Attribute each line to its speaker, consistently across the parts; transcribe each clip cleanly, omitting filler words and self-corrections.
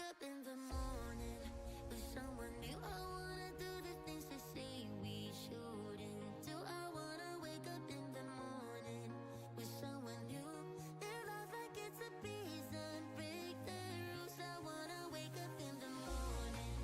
Speaker 1: up in the morning with someone new. I wanna do the things they say we shouldn't do. I wanna wake up in the morning with someone new. Live life like it's a prison, break the rules. I wanna wake up in the morning.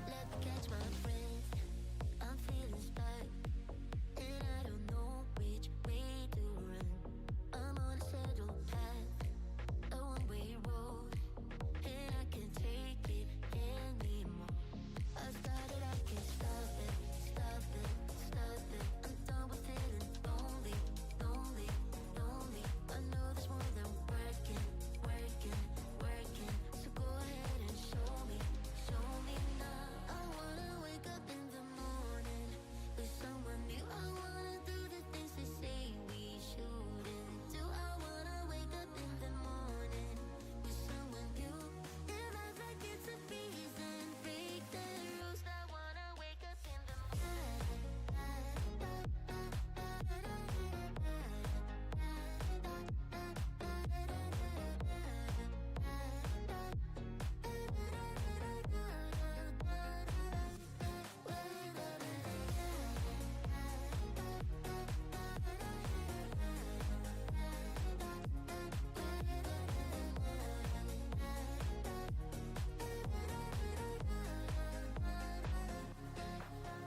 Speaker 1: Let me catch my breath. I'm feeling stuck, and I don't know which way to run. I'm on a settled path, a one-way road, and I can't take it anymore. I started, I can't stop it, stop it, stop it. I'm done with feeling lonely, lonely, lonely. I know there's more than working, working, working. So go ahead and show me now. I wanna wake up in the morning with someone new. I wanna do the things they say we shouldn't do. I wanna wake up in the morning with someone new. Live life like it's a prison, break the rules. I wanna wake up in the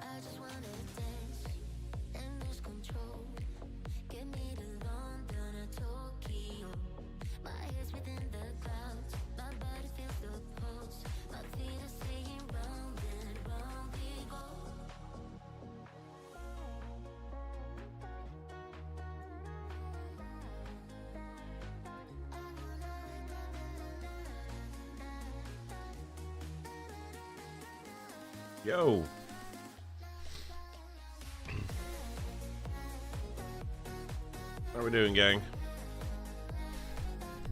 Speaker 1: I just wanna dance and lose control. Get me to London or Tokyo. My head's within the clouds, my body feels the pulse. My feet are saying round and round we go.
Speaker 2: Yo. How we doing, gang?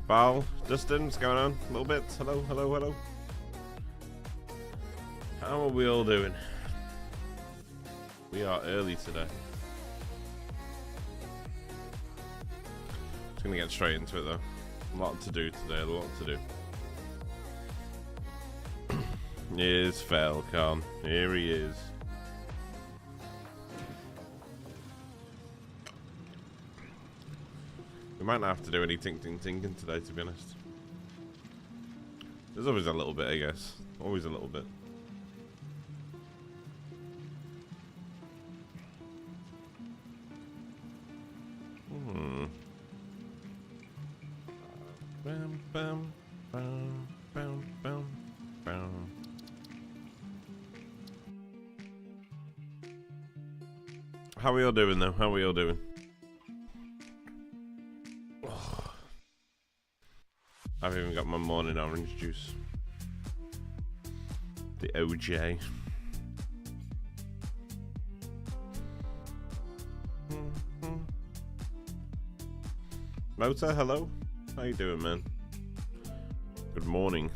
Speaker 2: Val, Dustin, what's going on? A little bit. Hello, hello, hello. How are we all doing? We are early today. Just gonna get straight into it though. A lot to do today, a lot to do. Here's Falcon. Here he is. We might not have to do any thinking today, to be honest. There's always a little bit, I guess. Always a little bit. Bam, bam, bam, bam, bam, bam. How are we all doing though? How are we all doing? Oh. I've even got my morning orange juice. The OJ. Motor, hello? How you doing, man? Good morning.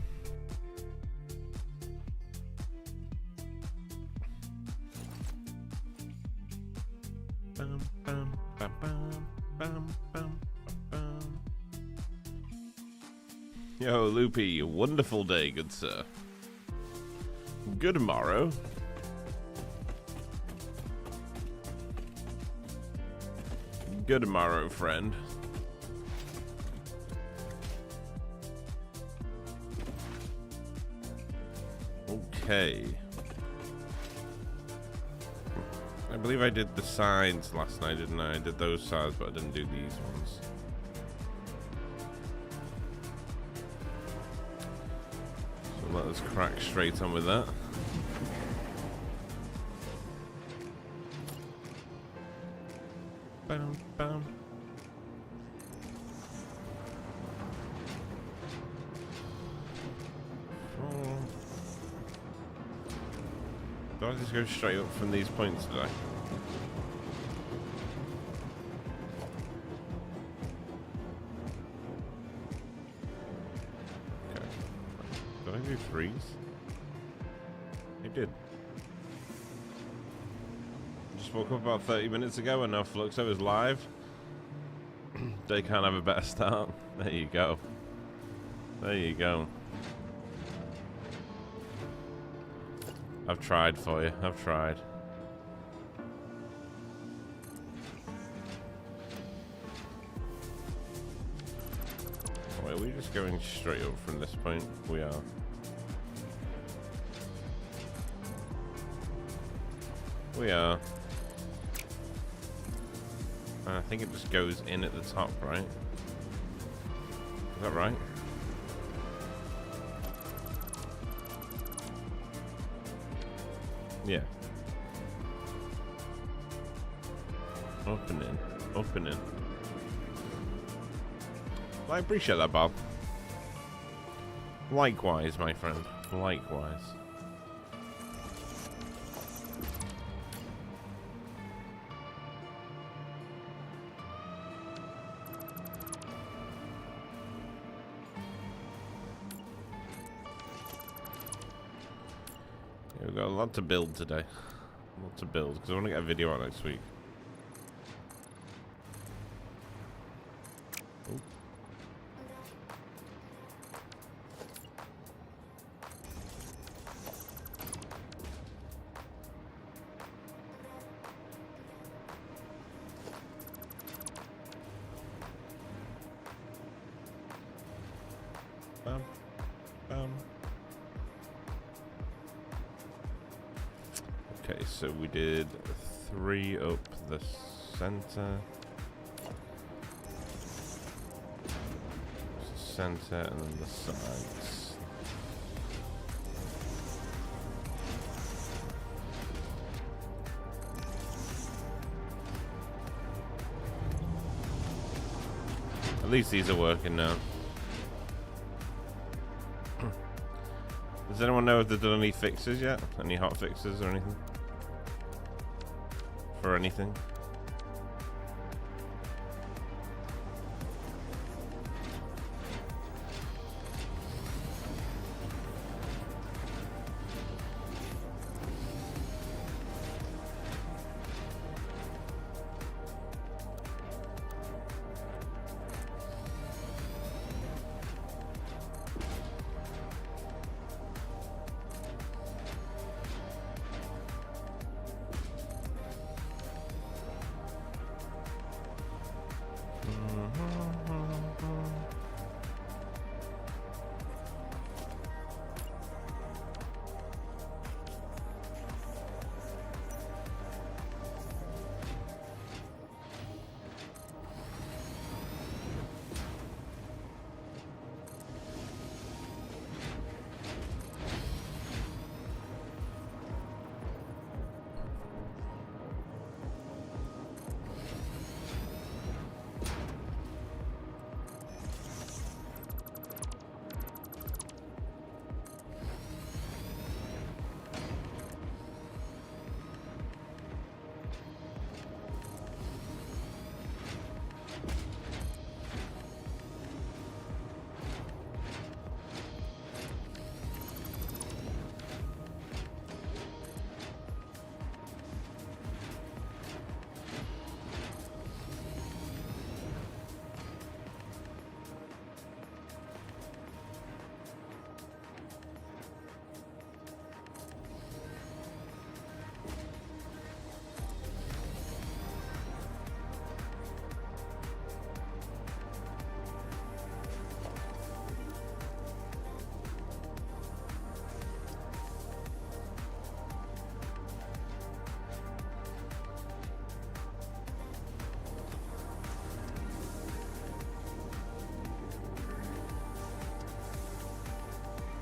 Speaker 2: Bam, bam, bam, bam, bam, bam, bam. Yo, Loopy, a wonderful day, good sir. Good morrow. Good morrow, friend. Okay. I believe I did the sides last night, didn't I? I did those sides, but I didn't do these ones. So Let us crack straight on with that. Bam, bam. Do I just go straight up from these points today? Okay. Did I do threes? I did. Just woke up about 30 minutes ago and now Fluxo is live. They can't have a better start. There you go. There you go. I've tried for you. I've tried. Wait, are we just going straight up from this point? We are. We are. And I think it just goes in at the top, right? Is that right? Yeah. Up and in. Up and in. I appreciate that, Bob. Likewise, my friend. Likewise. Yeah, we've got a lot to build today. A lot to build, because I want to get a video out next week. Bam, bam. Okay, so we did 3 up the center. Center and then the sides. At least these are working now. Does anyone know if they've done any fixes yet? Any hot fixes or anything? For anything?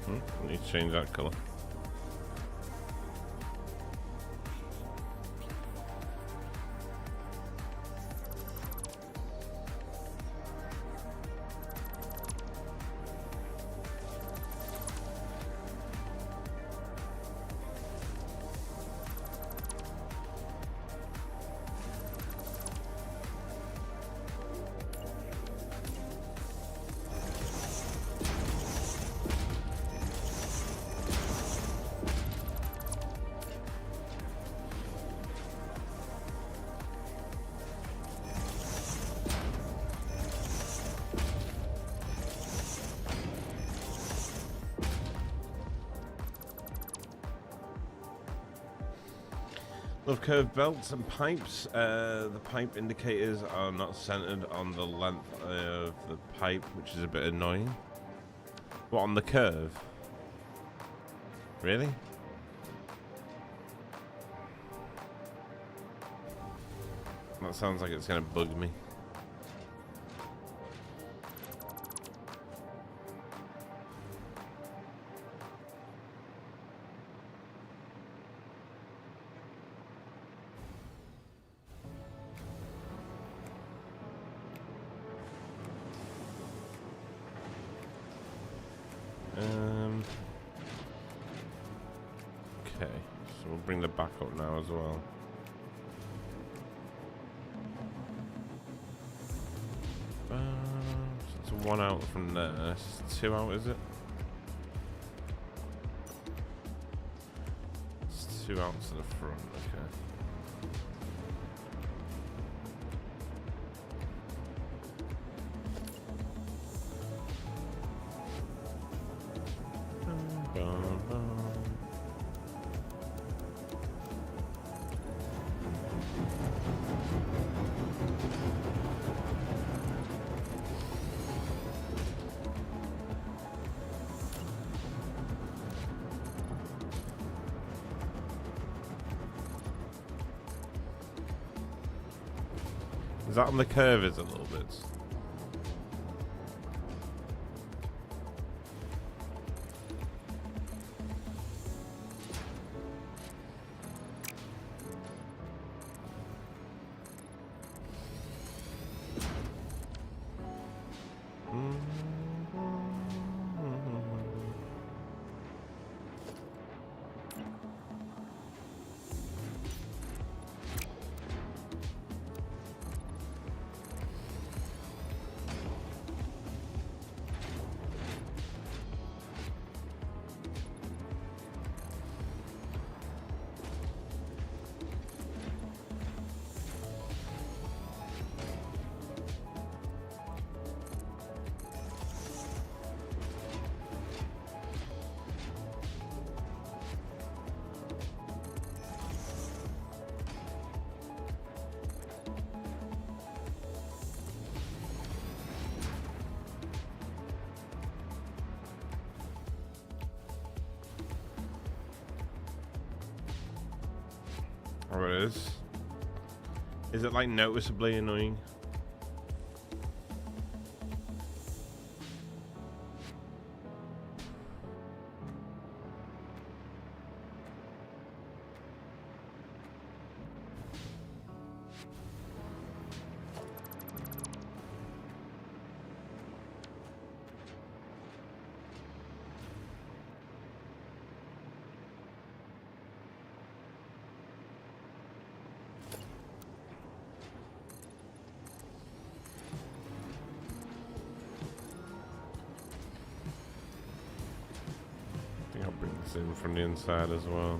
Speaker 2: I need to change that colour. Love curved belts and pipes. The pipe indicators are not centered on the length of the pipe, which is a bit annoying. What, on the curve? Really? That sounds like it's going to bug me. Okay, so we'll bring the back up now as well. So it's 1 out from there. It's 2 out, is it? It's 2 out to the front, okay. Is that on the curve? Is a little bit? Oh, it is. Is it like noticeably annoying? I'll bring this in from the inside as well.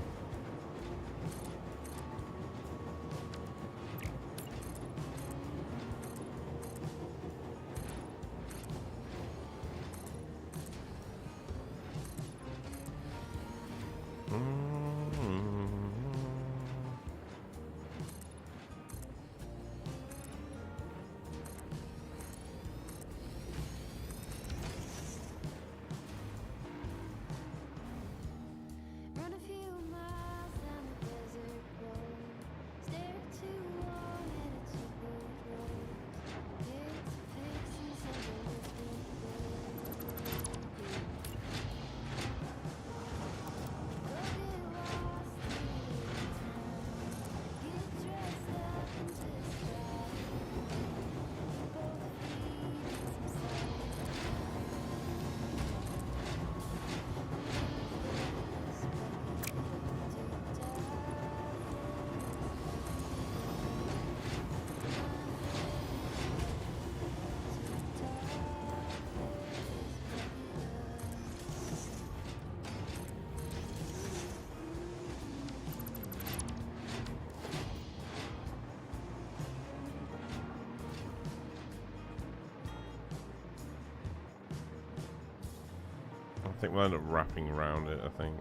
Speaker 1: Run a few miles.
Speaker 2: I think we'll end up wrapping around it, I think.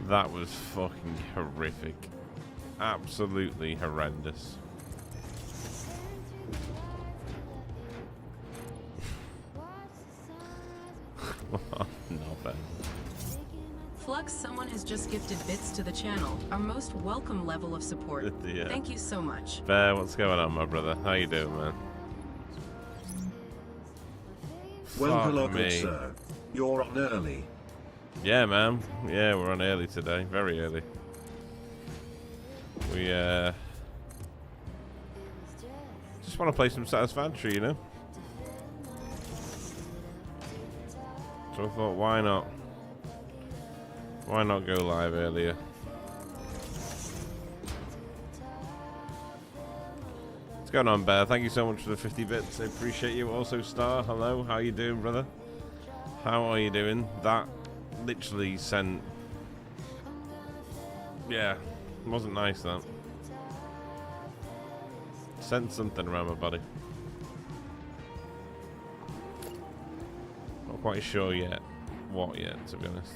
Speaker 2: That was fucking horrific. Absolutely horrendous. Not bad.
Speaker 3: Flux, someone has just gifted bits to the channel. Our most welcome level of support.
Speaker 2: Yeah.
Speaker 3: Thank you so much.
Speaker 2: Bear, what's going on, my brother? How you doing, man?
Speaker 4: Well,
Speaker 2: Fuck
Speaker 4: hello,
Speaker 2: me.
Speaker 4: good sir. You're on early.
Speaker 2: Yeah, man. Yeah, we're on early today. Very early. We, just want to play some Satisfactory, you know? So I thought, why not? Why not go live earlier? What's going on, Bear? Thank you so much for the 50 bits. I appreciate you. Also, Star, hello. How you doing, brother? How are you doing? That literally sent... Yeah, wasn't nice, that. Sent something around my body. Not quite sure yet. What yet, to be honest.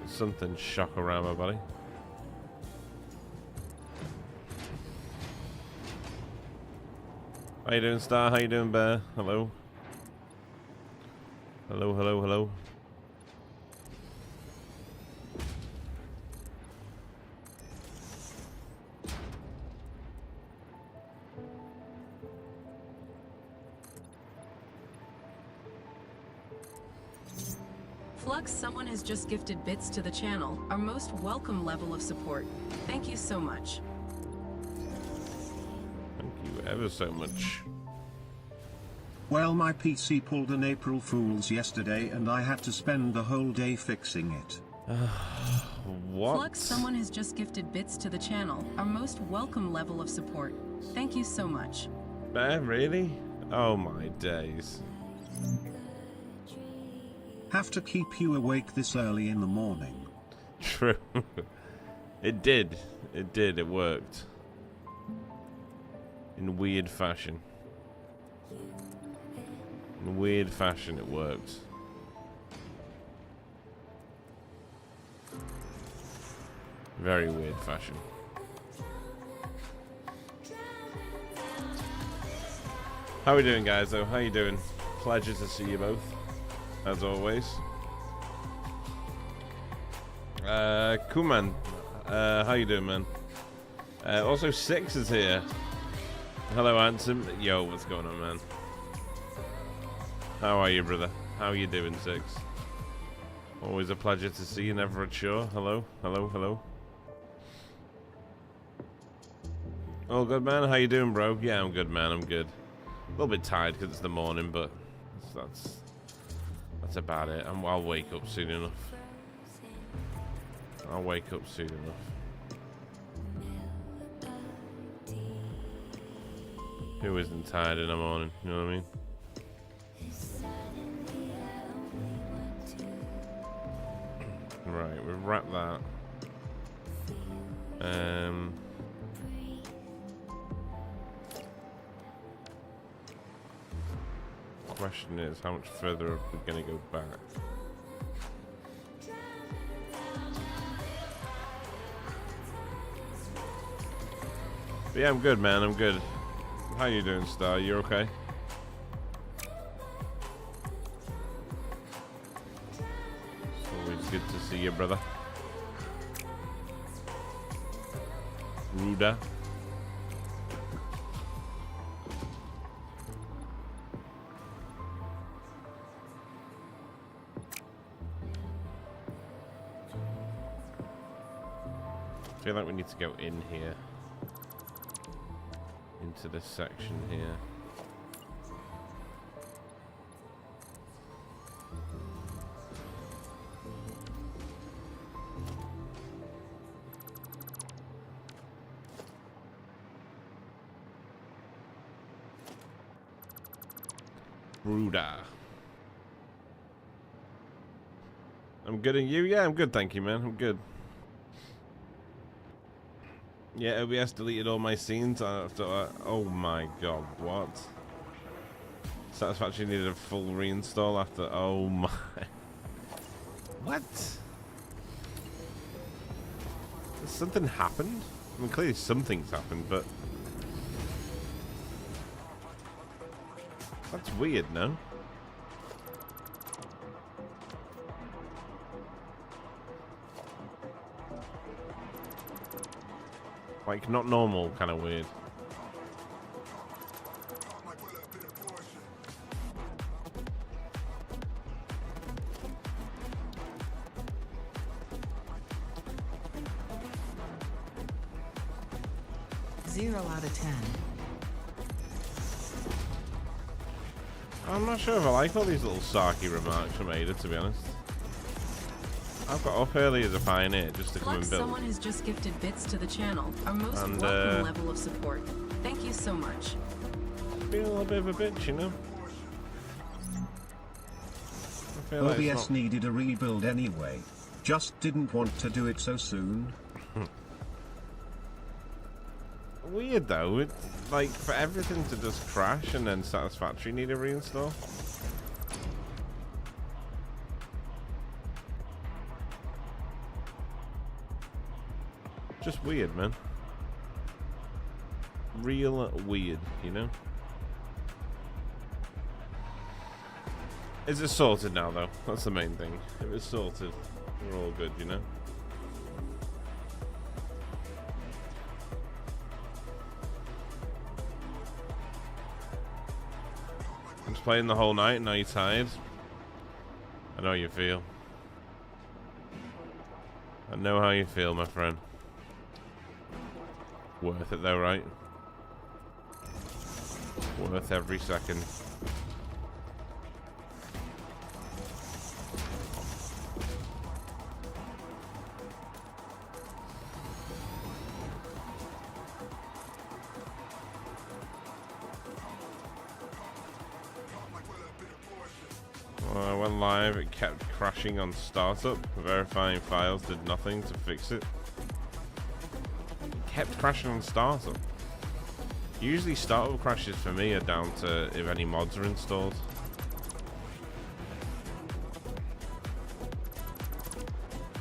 Speaker 2: Something shock around my body. How you doing, Star? How you doing, Bear? Hello. Hello, hello, hello.
Speaker 3: Flux, someone has just gifted bits to the channel. Our most welcome level of support. Thank you so much.
Speaker 2: Thank you ever so much.
Speaker 4: Well, my PC pulled an April Fool's yesterday and I had to spend the whole day fixing it.
Speaker 2: What?
Speaker 3: Flux, someone has just gifted bits to the channel. Our most welcome level of support. Thank you so much.
Speaker 2: Bear, really? Oh my days.
Speaker 4: Have to keep you awake this early in the morning.
Speaker 2: True. It did. It did. It worked. In weird fashion. In weird fashion, it worked. Very weird fashion. How are we doing, guys, though? How you doing? Pleasure to see you both, as always. Kuman, how you doing, man? Also, Six is here. Hello, Handsome. Yo, what's going on, man? How are you, brother? How are you doing, Six? Always a pleasure to see you, never a chore. Hello, hello, hello. All good, man? How you doing, bro? Yeah, I'm good, man. I'm good. A little bit tired because it's the morning, but that's about it. I'll wake up soon enough. I'll wake up soon enough. Who isn't tired in the morning? You know what I mean? Right, we've wrapped that. Question is, how much further are we going to go back? But yeah, I'm good, man. I'm good. How you doing, Star? You okay? Always good to see you, brother. Ruda. I feel like we need to go in here. Into this section here. Ruda. I'm good, and you? Yeah, I'm good, thank you, man. I'm good. Yeah, OBS deleted all my scenes after oh my god, what? Satisfactory needed a full reinstall after, oh my. What? Has something happened? I mean, clearly something's happened, but that's weird, no? Like, not normal, kind of weird.
Speaker 5: Zero out of 10.
Speaker 2: I'm not sure if I like all these little sarky remarks from Ada, to be honest. I've got up early as a pioneer just to come and build.
Speaker 3: Someone has just gifted bits to the channel. Our most
Speaker 2: And,
Speaker 3: welcome level of support. Thank you so much.
Speaker 2: Being a little bit of a bitch, you know? I feel like it's
Speaker 4: OBS
Speaker 2: not...
Speaker 4: needed a rebuild anyway. Just didn't want to do it so soon.
Speaker 2: Weird though, it's like for everything to just crash and then Satisfactory need a reinstall. Just weird, man. Real weird, you know? Is it sorted now though? That's the main thing. If it's sorted, we're all good, you know? I'm just playing the whole night, now you're tired. I know how you feel. I know how you feel, my friend. Worth it though, right? Worth every second. When I went live, it kept crashing on startup. Verifying files did nothing to fix it. Kept crashing on startup. Usually startup crashes for me are down to if any mods are installed.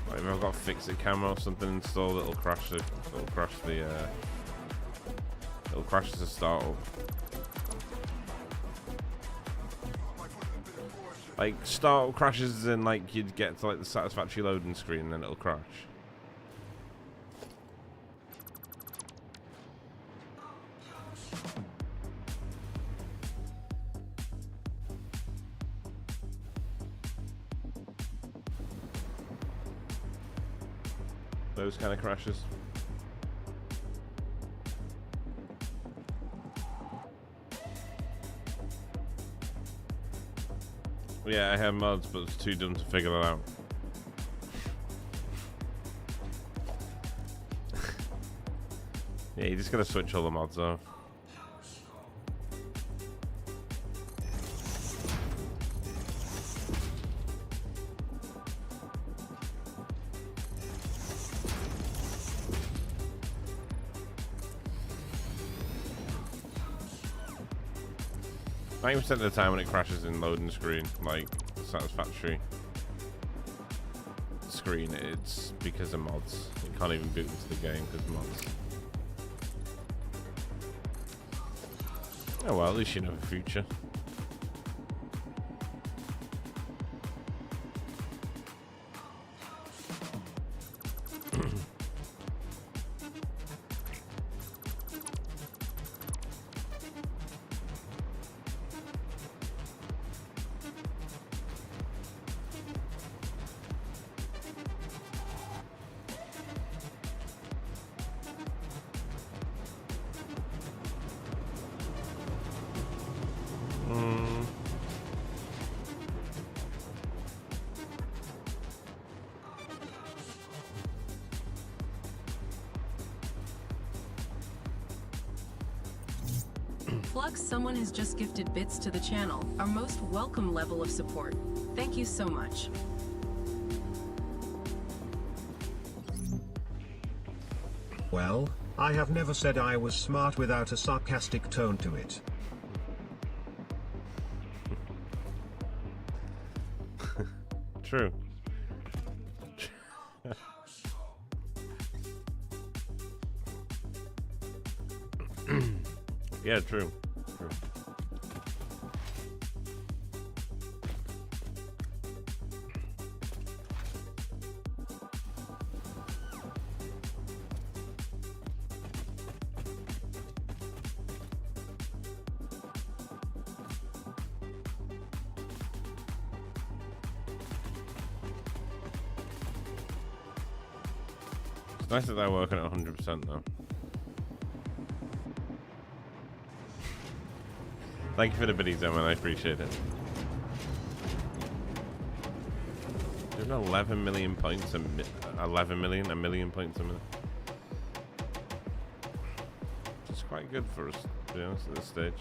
Speaker 2: Like if I've got fix-it camera or something installed, it'll crash the startup. Like startup crashes in like you'd get to like the Satisfactory loading screen and then it'll crash. Those kind of crashes. Yeah, I have mods, but it's too dumb to figure that out. Yeah, you just gotta switch all the mods off. Ninety percent of the time when it crashes in loading screen, like Satisfactory screen, it's because of mods. You can't even boot into the game because of mods. Oh well, at least you know the future.
Speaker 3: Flux, someone has just gifted bits to the channel. Our most welcome level of support. Thank you so much.
Speaker 4: Well, I have never said I was smart without a sarcastic tone to it.
Speaker 2: True. Yeah, true. True. It's nice that they're working at 100% though. Thank you for the biddies, man. I appreciate it. Doing 11 million points, 11 million, a million points a minute. It's quite good for us, to be honest, at this stage.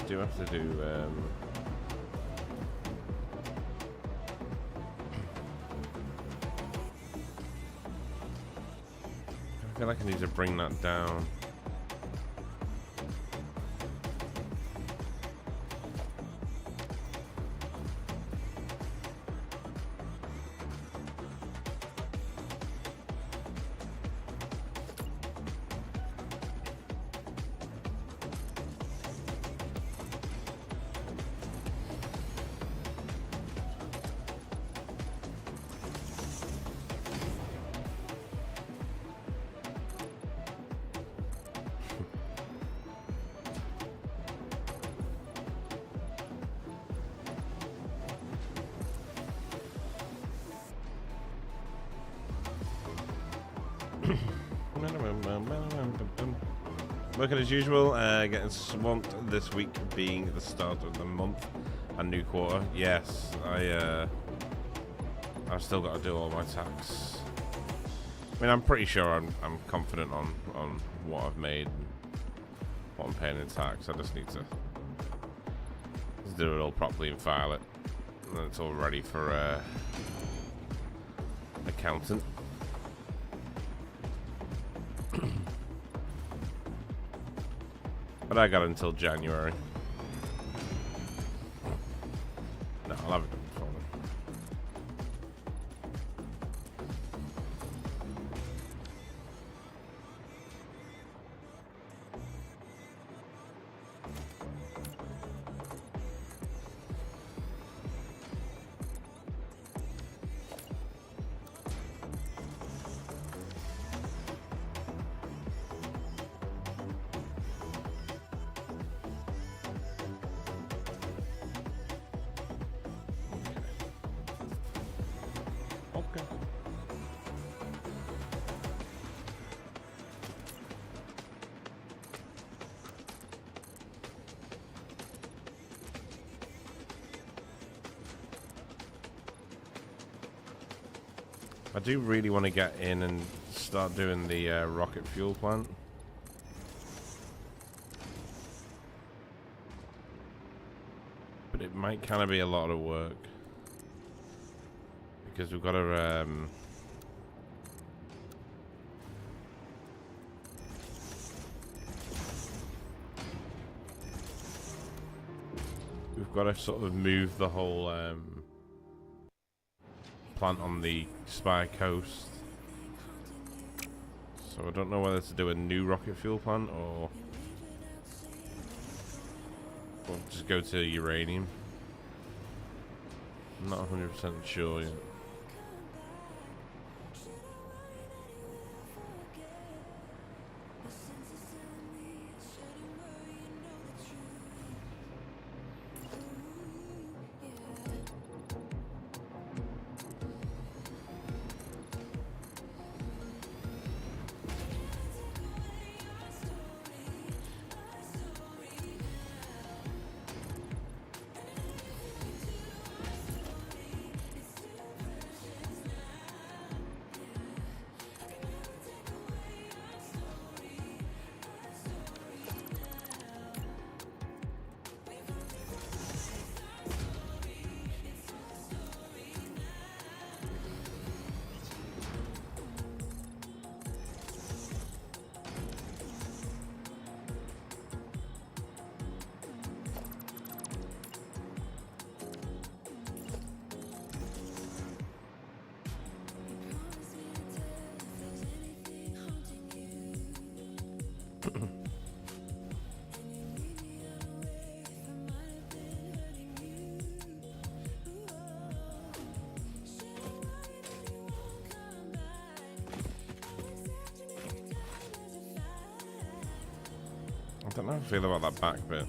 Speaker 2: Do have to do I feel like I need to bring that down. Working as usual, getting swamped this week being the start of the month and new quarter. Yes, I've still got to do all my tax. I mean, I'm pretty sure I'm confident on what I've made and what I'm paying in tax. I just need to just do it all properly and file it, and then it's all ready for accountant. But I got until January. No, I'll have it done before then. Okay. I do really want to get in and start doing the rocket fuel plant. But it it might kind of be a lot of work because we've got to sort of move the whole plant on the Spire coast. So I don't know whether to do a new rocket fuel plant or just go to uranium. I'm not 100% sure yet. I don't know how I feel about that back bit.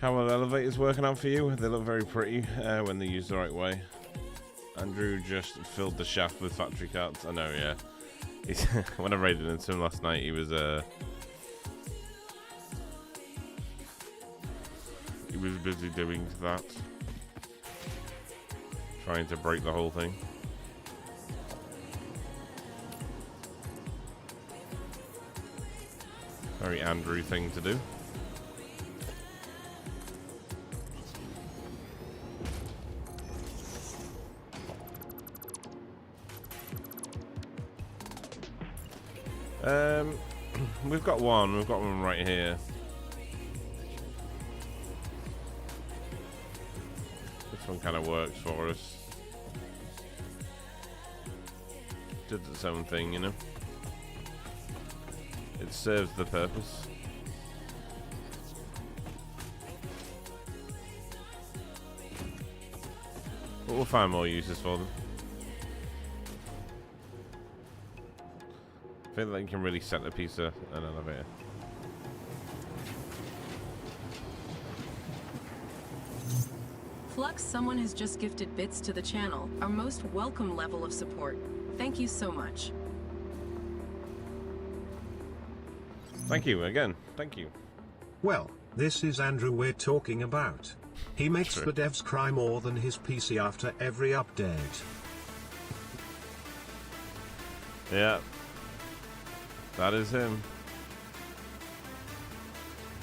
Speaker 2: How are the elevators working out for you? They look very pretty when they're used the right way. Andrew just filled the shaft with factory carts. I know, yeah. When I raided into him last night, he was busy doing that. Trying to break the whole thing. Very Andrew thing to do. We've got one right here. This one kind of works for us. Did its own thing, you know. It serves the purpose. But we'll find more uses for them. I feel like you can really set a piece of an elevator.
Speaker 3: Flux, someone has just gifted bits to the channel. Our most welcome level of support. Thank you so much.
Speaker 2: Thank you again. Thank you.
Speaker 4: Well, this is Andrew we're talking about. He makes
Speaker 2: True.
Speaker 4: the devs cry more than his PC after every update.
Speaker 2: Yeah. That is him.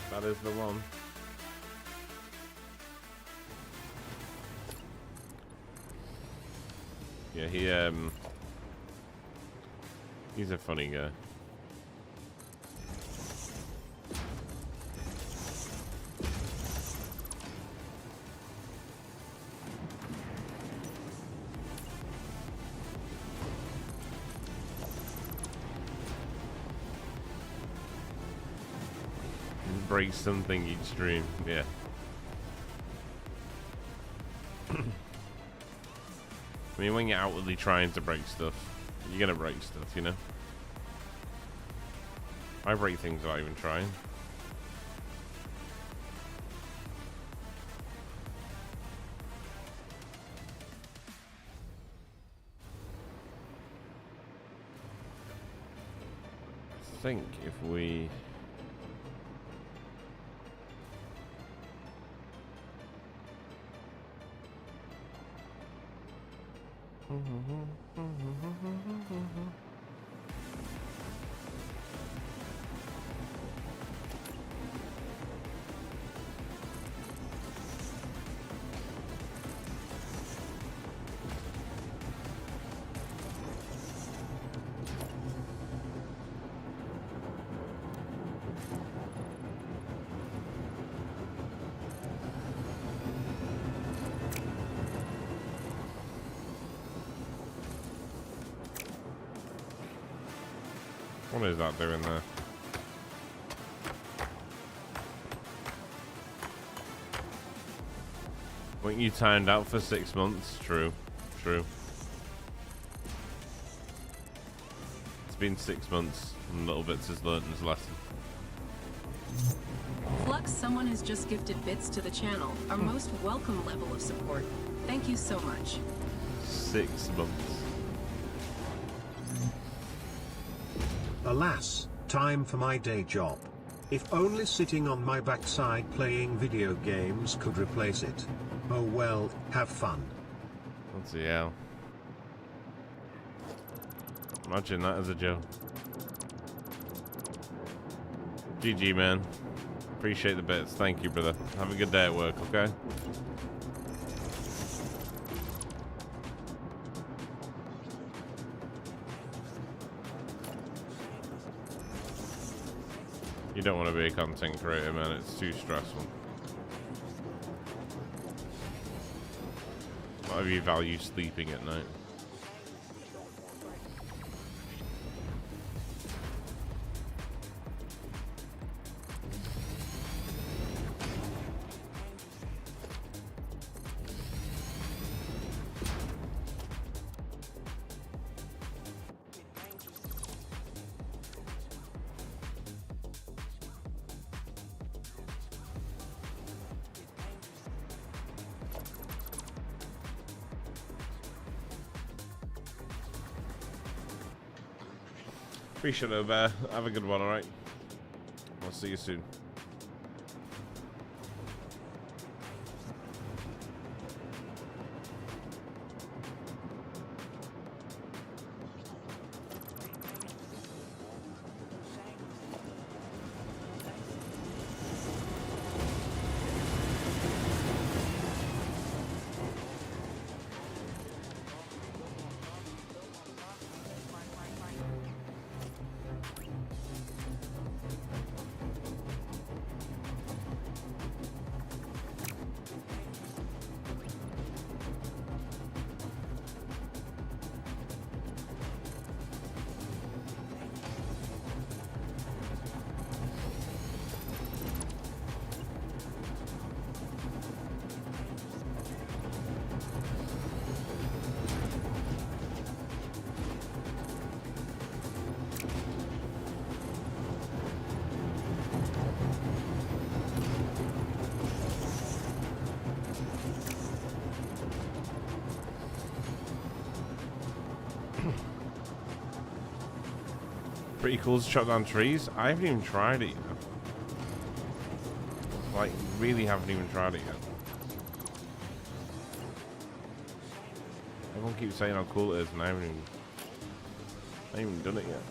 Speaker 2: That is the one. Yeah, he's a funny guy. Break something each stream, yeah. I mean, when you're outwardly trying to break stuff, you're gonna break stuff, you know? I break things without even trying. I think if we... What is that doing there? Weren't you timed out for 6 months? True. True. It's been 6 months and Little Bits has learned his lesson.
Speaker 3: Flux, someone has just gifted bits to the channel. Our most welcome level of support. Thank you so much.
Speaker 2: 6 months.
Speaker 4: Alas, time for my day job. If only sitting on my backside playing video games could replace it. Oh well, have fun.
Speaker 2: What's the hell? Imagine that as a joke. GG, man. Appreciate the bits. Thank you, brother. Have a good day at work, okay? You don't want to be a content creator, man. It's too stressful. A lot of you value sleeping at night. Appreciate it, Bear. Have a good one, alright? I'll see you soon. Pretty cool to chop down trees. I haven't even tried it yet. Like, really haven't even tried it yet. Everyone keeps saying how cool it is, and I haven't even done it yet.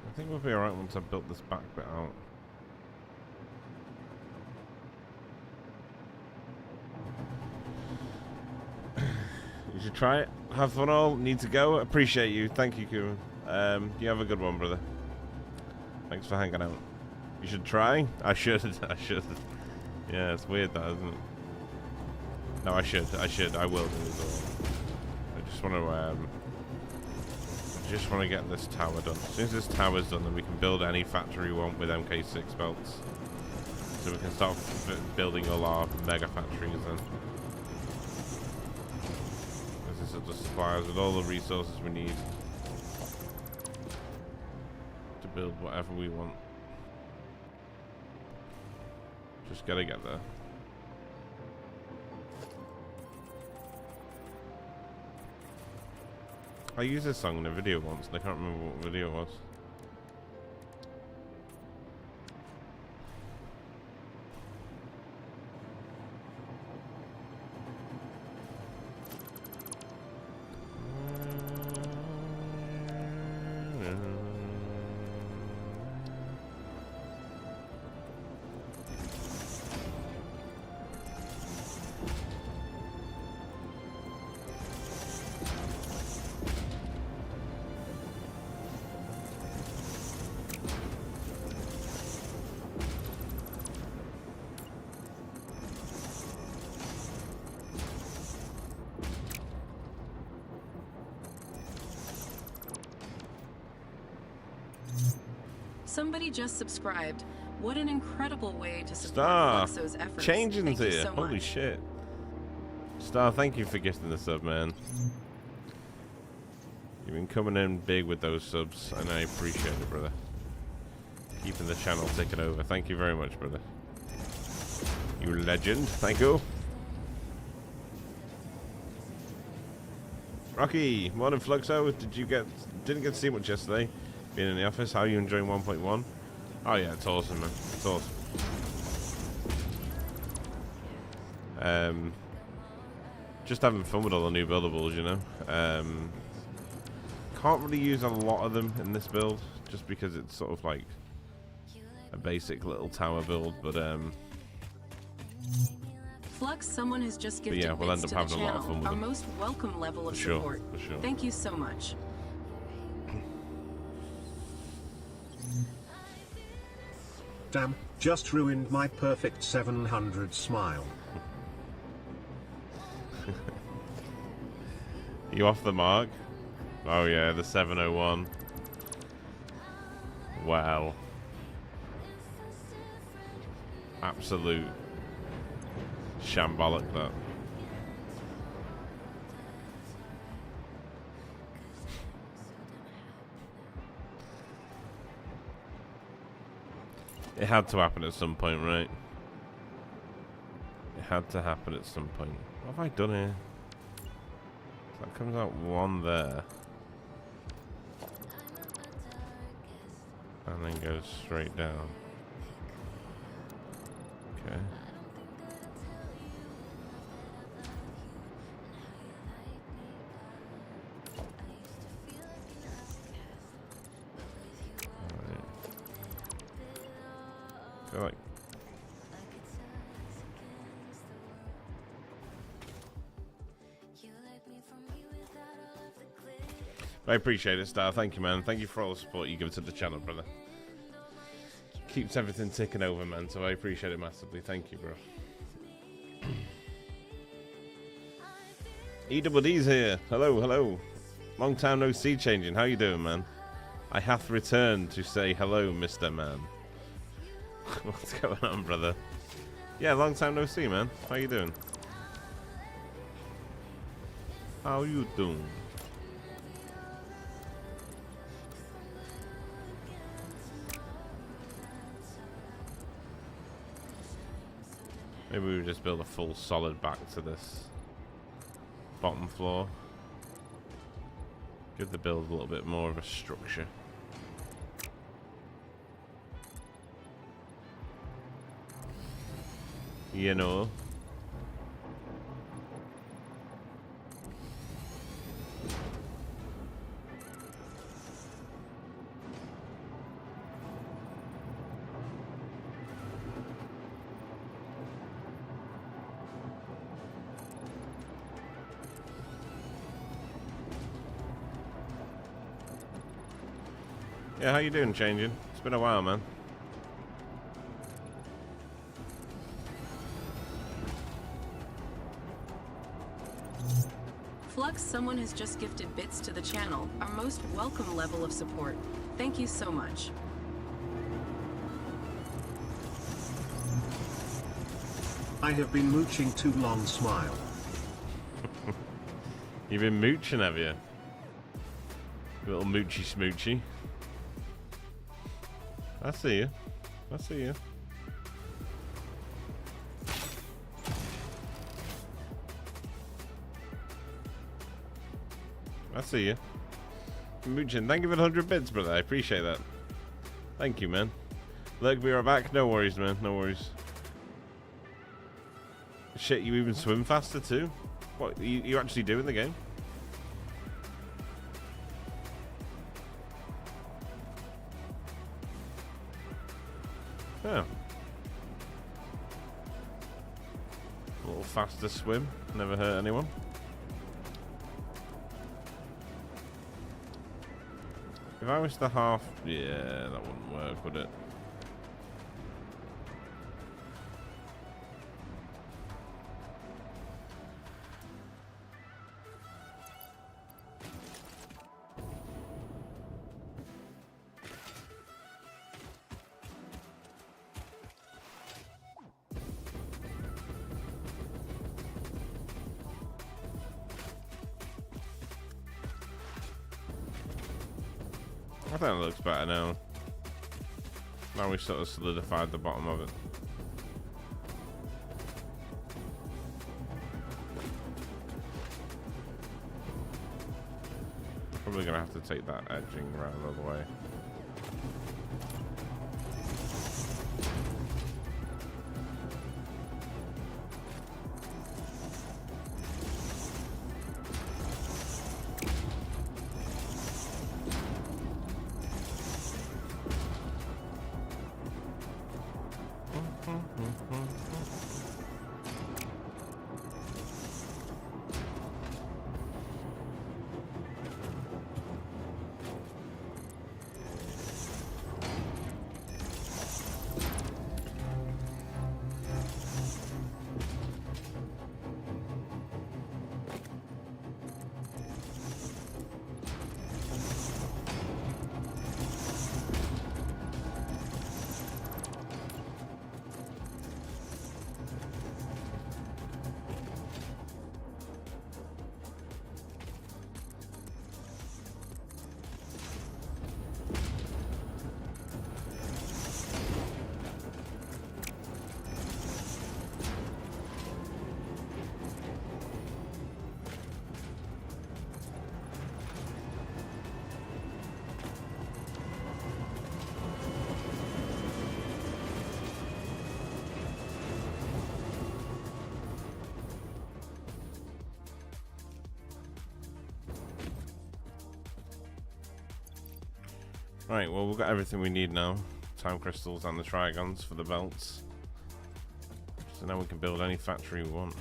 Speaker 2: I think we'll be alright once I've built this back bit out. You should try it. Have fun all. Need to go. Appreciate you. Thank you, Kuman. You have a good one, brother. Thanks for hanging out. You should try? I should. I should. Yeah, it's weird that, isn't it? No, I should. I will do it all. I just want to get this tower done. As soon as this tower's done, then we can build any factory we want with MK6 belts. so we can start building all our mega factories then. This will just supply us with all the resources we need to build whatever we want. Just gotta get there. I used this song in a video once and I can't remember what video it was.
Speaker 3: Somebody just subscribed. What an incredible way to support
Speaker 2: Star,
Speaker 3: Fluxo's efforts.
Speaker 2: changing's
Speaker 3: Thank you
Speaker 2: here.
Speaker 3: so
Speaker 2: Holy
Speaker 3: much.
Speaker 2: shit. Star, thank you for gifting the sub, man. You've been coming in big with those subs, and I appreciate it, brother. Keeping the channel ticking over. Thank you very much, brother. You legend. Thank you. Rocky, morning Fluxo. Didn't get to see much yesterday. Being in the office. How are you enjoying 1.1? Oh yeah, it's awesome, man. It's awesome. Just having fun with all the new buildables, you know. Can't really use a lot of them in this build, just because it's sort of like a basic little tower build, but
Speaker 3: Flux, someone has just gifted
Speaker 2: yeah, we'll
Speaker 3: bits
Speaker 2: end up
Speaker 3: to the
Speaker 2: having a lot of
Speaker 3: channel.
Speaker 2: fun with
Speaker 3: Our
Speaker 2: them.
Speaker 3: most welcome level of
Speaker 2: For sure,
Speaker 3: support.
Speaker 2: for sure.
Speaker 3: Thank you so much.
Speaker 4: Damn, just ruined my perfect 700 smile.
Speaker 2: You off the mark? Oh yeah, the 701. Wow. Absolute shambolic that. It had to happen at some point, right? It had to happen at some point. What have I done here? That comes out one there. And then goes straight down. Okay. Alright. Feel like I appreciate it, Star. Thank you, man. Thank you for all the support you give to the channel, brother. Keeps everything ticking over, man, so I appreciate it massively. Thank you, bro. EWD's here. Hello, hello. Long time no see, changing. How you doing, man? I hath returned to say hello, Mr. Man. What's going on, brother? Yeah, long time no see, man. How you doing? How you doing? Maybe we would just build a full solid back to this bottom floor. Give the build a little bit more of a structure. You know. Yeah, how you doing, changing? It's been a while, man.
Speaker 3: Flux, someone has just gifted bits to the channel. Our most welcome level of support. Thank you so much.
Speaker 4: I have been mooching too long, smile.
Speaker 2: You've been mooching, have you? You little moochy smoochy. I see you. I see you. I see you. Mooching. Thank you for the 100 bits, brother. I appreciate that. Thank you, man. Look, we are back. No worries, man. No worries. Shit, you even swim faster too? What you actually do in the game? Oh. A little faster swim. Never hurt anyone. If I was to half... Yeah, that wouldn't work, would it? I think it looks better now. Now we've sort of solidified the bottom of it. Probably gonna have to take that edging around all the way. Right, well, we've got everything we need now. Time crystals and the trigons for the belts. So now we can build any factory we want.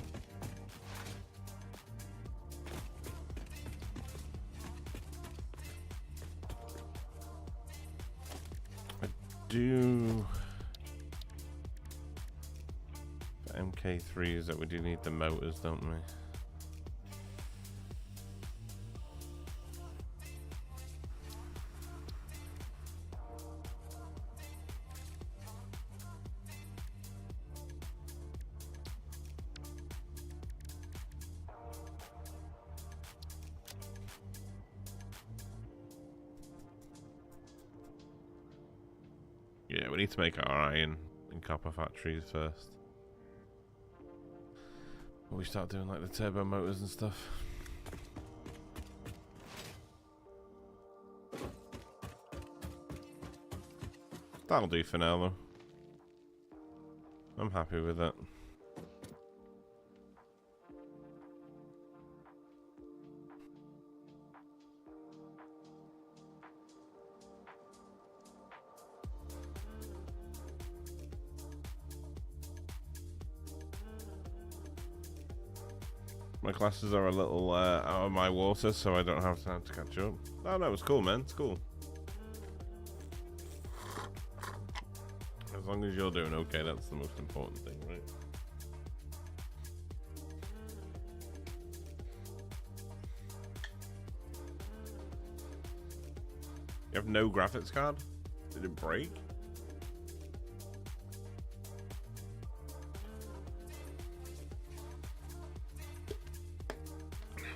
Speaker 2: I do... The MK3s that we do need the motors, don't we? Yeah, we need to make our iron and copper factories first. Before we start doing like the turbo motors and stuff. That'll do for now though. I'm happy with it. My classes are a little out of my water, so I don't have time to catch up. Oh no, it's cool, man. It's cool. As long as you're doing okay, that's the most important thing, right? You have no graphics card? Did it break?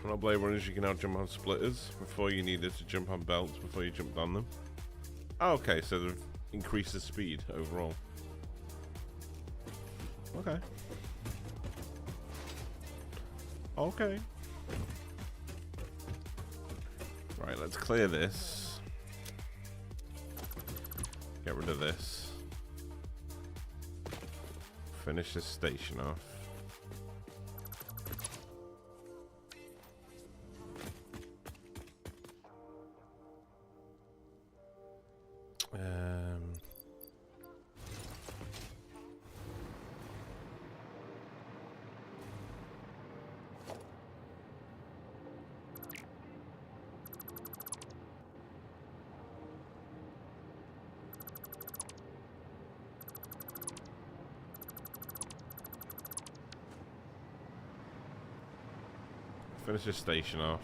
Speaker 2: On Blade Runners, you can now jump on splitters. Before you needed to jump on belts before you jumped on them. Oh, okay, so they've increased the speed overall. Okay. Okay. Right, let's clear this. Get rid of this. Finish this station off. Finish this station off.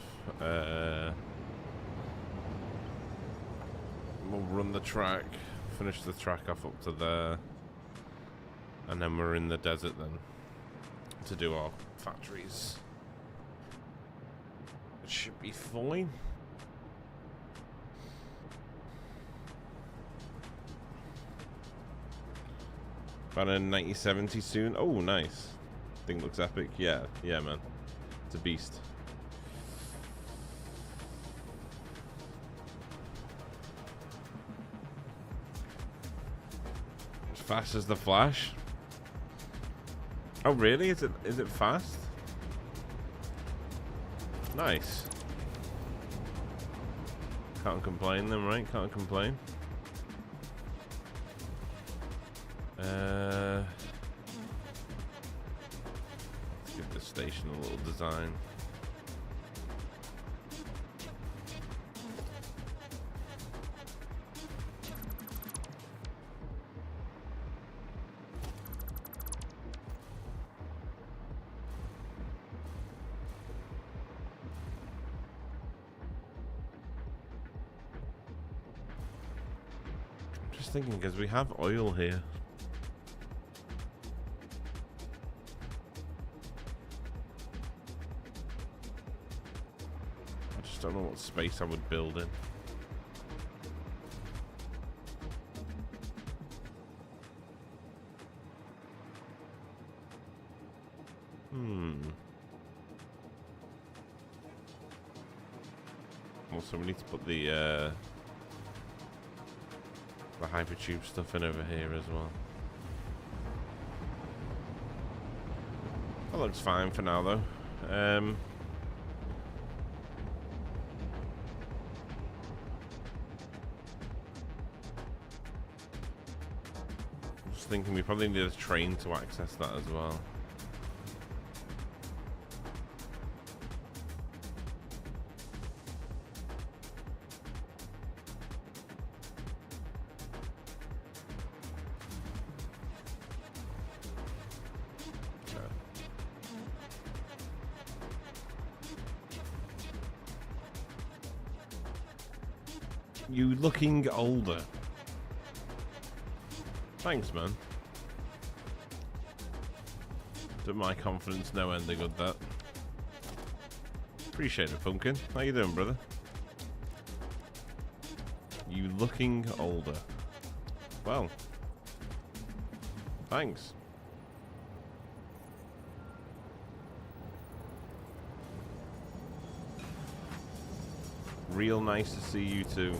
Speaker 2: We'll run the track. Finish the track off up to there. And then we're in the desert then. To do our factories. It should be fine. About a 9070 soon. Oh, nice. Thing looks epic. Yeah, man. It's a beast. As fast as the Flash. Oh really? Is it fast? Nice. Can't complain then, right? Can't complain. Let's give this station a little design. Just thinking, because we have oil here. I just don't know what space I would build in. Also, we need to put the hypertube stuff in over here as well. That looks fine for now, though. Just thinking we probably need a train to access that as well. You looking older. Thanks, man. Did my confidence no end of good, that. Appreciate it, Pumpkin. How you doing, brother? You looking older. Well. Thanks. Real nice to see you too.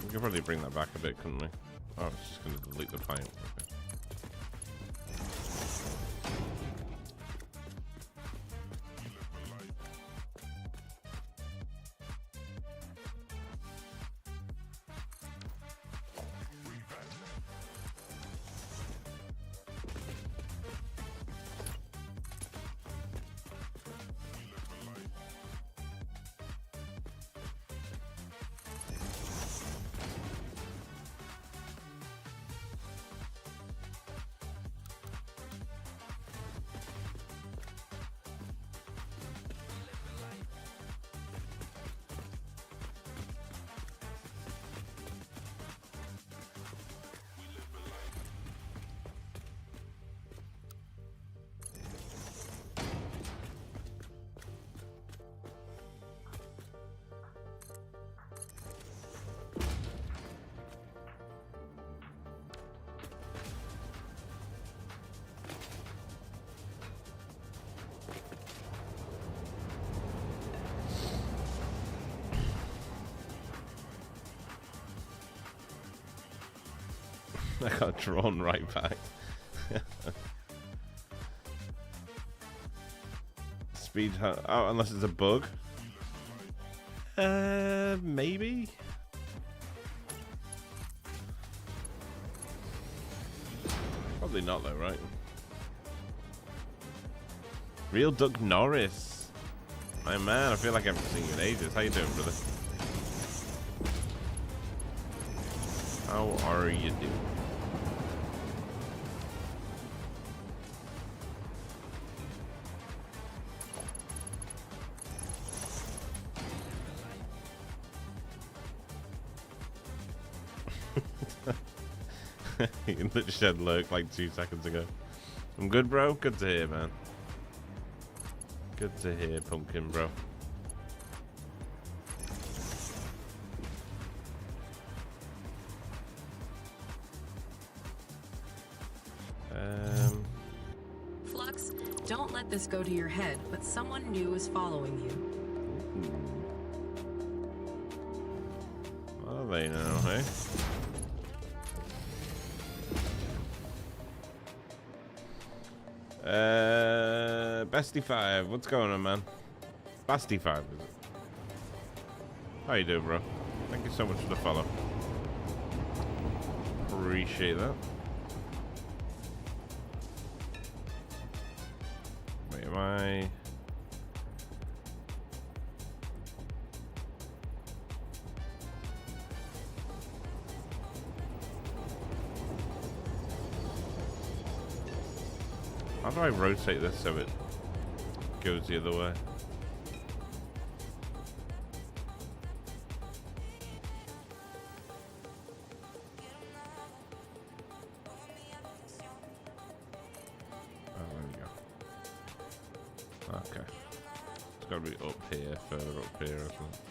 Speaker 2: We could probably bring that back a bit, couldn't we? Oh, it's just going to delete the pipe. Okay. I got drawn right back. Speed, oh, unless it's a bug. Maybe. Probably not though, right? Real Duck Norris. My man, I feel like I haven't seen you in ages. How you doing, brother? How are you doing? You literally said lurk like 2 seconds ago. I'm good, bro. Good to hear, man. Good to hear, Pumpkin, bro.
Speaker 3: Flux, don't let this go to your head, but someone new is following you.
Speaker 2: What are they now, hey? Bestie 5, what's going on, man? Bestie 5, is it? How you doing, bro? Thank you so much for the follow. Appreciate that. Wait, am I... How do I rotate this so it goes the other way? Oh, there we go. Okay. It's got to be up here, further up here or something.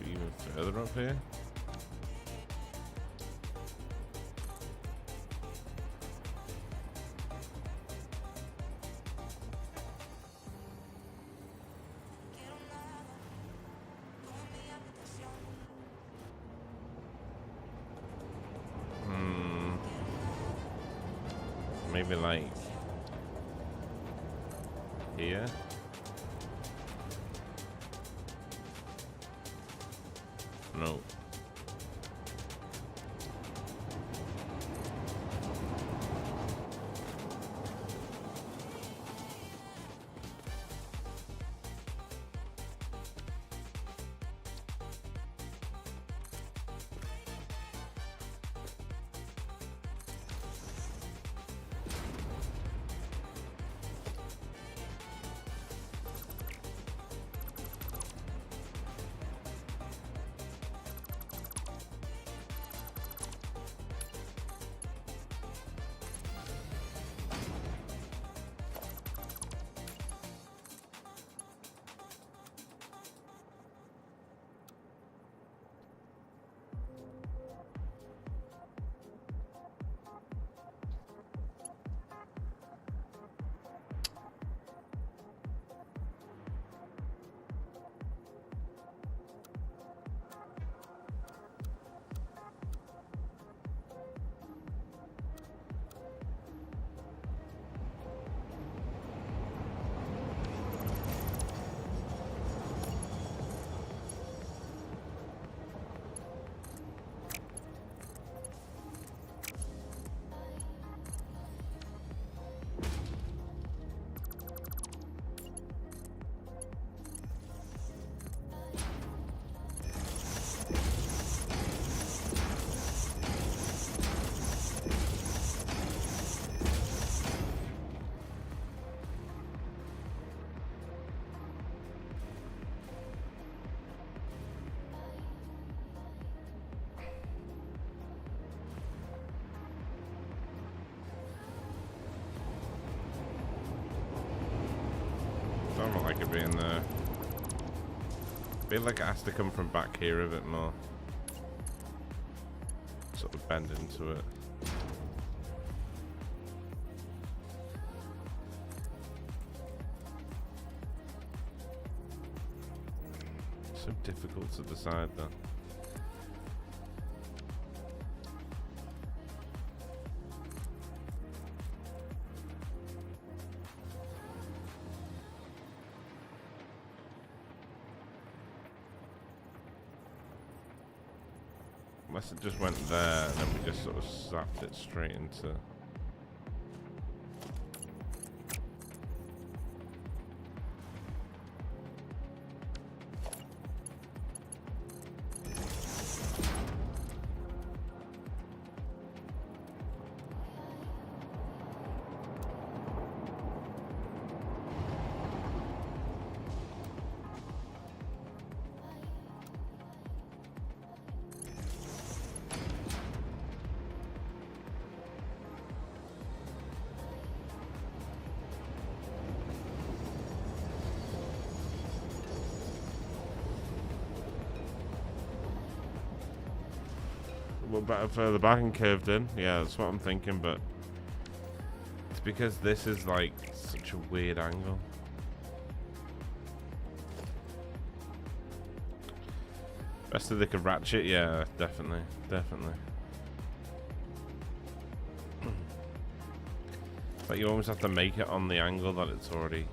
Speaker 2: Even further up here? Maybe like here. No. I don't like it being there. I feel like it has to come from back here a bit more. Sort of bend into it. difficult to decide then. Unless it just went there and then we just sort of zapped it straight into... A little better further back and curved in. Yeah, that's what I'm thinking, but it's because this is like such a weird angle. Best if they could ratchet, yeah, definitely, definitely. But you almost have to make it on the angle that it's already.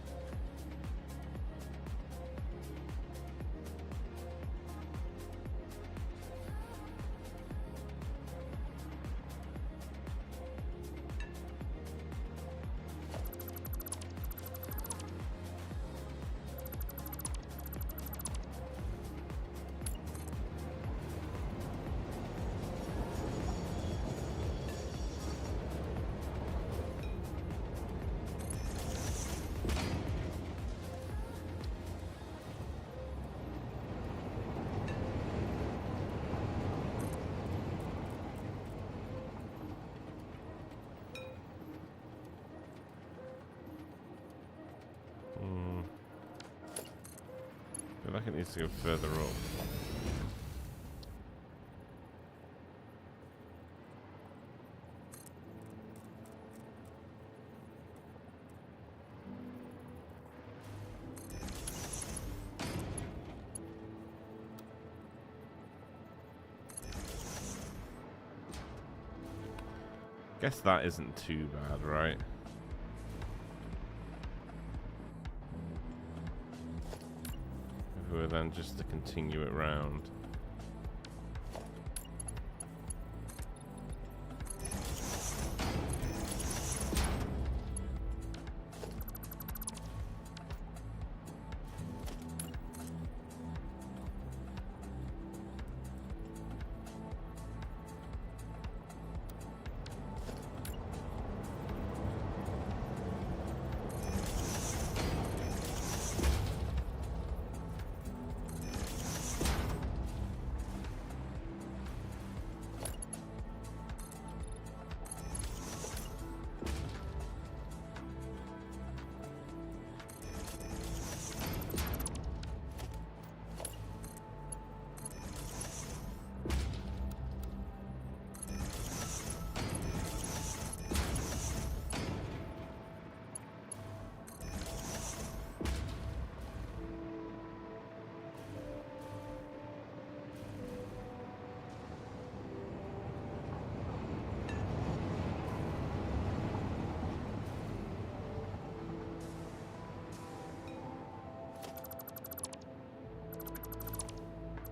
Speaker 2: I feel like it needs to go further up. Guess that isn't too bad, right? If we were then just to continue it round.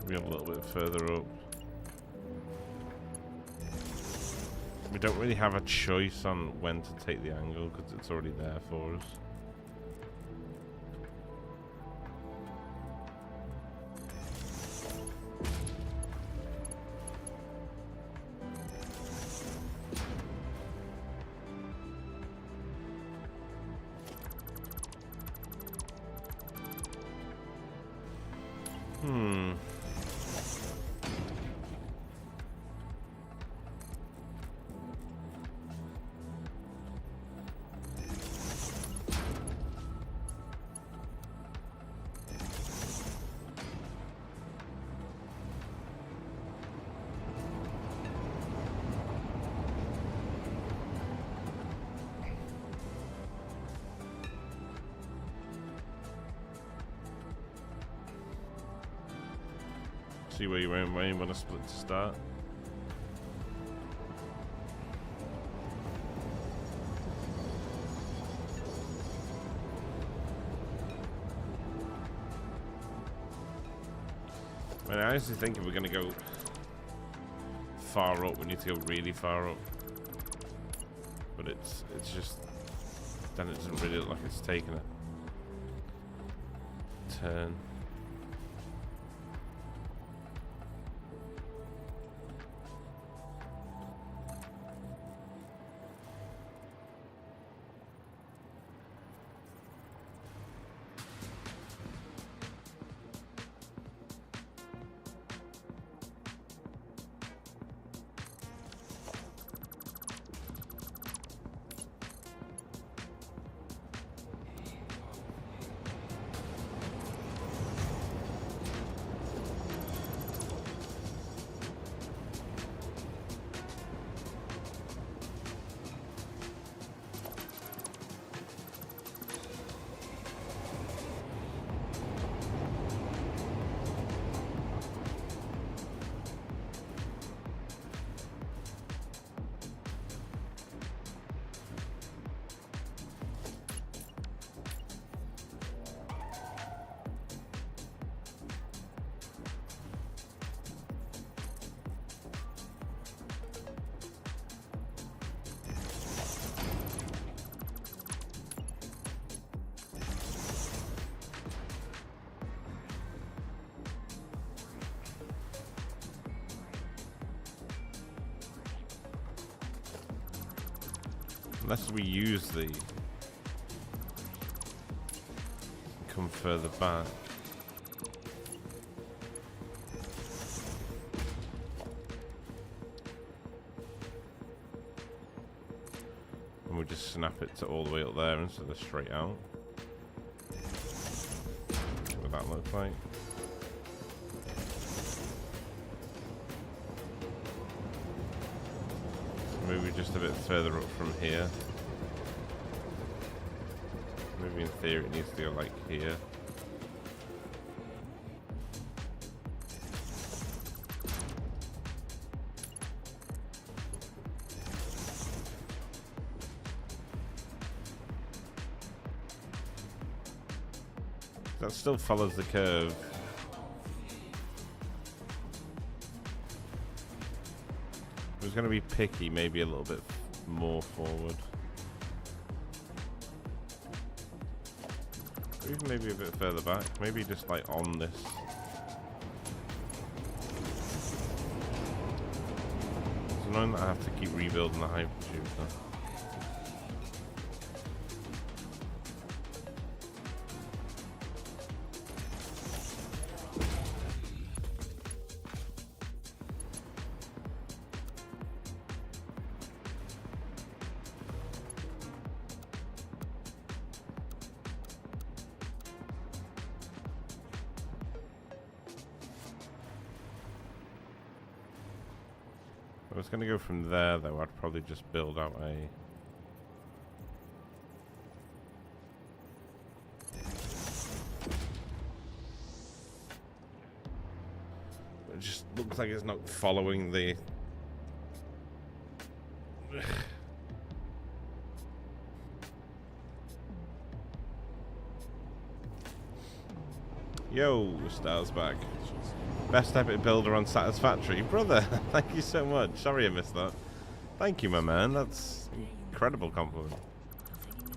Speaker 2: Be a little bit further up. We don't really have a choice on when to take the angle because it's already there for us. See where you want to split to start. I honestly think if we're going to go far up, we need to go really far up. But it's just, then it doesn't really look like it's taking a turn. Unless we use the come further back. And we just snap it to all the way up there instead of straight out. What would that look like? Maybe just a bit further up from here. Maybe in theory it needs to go like here. That still follows the curve. If it was going to be picky, maybe a little bit more forward. Or even maybe a bit further back. Maybe just like on this. It's annoying that I have to keep rebuilding the hyper tube though. If I was going to go from there, though, I'd probably just build out a... It just looks like it's not following the... Yo, Star's back. Best epic builder on Satisfactory. Brother, thank you so much. Sorry I missed that. Thank you, my man. That's an incredible compliment.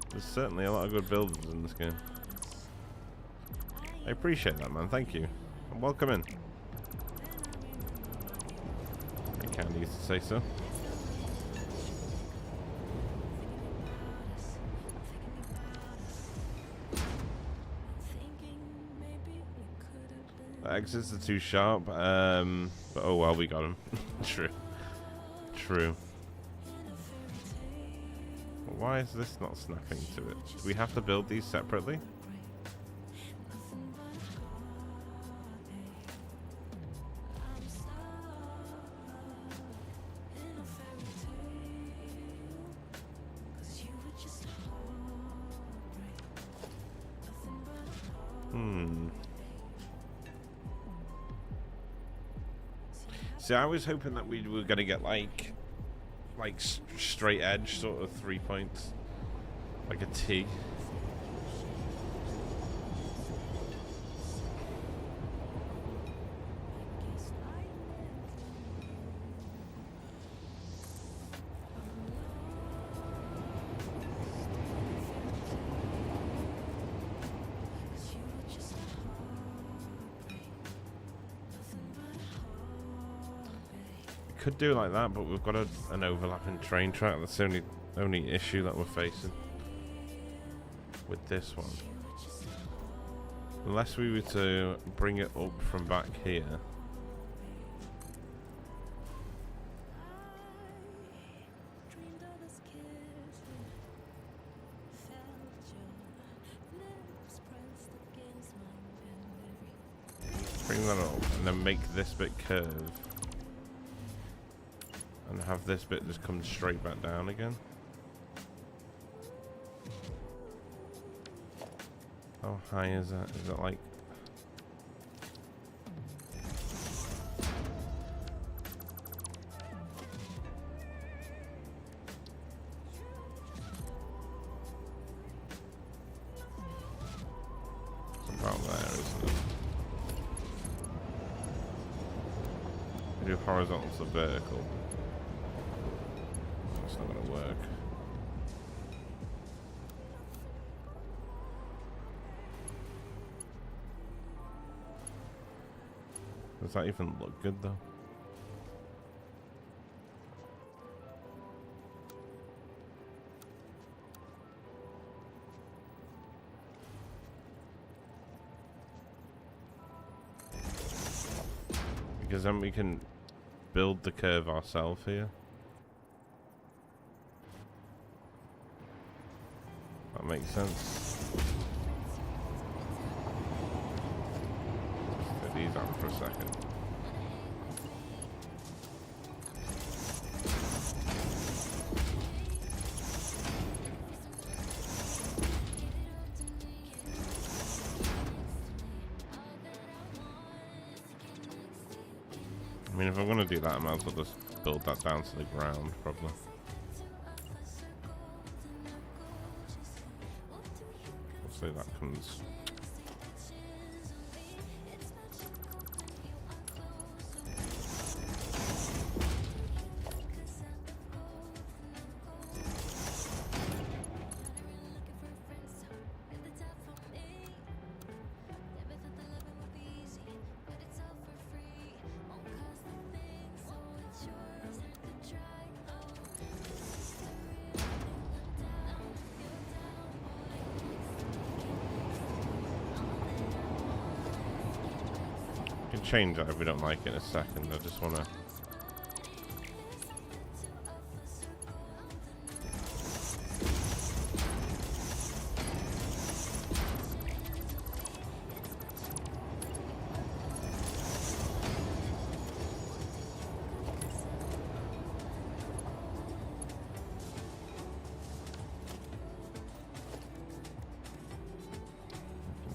Speaker 2: There's certainly a lot of good builders in this game. I appreciate that, man. Thank you. And welcome in. I can't use to say so. The exits are too sharp, but oh well, we got him. True. True. Why is this not snapping to it? Do we have to build these separately? See, I was hoping that we were gonna get like straight edge, sort of 3 points, like a T. Could do like that, but we've got an overlapping train track. That's the only issue that we're facing with this one. Unless we were to bring it up from back here. Bring that up and then make this bit curve. And have this bit just come straight back down again. How high is that? Is that like... It's about there, isn't it? We do horizontal to vertical. It's not going to work. Does that even look good though? Because then we can build the curve ourselves here. That makes sense. Let's take these out for a second. I mean, if I'm going to do that, I might as well just build that down to the ground, probably. Hopefully that comes... change that if we don't like it in a second. I just want to...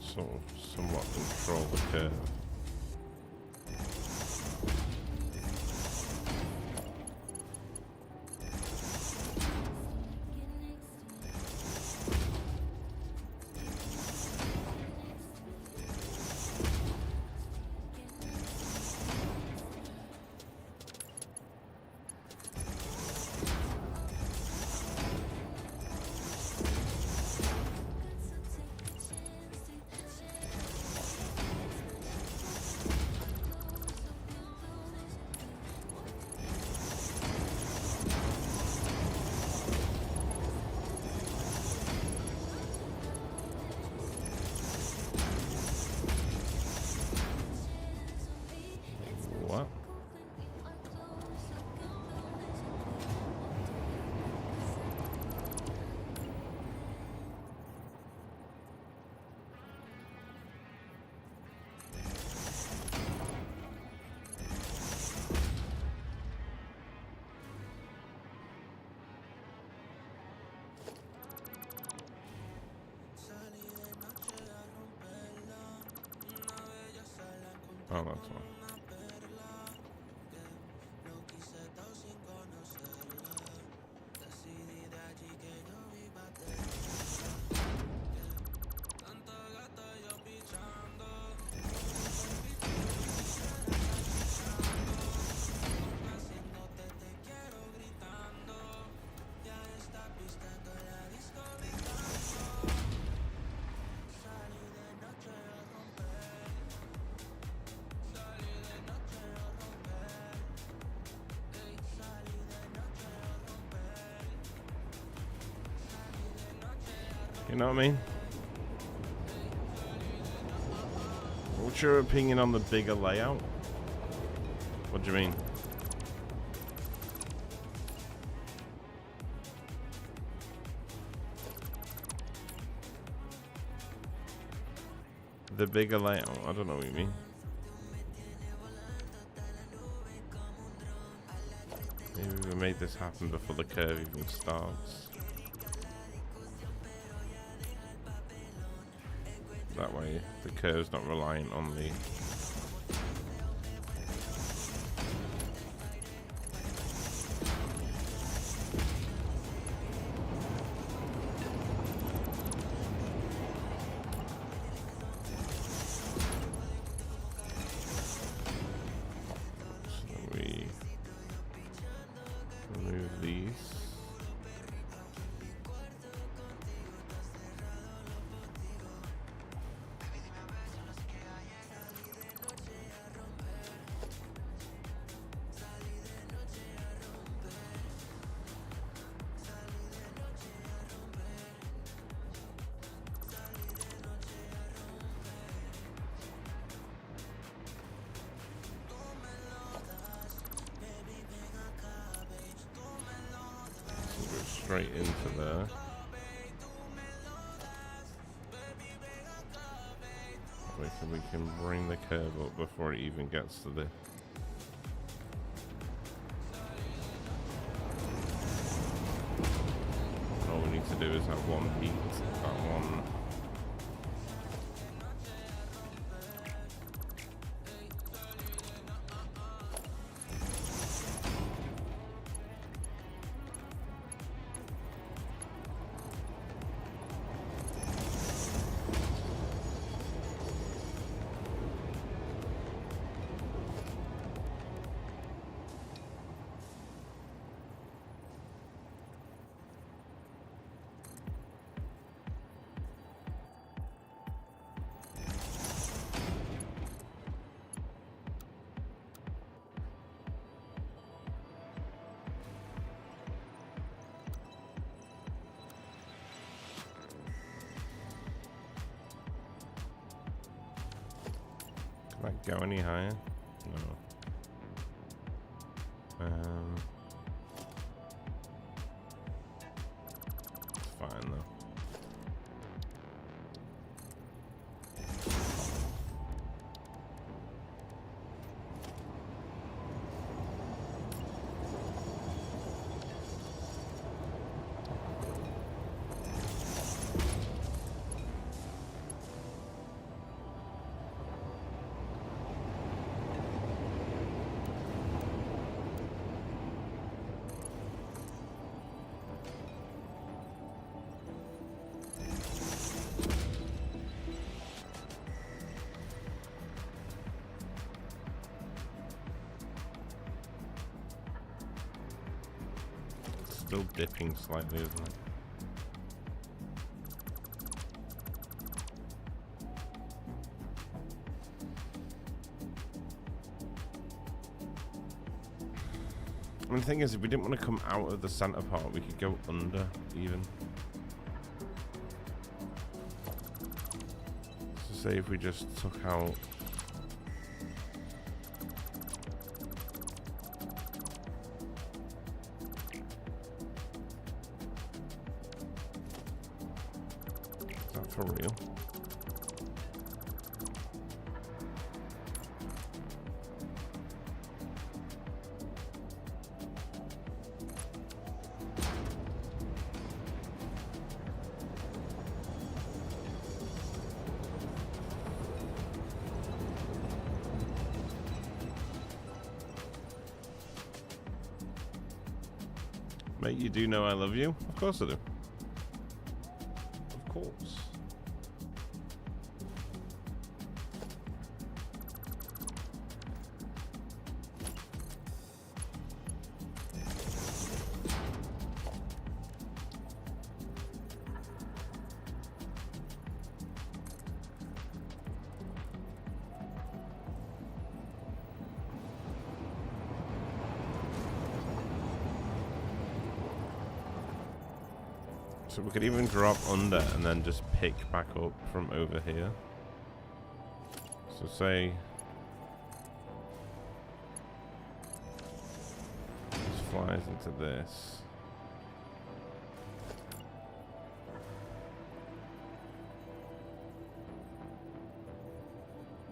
Speaker 2: sort of somewhat control the curve. What? Oh, that's one. You know what I mean? What's your opinion on the bigger layout? What do you mean? The bigger layout? I don't know what you mean. Maybe we made this happen before the curve even starts. That way the curve's not reliant on the... So we remove these. Straight into there. So we can bring the curve up before it even gets to the... All we need to do is have one beat that one. Can I go any higher? No. It's fine though. Still dipping slightly, isn't it? And the thing is, if we didn't want to come out of the center part, we could go under even. So say if we just took out... Is that for real? Mate, you do know I love you? Of course I do. Of course. So we could even drop under and then just pick back up from over here. So say this flies into this.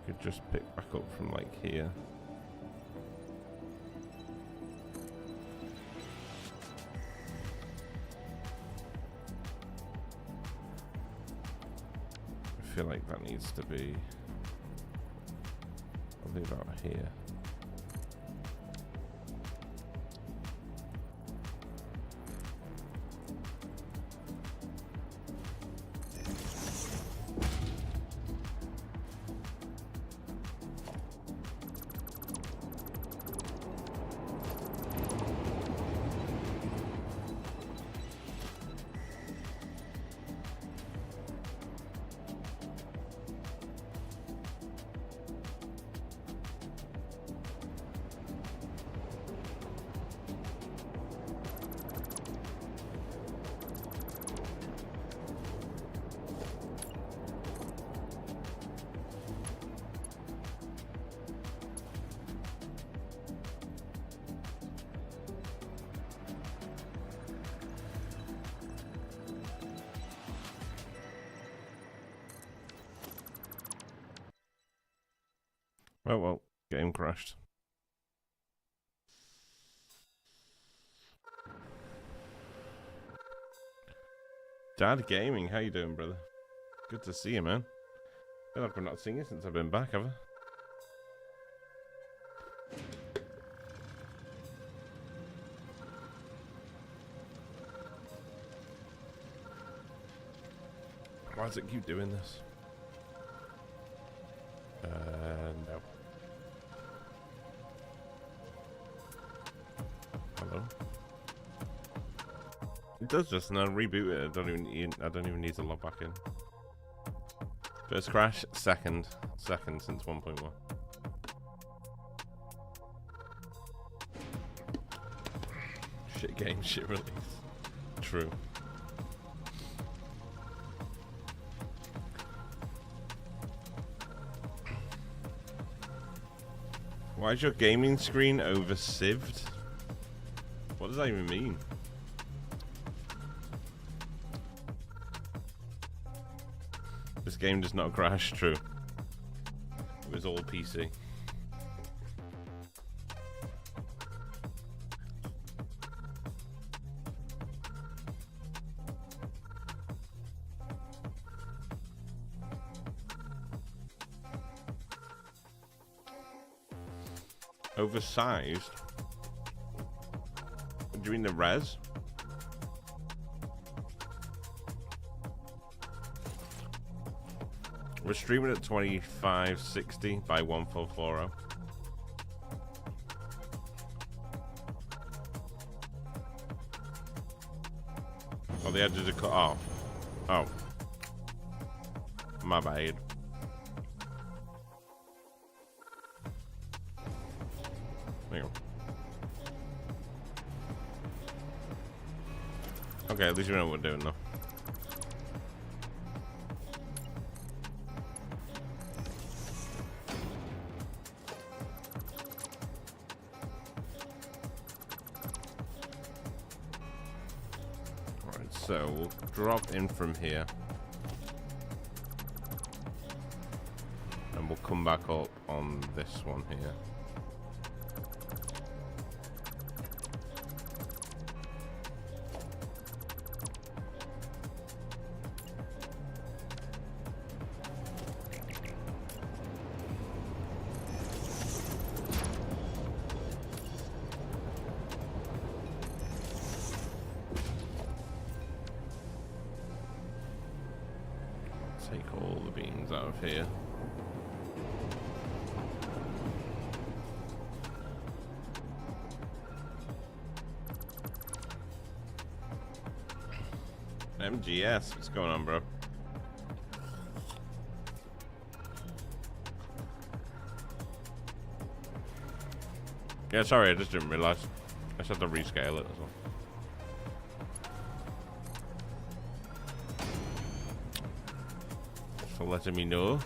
Speaker 2: Could just pick back up from like here. I feel like that needs to be probably about here. Oh well, game crashed. Dad Gaming, how you doing, brother? Good to see you, man. I feel like we've not seen you since I've been back, have I? Why does it keep doing this? No. Hello. It does just now reboot it. I don't even need to log back in. First crash, second since 1.1. Shit game, shit release. True. Why is your gaming screen over-sived? What does that even mean? This game does not crash, true. It was all PC. Oversized? Do you mean the res? We're streaming at 2560 by 1440. Oh, the edges are cut off. Oh. My bad. There you go. Okay, at least we know what we're doing though. Alright, so we'll drop in from here. And we'll come back up on this one here. Take all the beams out of here. MGS, what's going on, bro? Yeah, sorry, I just didn't realize. I just had to rescale it as well. for letting me know.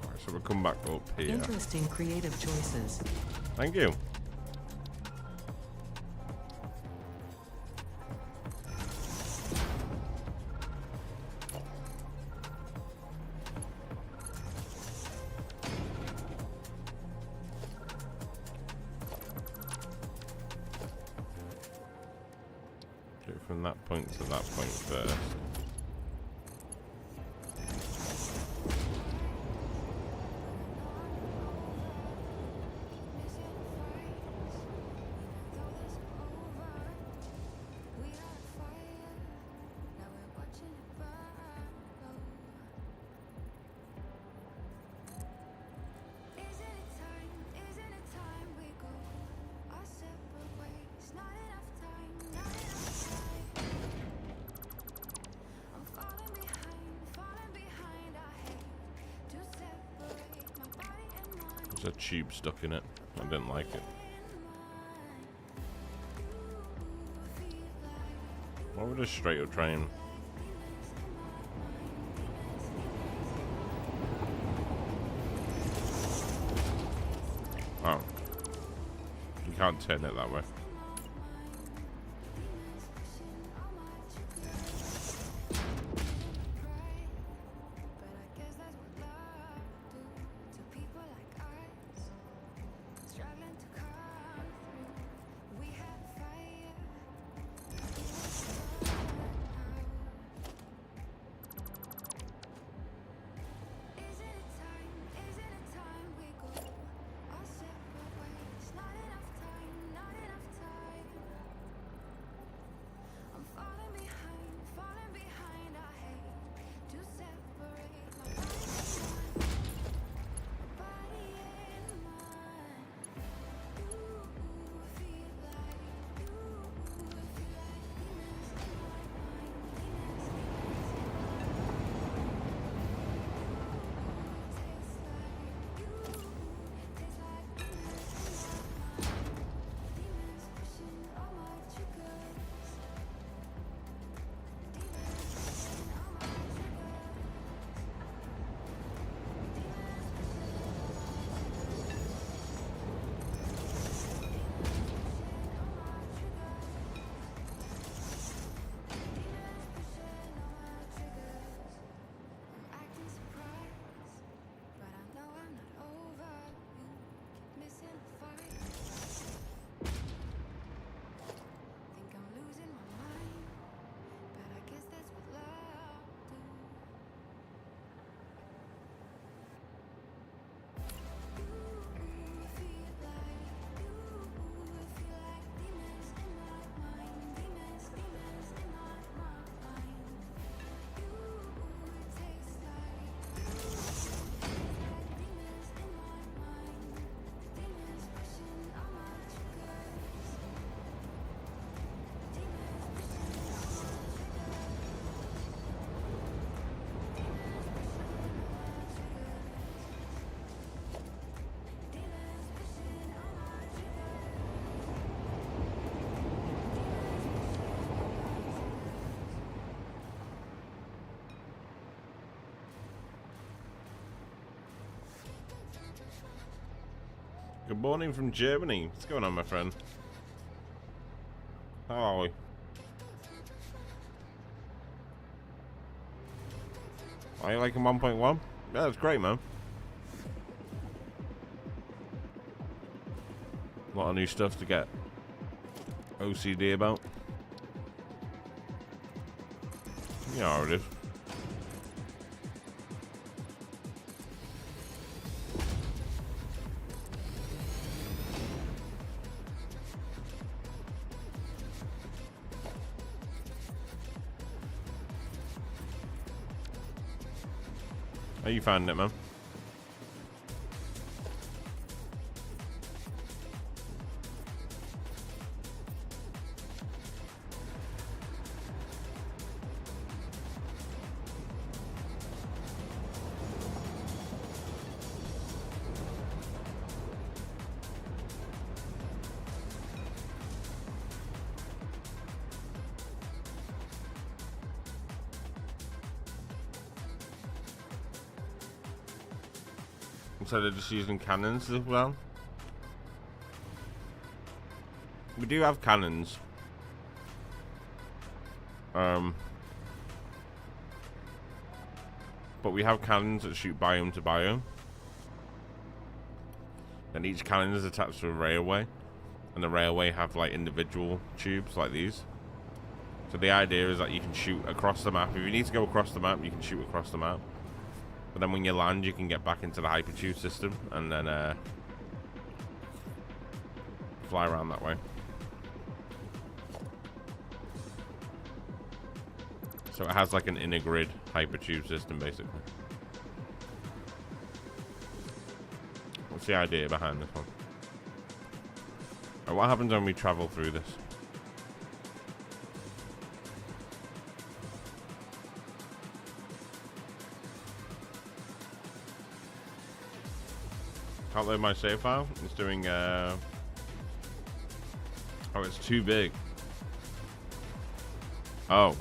Speaker 2: Alright, so we'll come back up here.
Speaker 5: Interesting creative choices.
Speaker 2: Thank you. Do it from that point to that point first. There's a tube stuck in it. I didn't like it. Why would a straight up train? Oh. You can't turn it that way. Good morning from Germany. What's going on, my friend? How are we? Are you liking 1.1? Yeah, that's great, man. A lot of new stuff to get OCD about. You know how it is. How you finding it, man? instead of just using cannons as well. We do have cannons. But we have cannons that shoot biome to biome. And each cannon is attached to a railway. And the railway have like individual tubes like these. So the idea is that you can shoot across the map. If you need to go across the map, you can shoot across the map. But then when you land, you can get back into the hypertube system and then fly around that way. So it has like an inner grid hypertube system, basically. What's the idea behind this one? Right, what happens when we travel through this? Can't load my save file. It's doing oh, it's too big. Oh.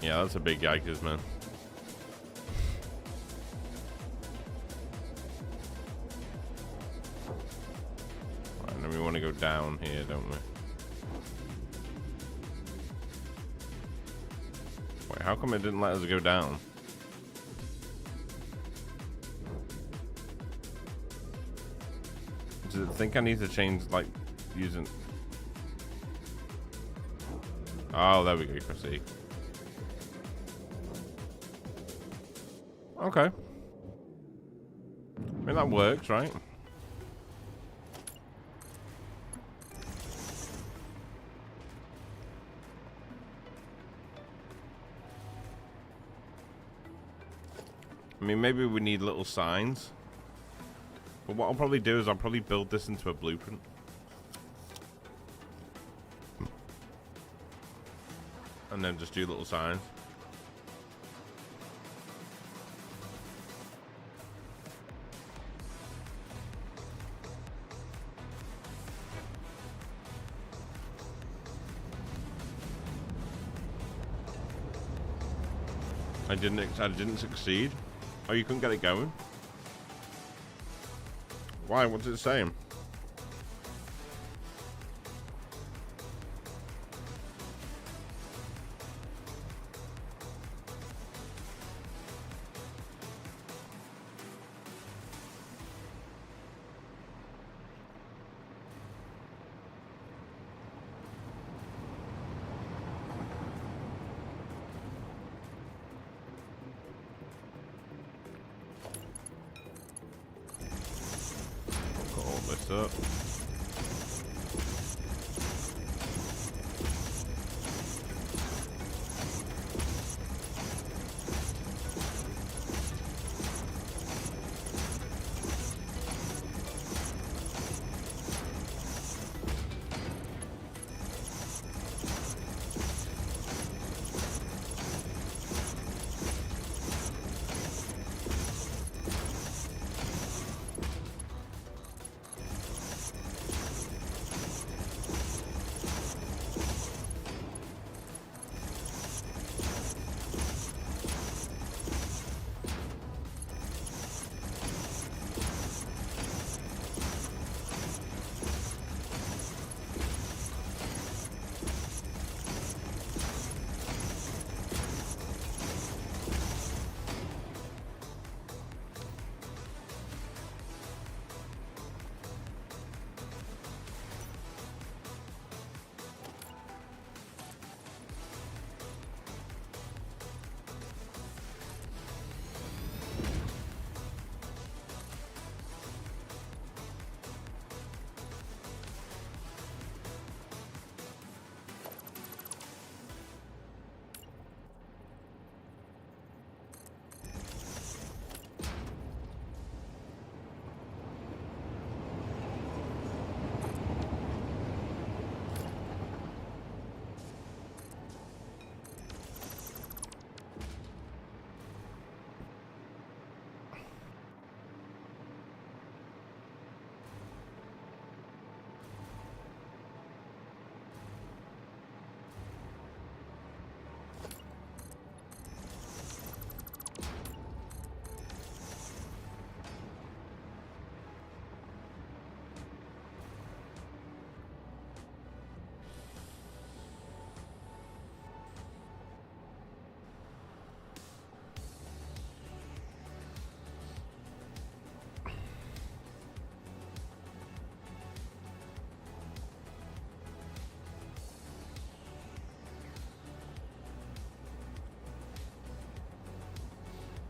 Speaker 2: Yeah, that's a big yikers, man. Right, and then we want to go down here, don't we? Wait, how come it didn't let us go down? Does it think I need to change, like, using... Oh, there we go, press E. Okay. I mean, that works, right? I mean, maybe we need little signs. But what I'll probably do is I'll probably build this into a blueprint. And then just do little signs. I didn't succeed. Oh, you couldn't get it going? Why? What's it saying? Up.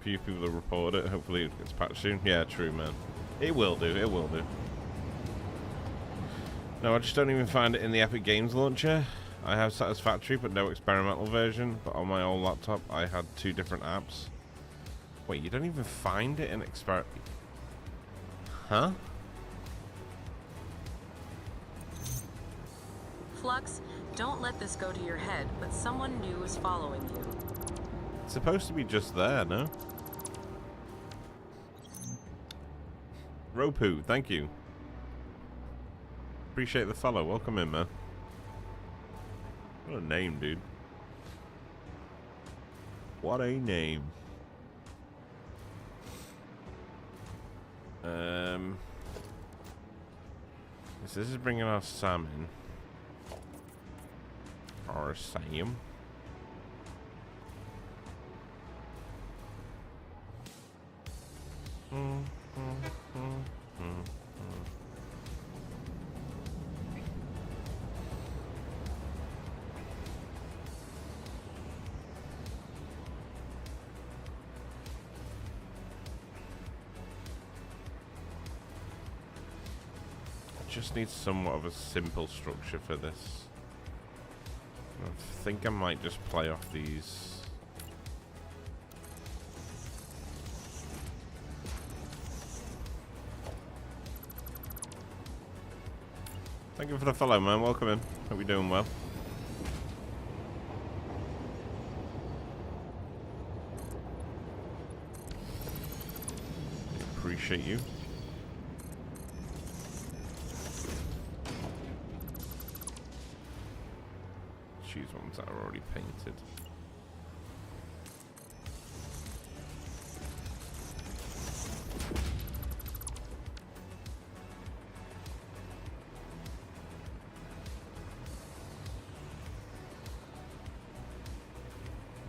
Speaker 2: few people have reported it. Hopefully it gets patched soon. Yeah, true, man. It will do. It will do. No, I just don't even find it in the Epic Games launcher. I have Satisfactory, but no experimental version. But on my old laptop, I had 2 different apps. Wait, you don't even find it in experiment? Huh?
Speaker 3: Flux, don't let this go to your head, but someone new is following you.
Speaker 2: It's supposed to be just there, no? Ropu, thank you. Appreciate the follow. Welcome in, man. What a name, dude. What a name. So this is bringing our salmon. Or Sam. Just need somewhat of a simple structure for this. I think I might just play off these. Thank you for the follow, man. Welcome in. Hope you're doing well. Appreciate you. Choose ones that are already painted.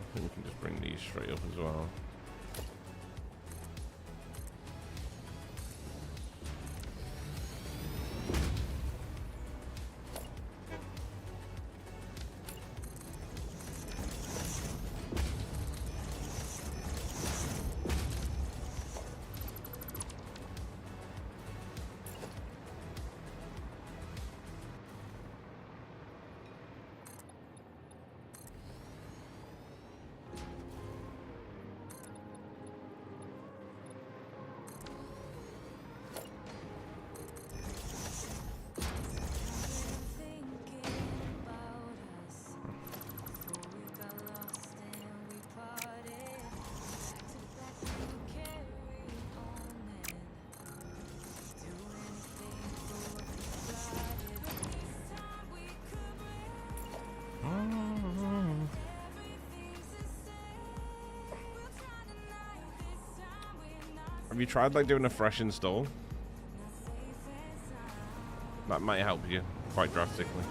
Speaker 2: I think we can just bring these straight up as well. Have you tried like doing a fresh install? That might help you quite drastically.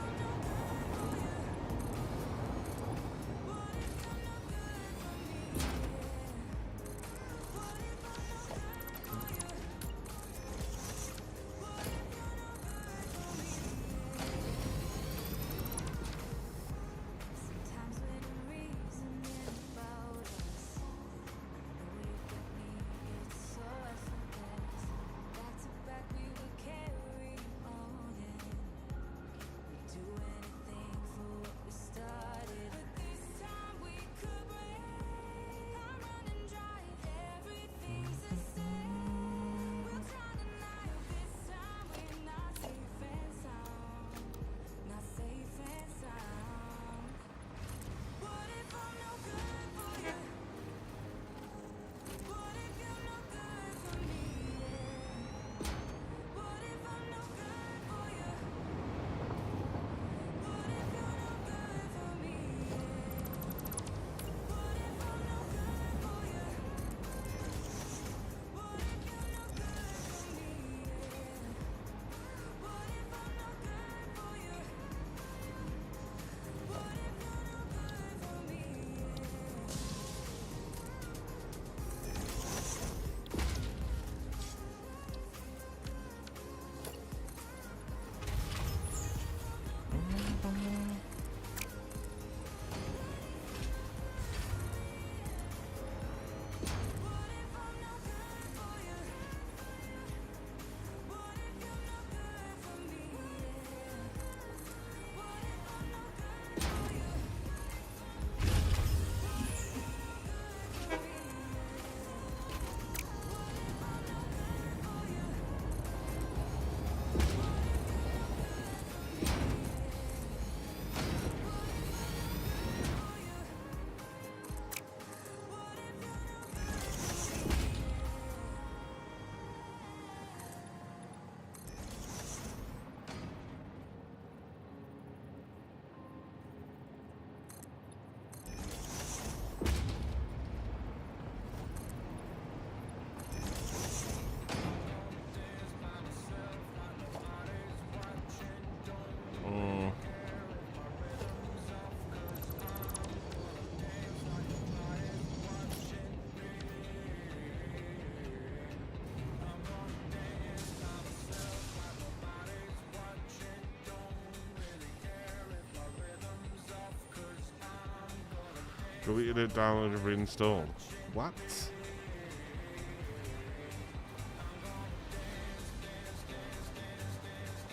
Speaker 2: Deleted it, downloaded, reinstalled. What?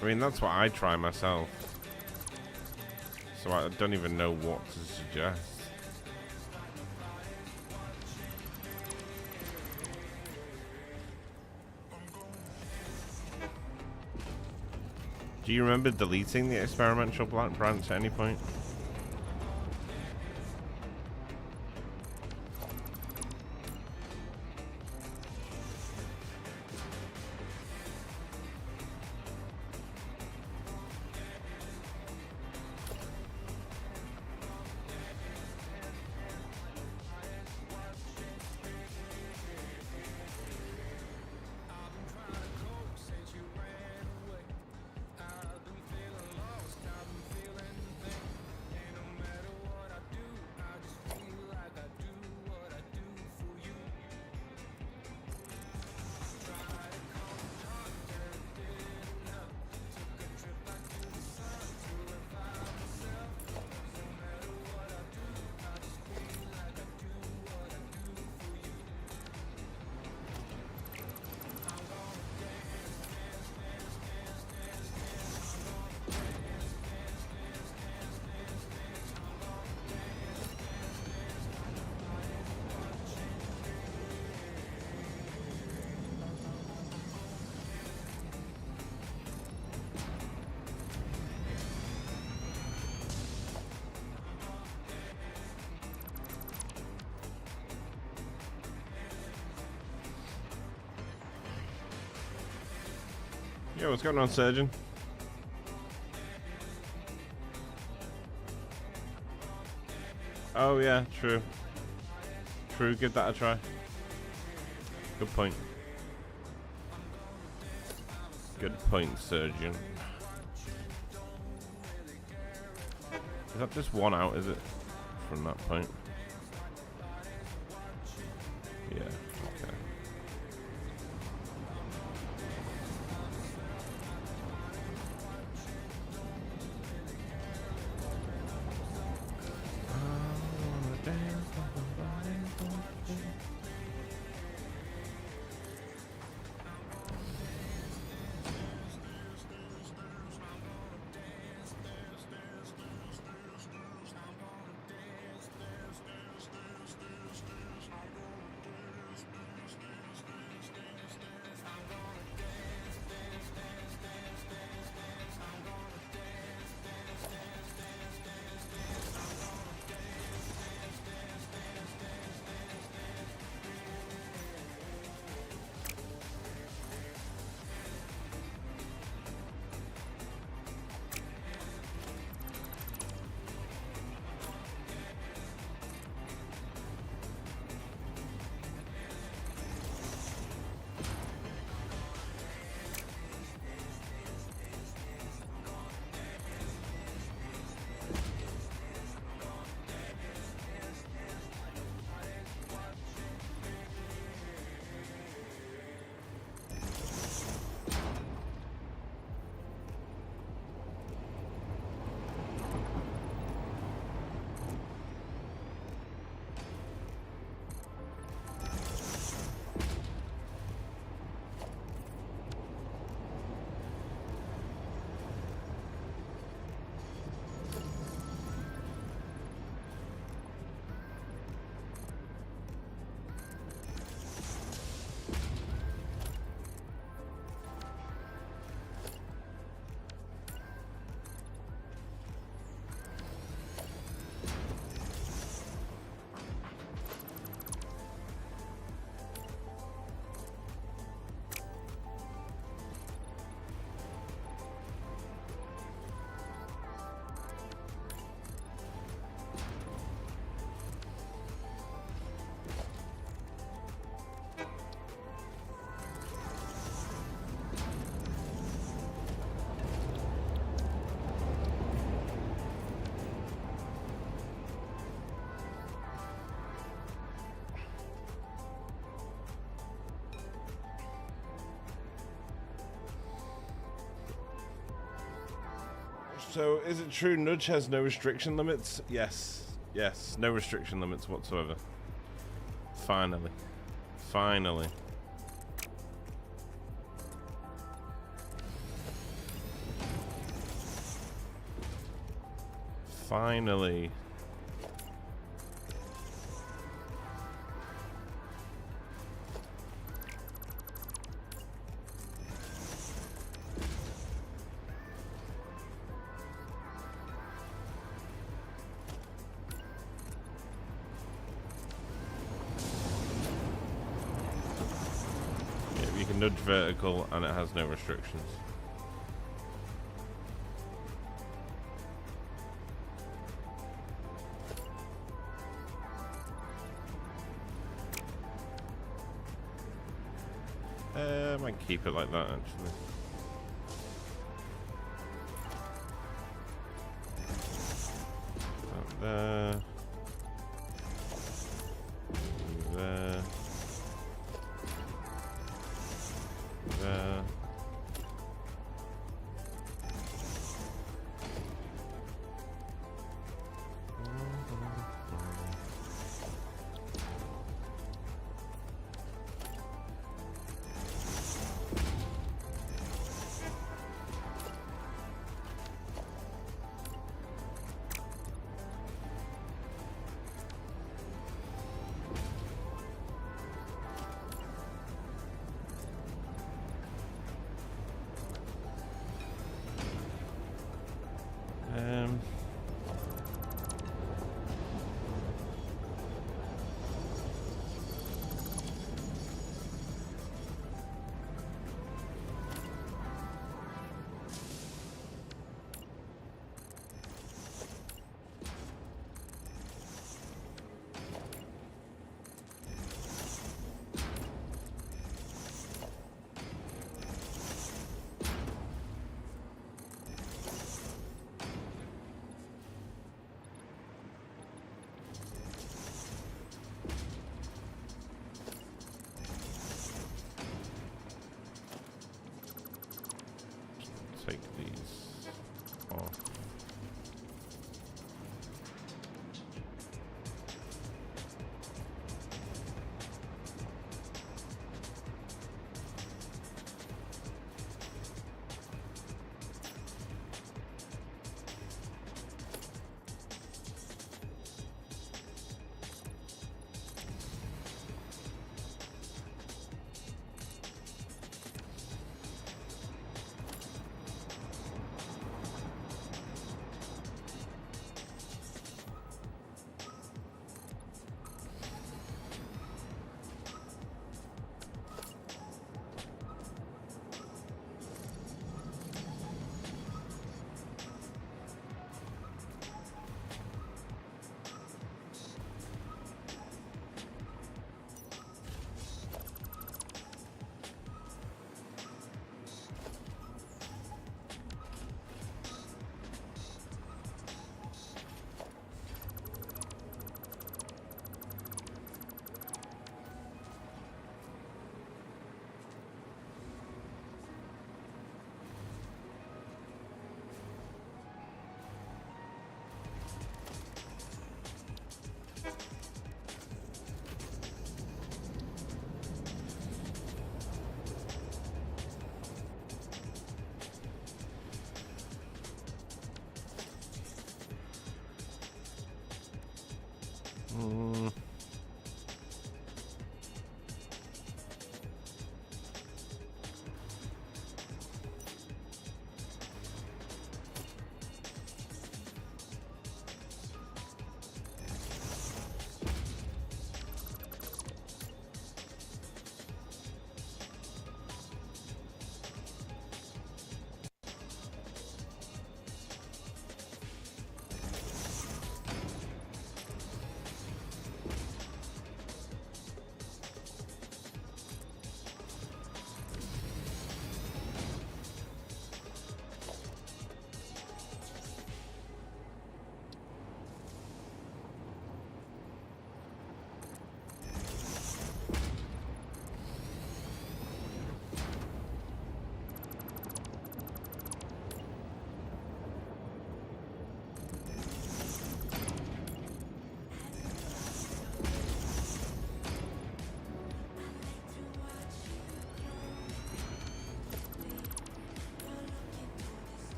Speaker 2: I mean, that's what I try myself. So I don't even know what to suggest. Do you remember deleting the experimental branch at any point? Yo, what's going on, Surgeon? Oh yeah, true. True, give that a try. Good point. Good point, Surgeon. Is that just one out, is it? From that point? Yeah, okay. So, is it true Nudge has no restriction limits? Yes. Yes, no restriction limits whatsoever. Finally. Finally. Finally. You can nudge vertical and it has no restrictions. I might keep it like that actually. Up there. There. There. Take these off.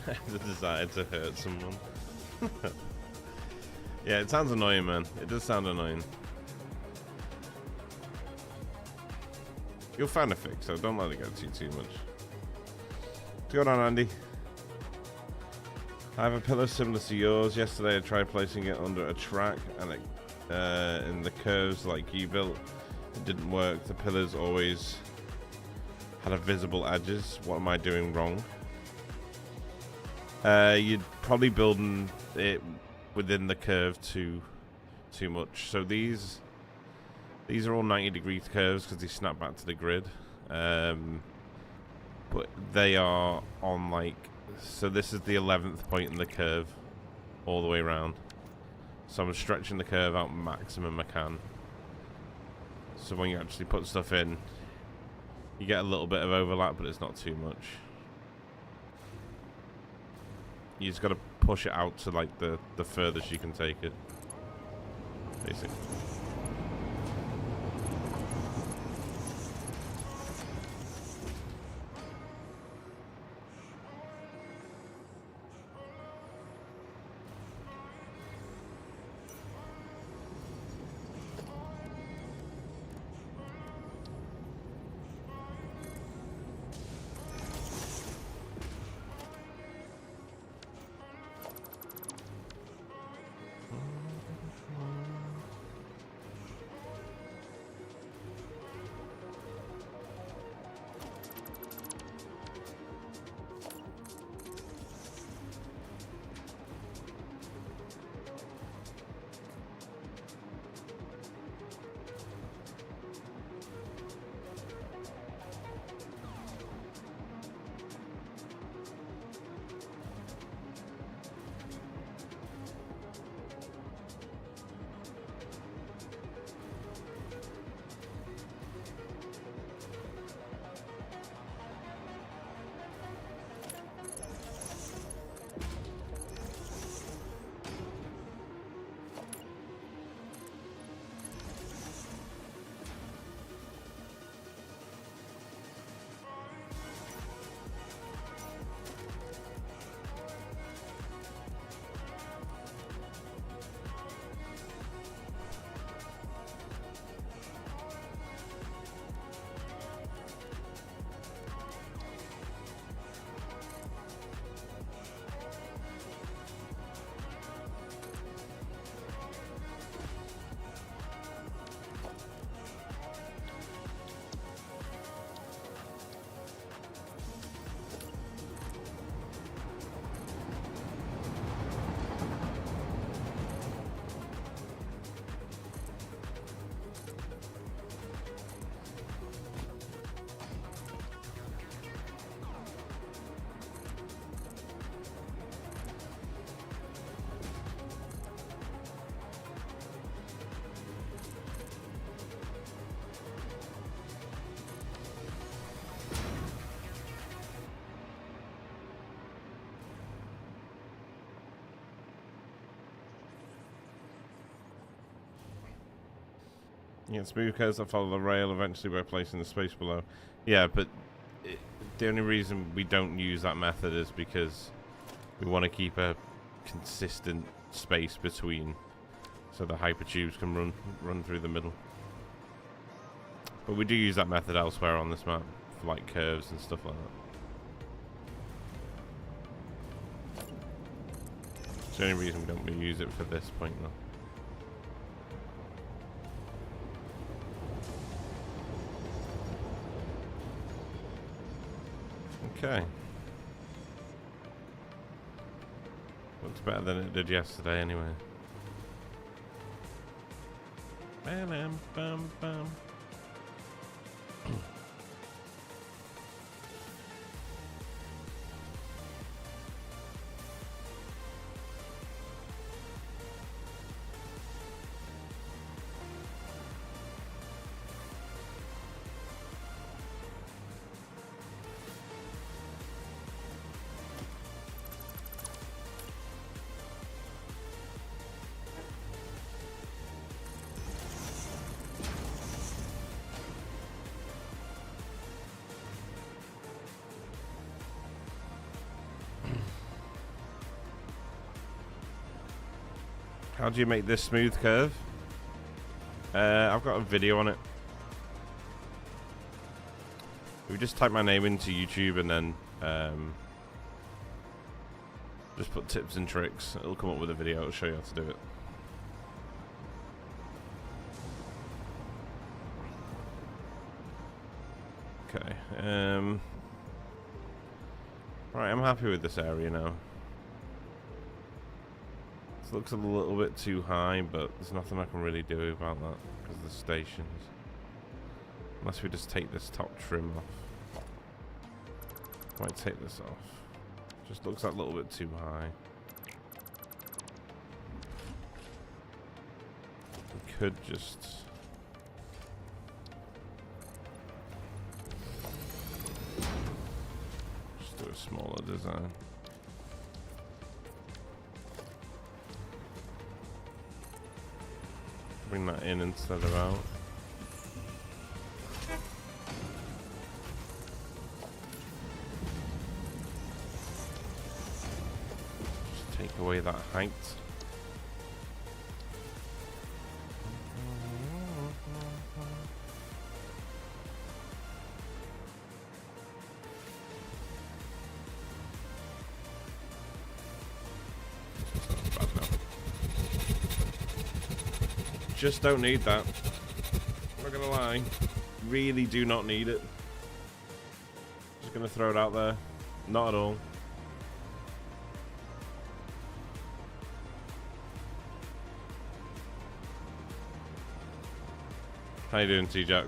Speaker 2: The desire to hurt someone. Yeah, it sounds annoying, man. It does sound annoying. You'll find a fix, so don't let it get to you too much. What's going on, Andy? I have a pillar similar to yours. Yesterday I tried placing it under a track and it, in the curves like you built. It didn't work. The pillars always had a visible edges. What am I doing wrong? You'd probably building it within the curve too much. So these are all 90-degree curves because they snap back to the grid. But they are on like, so this is the 11th point in the curve all the way around. So I'm stretching the curve out maximum I can. So when you actually put stuff in, you get a little bit of overlap, but it's not too much. You just got to push it out to like the furthest you can take it, basically. Yeah, smooth curves that follow the rail eventually by placing the space below. Yeah, but the only reason we don't use that method is because we want to keep a consistent space between, so the hypertubes can run through the middle. But we do use that method elsewhere on this map for like curves and stuff like that. It's the only reason we don't use it for this point though. Okay. Looks better than it did yesterday anyway. Bam, bam, bam. How do you make this smooth curve? I've got a video on it. We just type my name into YouTube and then just put tips and tricks. It'll come up with a video. It'll show you how to do it. Okay. Right, I'm happy with this area now. This looks a little bit too high, but there's nothing I can really do about that because of the stations. Unless we just take this top trim off. Might take this off. Just looks like a little bit too high. We could just... do a smaller design. Bring that in instead of out. Just take away that height. Just don't need that. I'm not gonna lie. Really do not need it. Just gonna throw it out there. Not at all. How you doing, T-Jack?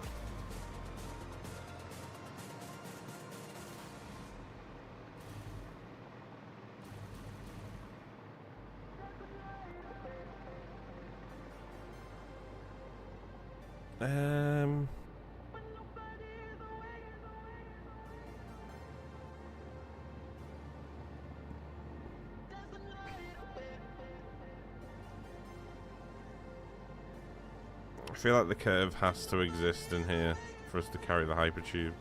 Speaker 2: I feel like the curve has to exist in here for us to carry the hypertube.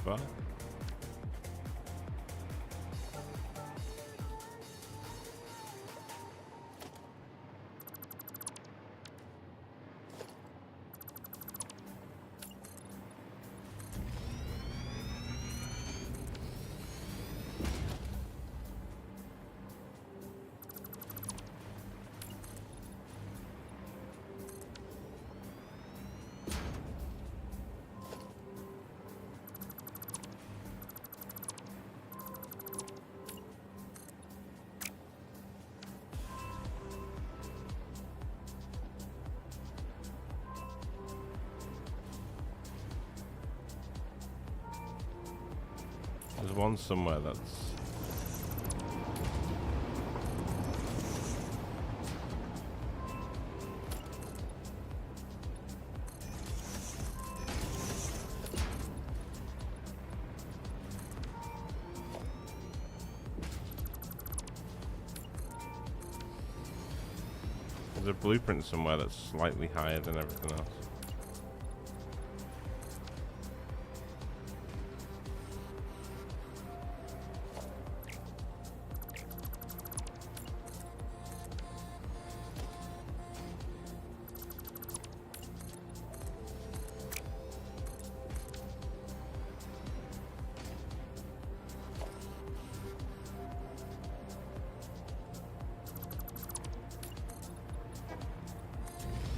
Speaker 2: far. There's one somewhere that's... There's a blueprint somewhere that's slightly higher than everything else.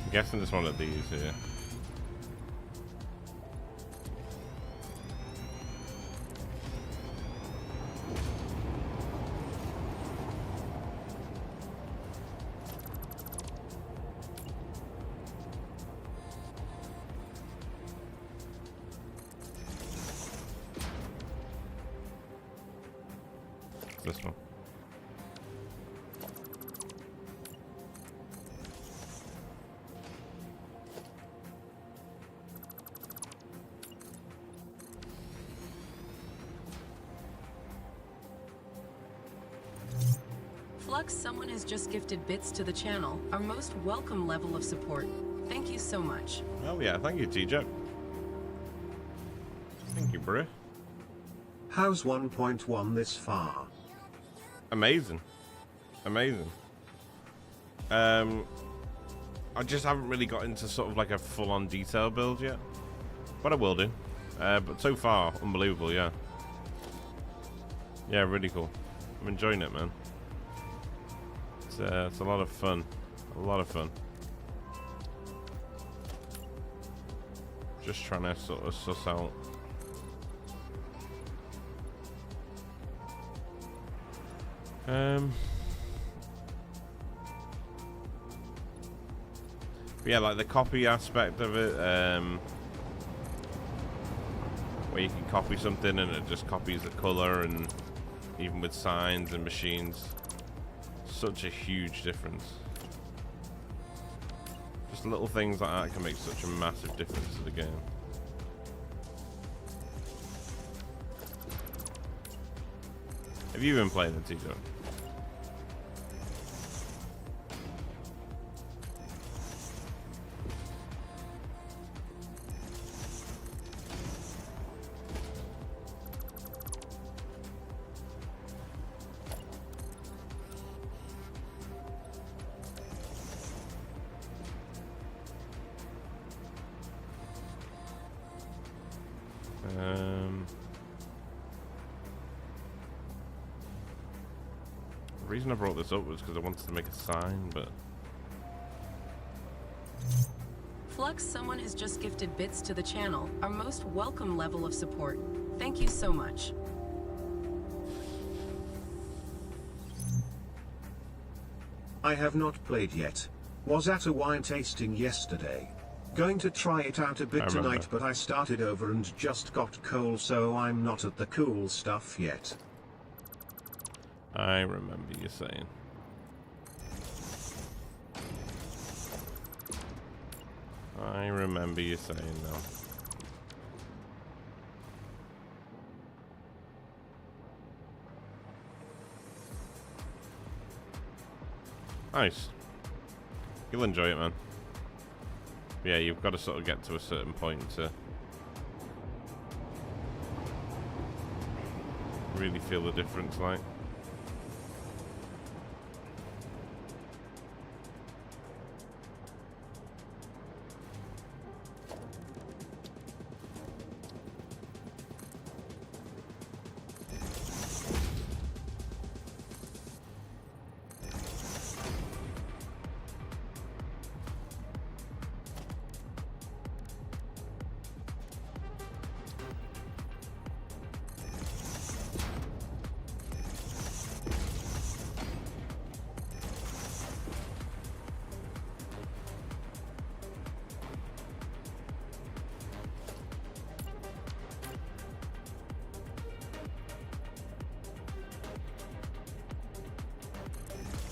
Speaker 2: I'm guessing there's one of these here. This one.
Speaker 3: Flux, someone has just gifted bits to the channel. Our most welcome level of support. Thank you so much.
Speaker 2: Oh yeah, thank you, TJ. Thank you, bro.
Speaker 4: How's 1.1 this far?
Speaker 2: Amazing. Amazing. I just haven't really got into sort of like a full-on detail build yet. But I will do. But so far, unbelievable, yeah. Yeah, really cool. I'm enjoying it, man. It's a lot of fun. A lot of fun. Just trying to sort of suss out. Yeah, like the copy aspect of it, where you can copy something and it just copies the color, and even with signs and machines, such a huge difference. Just little things like that can make such a massive difference to the game. Have you been playing it, TJ? The reason I brought this up was because I wanted to make a sign, but...
Speaker 3: Flux, someone has just gifted bits to the channel. Our most welcome level of support. Thank you so much.
Speaker 4: I have not played yet. Was at a wine tasting yesterday. Going to try it out a bit tonight, but I started over and just got cold, so I'm not at the cool stuff yet.
Speaker 2: I remember you saying. I remember you saying no. Nice. You'll enjoy it, man. Yeah, you've got to sort of get to a certain point to really feel the difference, like.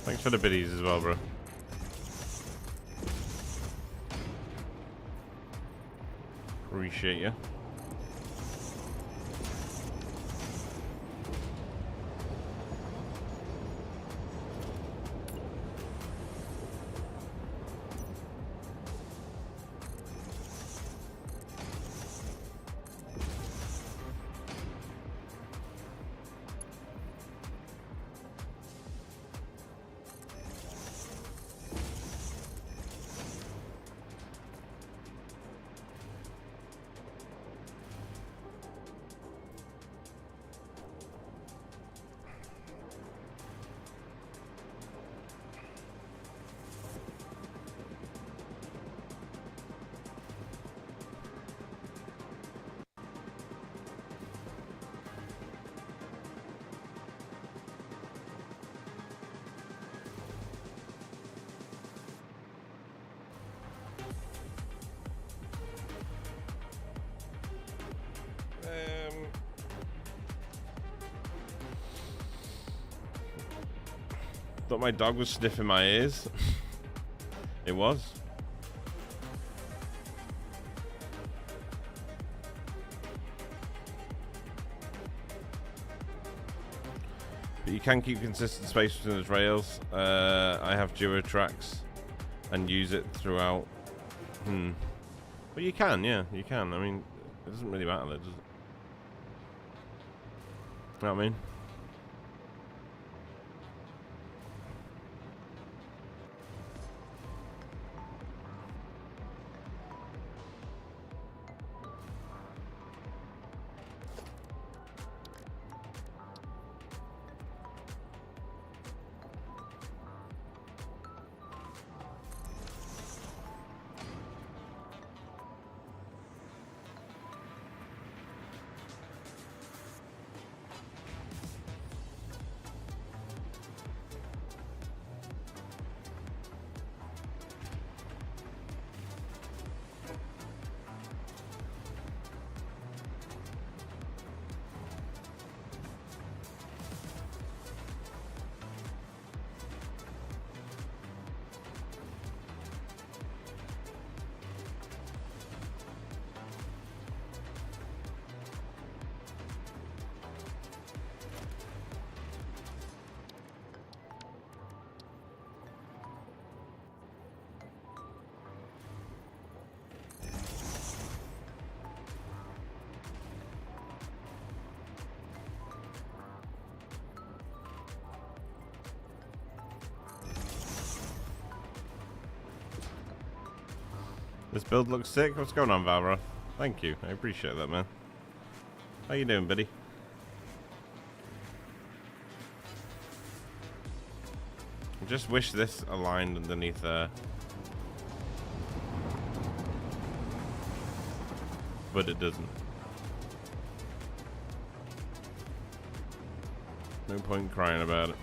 Speaker 2: Thanks for the biddies as well, bro. Appreciate you. Thought my dog was sniffing my ears. It was. But you can keep consistent space between those rails. I have duo tracks and use it throughout. But you can, yeah, you can. I mean, it doesn't really matter, does it? You know what I mean? This build looks sick. What's going on, Valra? Thank you. I appreciate that, man. How you doing, buddy? I just wish this aligned underneath there. But it doesn't. No point crying about it.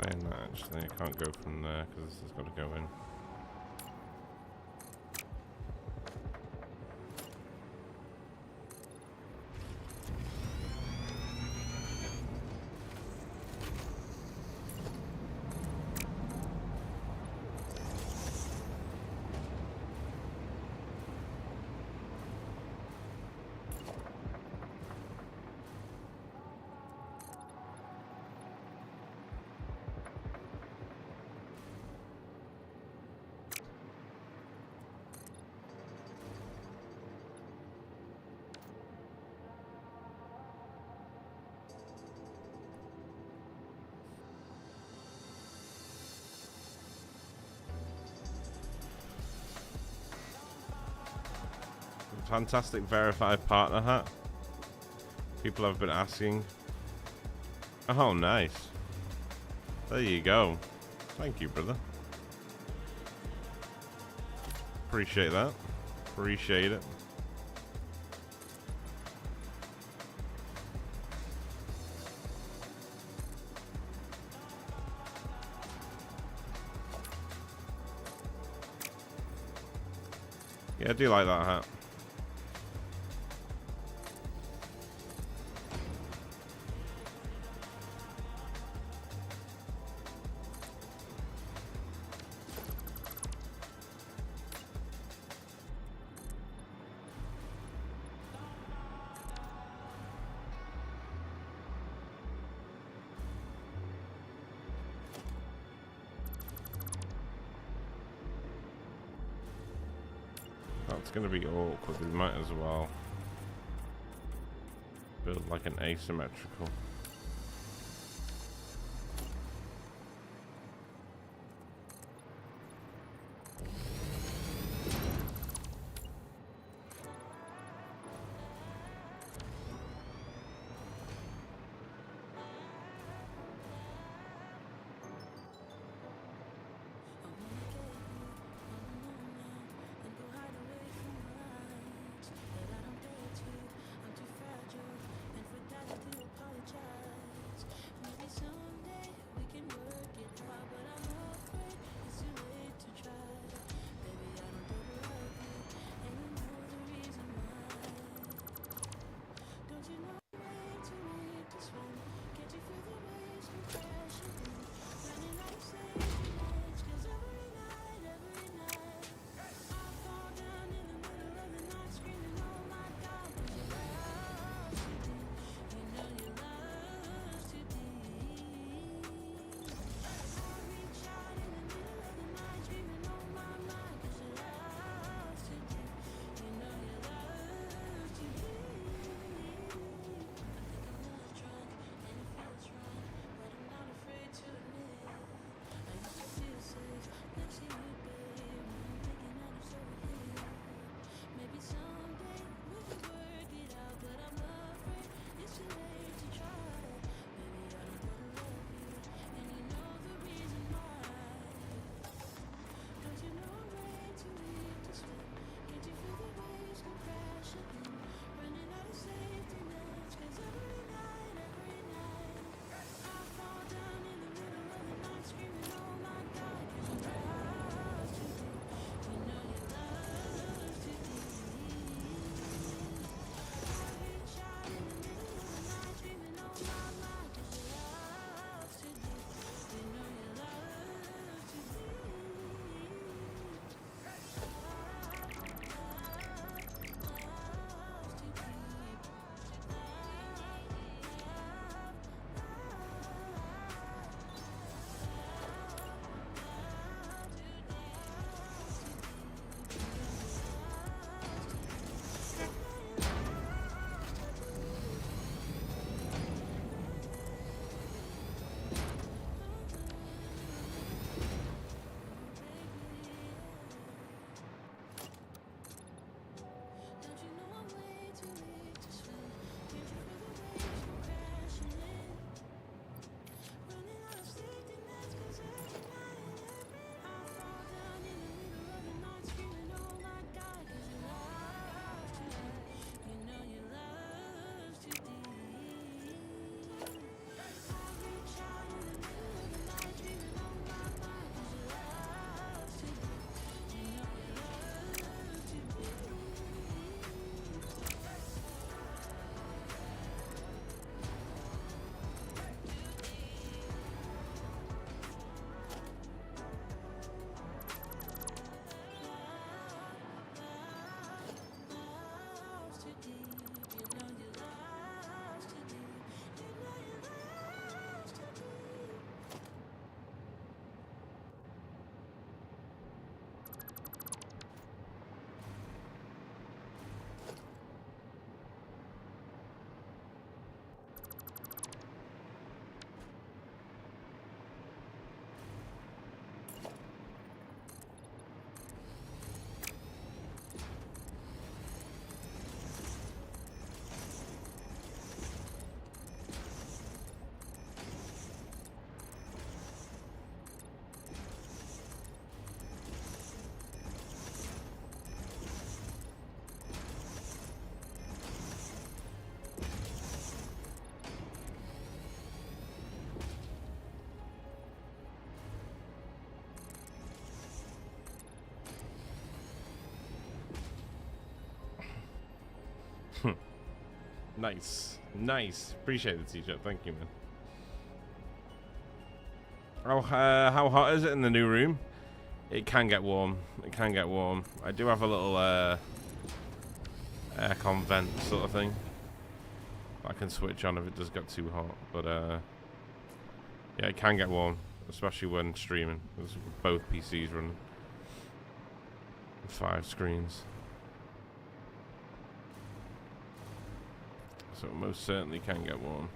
Speaker 2: Saying that, actually, I can't go from there because this has got to go in. Fantastic verified partner hat. People have been asking. Oh, nice. There you go. Thank you, brother. Appreciate that. Appreciate it. Yeah, I do like that hat. That's going to be awkward. We might as well build like an asymmetrical. Nice. Nice. Appreciate the t-shirt. Thank you, man. Oh, how hot is it in the new room? It can get warm. It can get warm. I do have a little aircon vent sort of thing. I can switch on if it does get too hot. But yeah, it can get warm, especially when streaming. There's both PCs running. 5 screens. So it most certainly can get warm.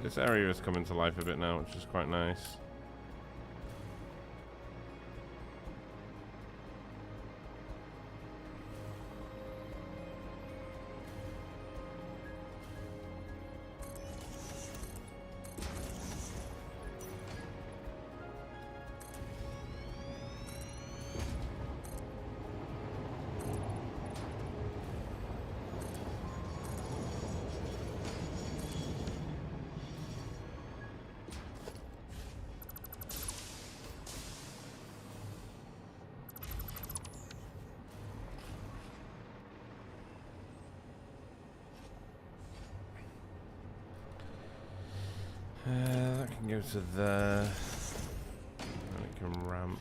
Speaker 2: This area is coming to life a bit now, which is quite nice. That can go to there. And it can ramp.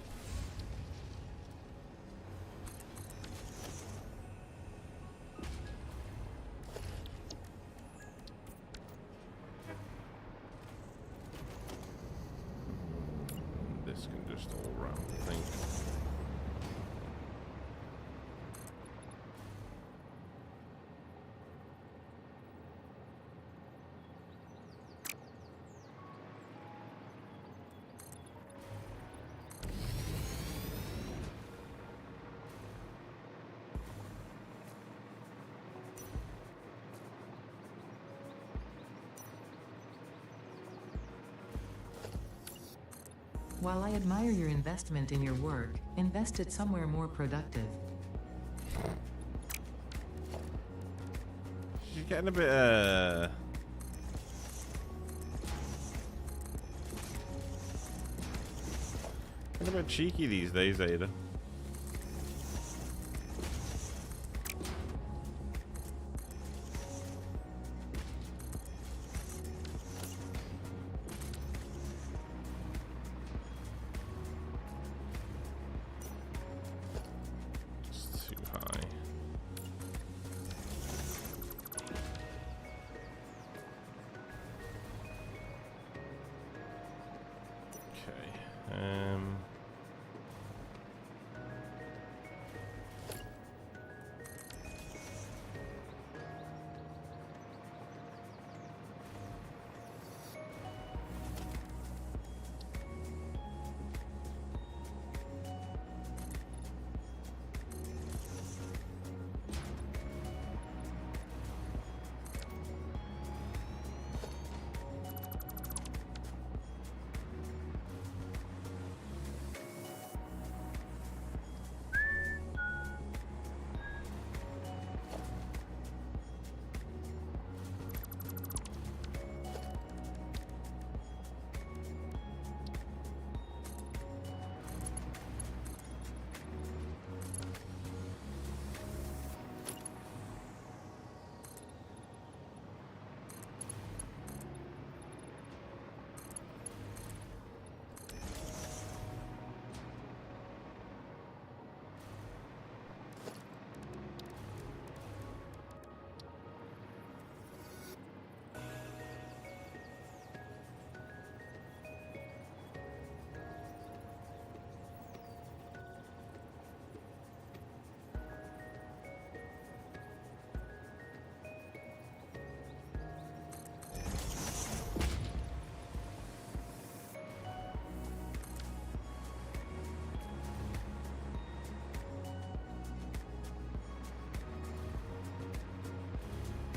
Speaker 2: This can just all ramp, I think.
Speaker 5: While I admire your investment in your work, invest it somewhere more productive.
Speaker 2: She's getting a bit, getting a bit cheeky these days, Ada.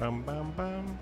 Speaker 2: Bam, bam, bam.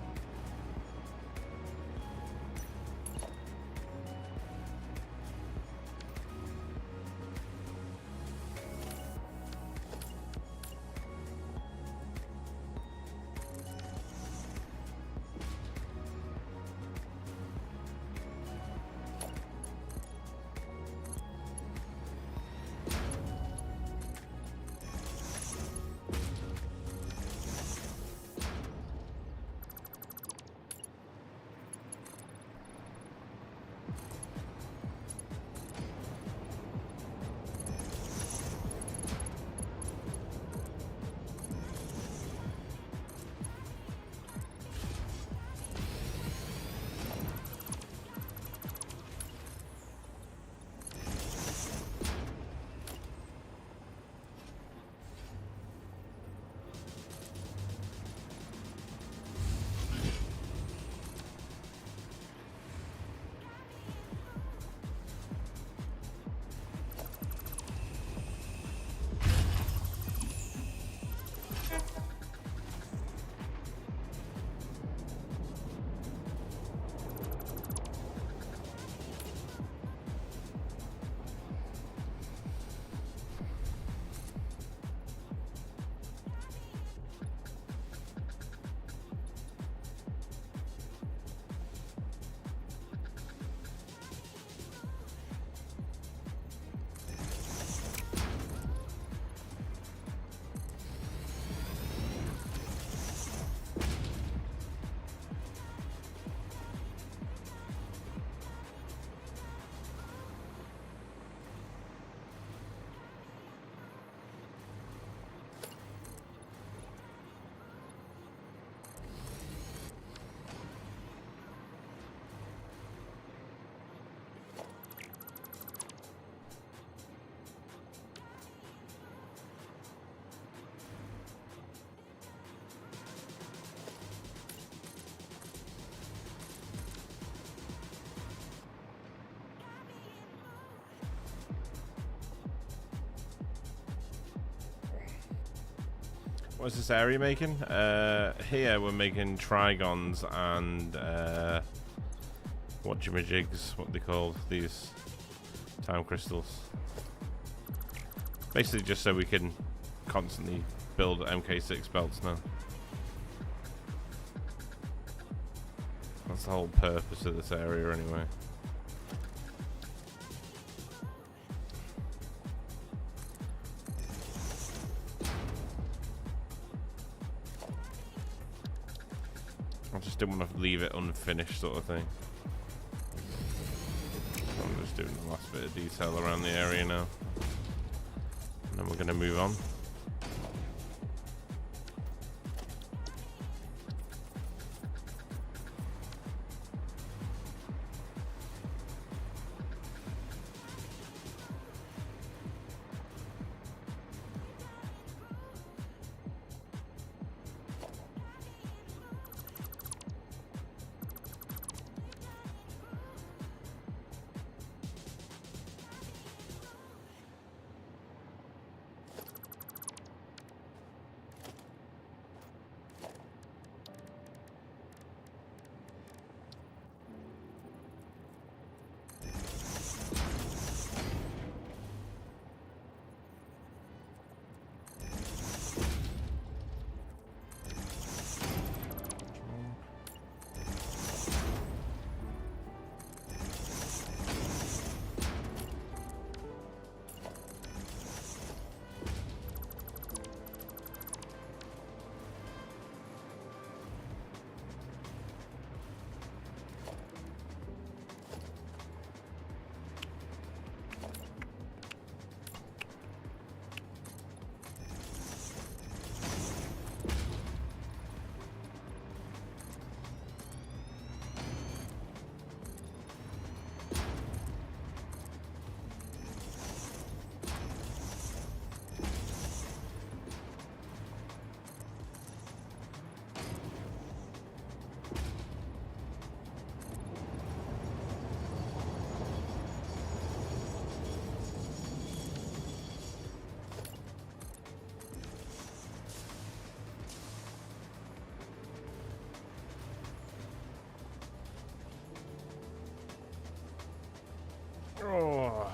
Speaker 2: What's this area making? Here we're making trigons and whatchamajigs, what they called, these time crystals. Basically just so we can constantly build MK6 belts now. That's the whole purpose of this area anyway. I just didn't want to leave it unfinished sort of thing. So I'm just doing the last bit of detail around the area now. And then we're going to move on. Oh.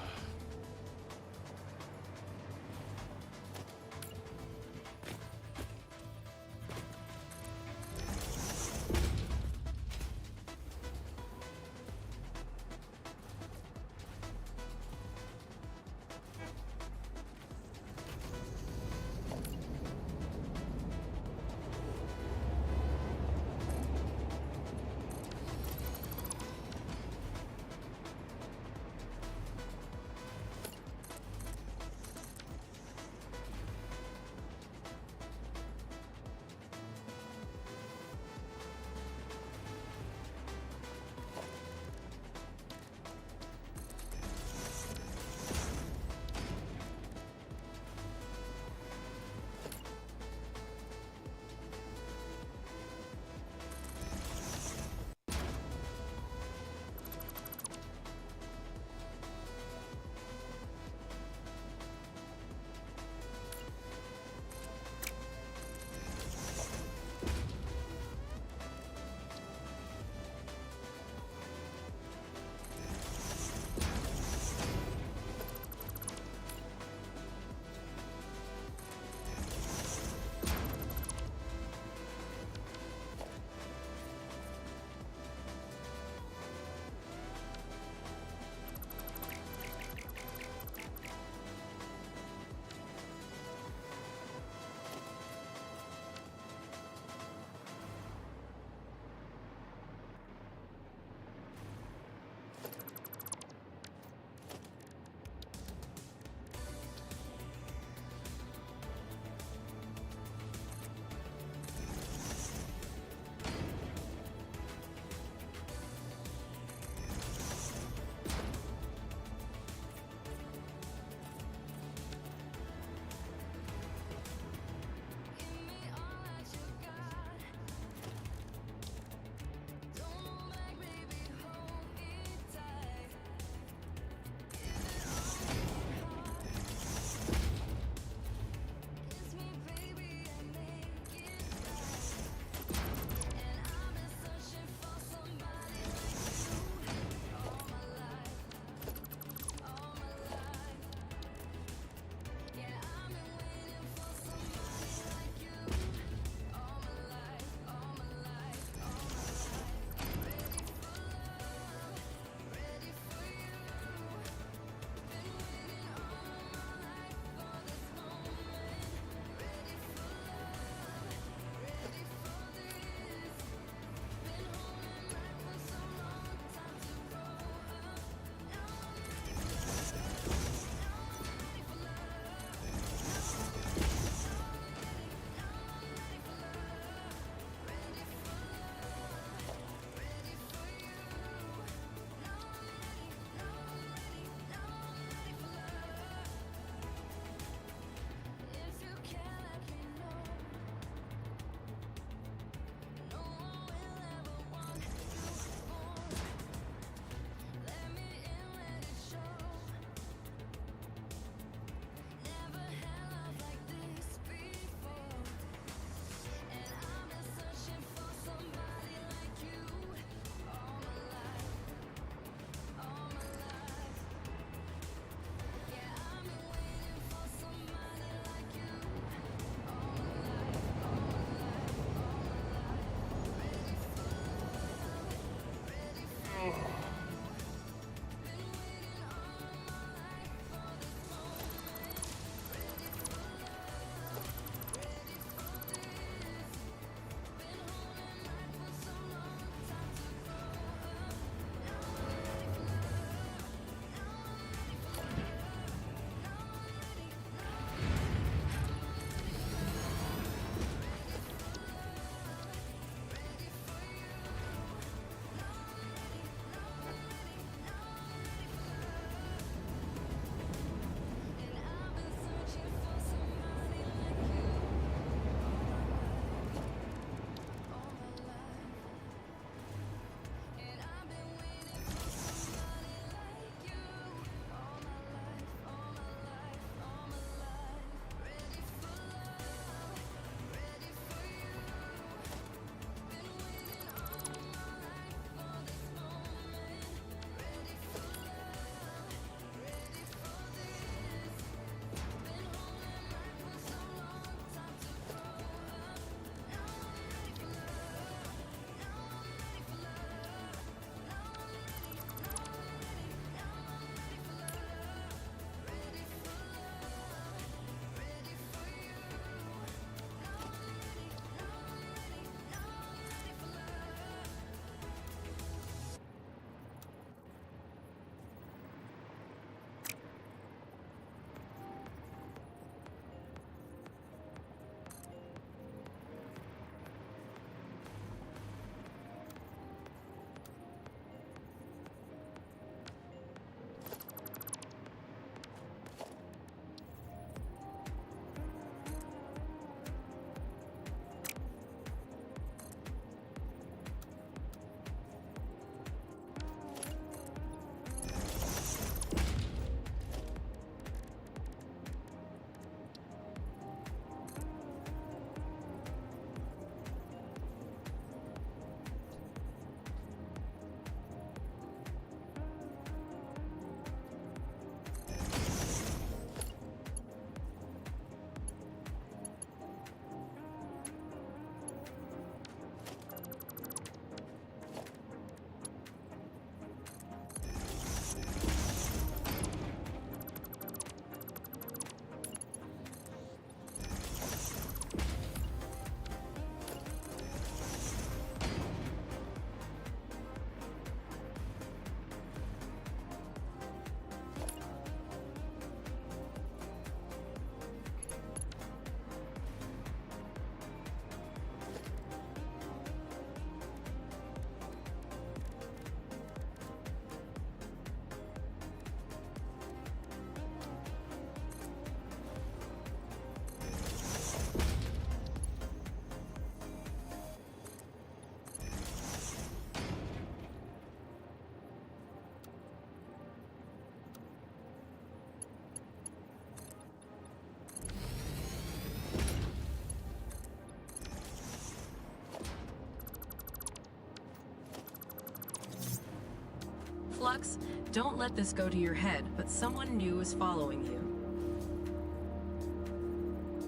Speaker 3: Flux, don't let this go to your head, but someone new is following you.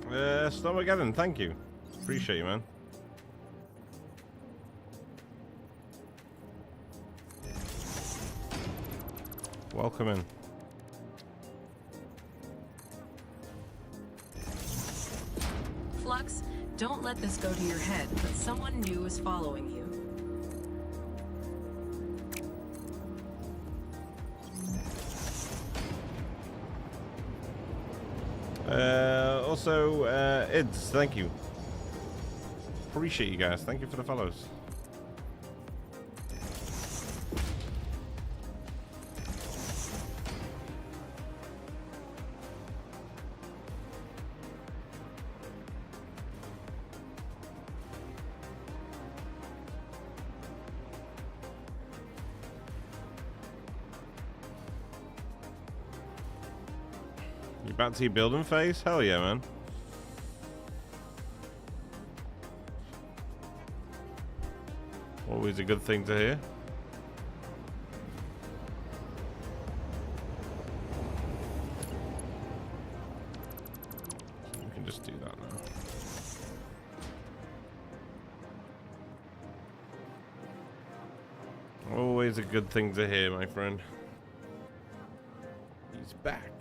Speaker 2: Snowmageddon, thank you. Appreciate you, man. Welcome in.
Speaker 3: Flux, don't let this go to your head, but someone new is following you.
Speaker 2: Also, Ids, thank you. Appreciate you guys. Thank you for the follows. You back to your building phase? Hell yeah, man. Always a good thing to hear. We can just do that now. Always a good thing to hear, my friend. He's back.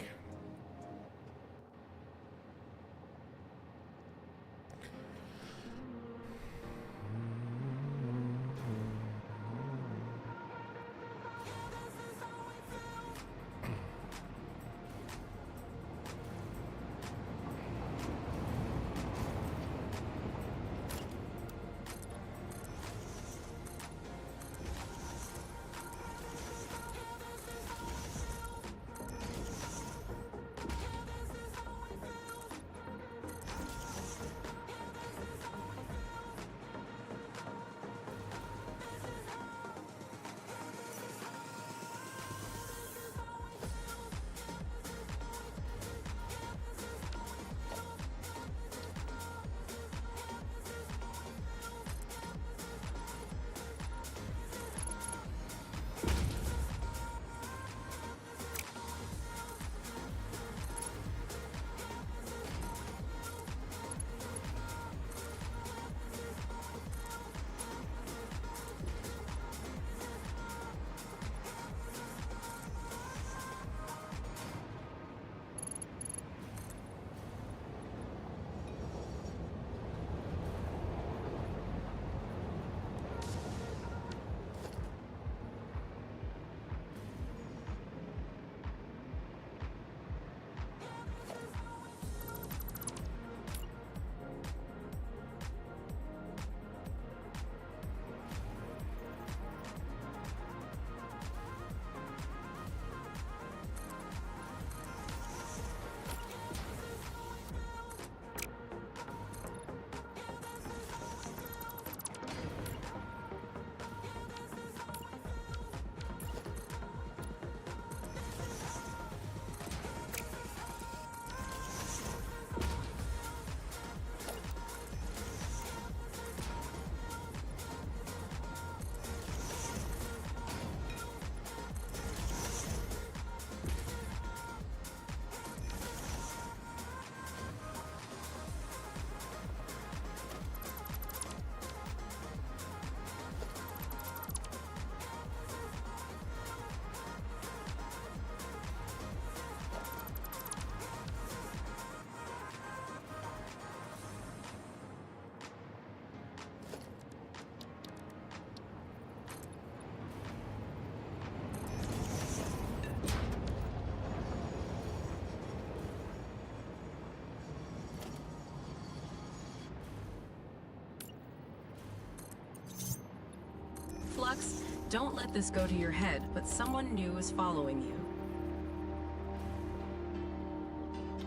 Speaker 3: Flux, don't let this go to your head, but someone new is following you.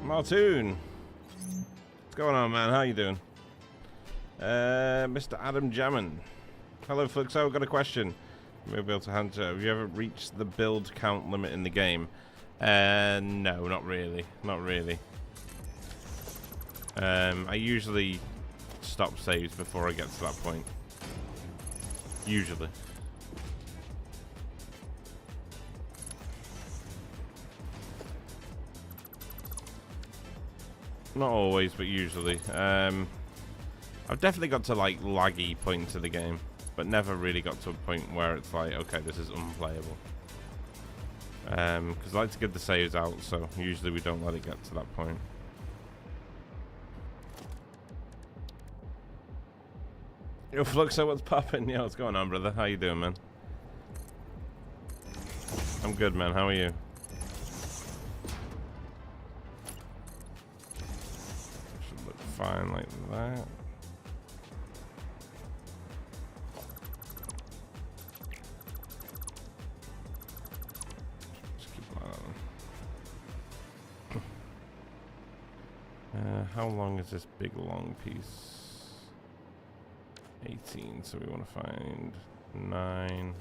Speaker 2: Martoon. What's going on, man? How you doing? Mr. Adam Jammin. Hello, Fluxo. I've got a question. You may be able to answer. Have you ever reached the build count limit in the game? No, not really. Not really. I usually stop saves before I get to that point. Usually. Not always, but usually. I've definitely got to like laggy points of the game, but never really got to a point where it's like, okay, this is unplayable. Because I like to get the saves out, so usually we don't let it get to that point. Yo, Fluxo, what's poppin'? Yo, what's going on, brother? How you doing, man? I'm good, man. How are you? Should look fine like that. Just keep an eye on them. How long is this big long piece? 18, so we want to find 9.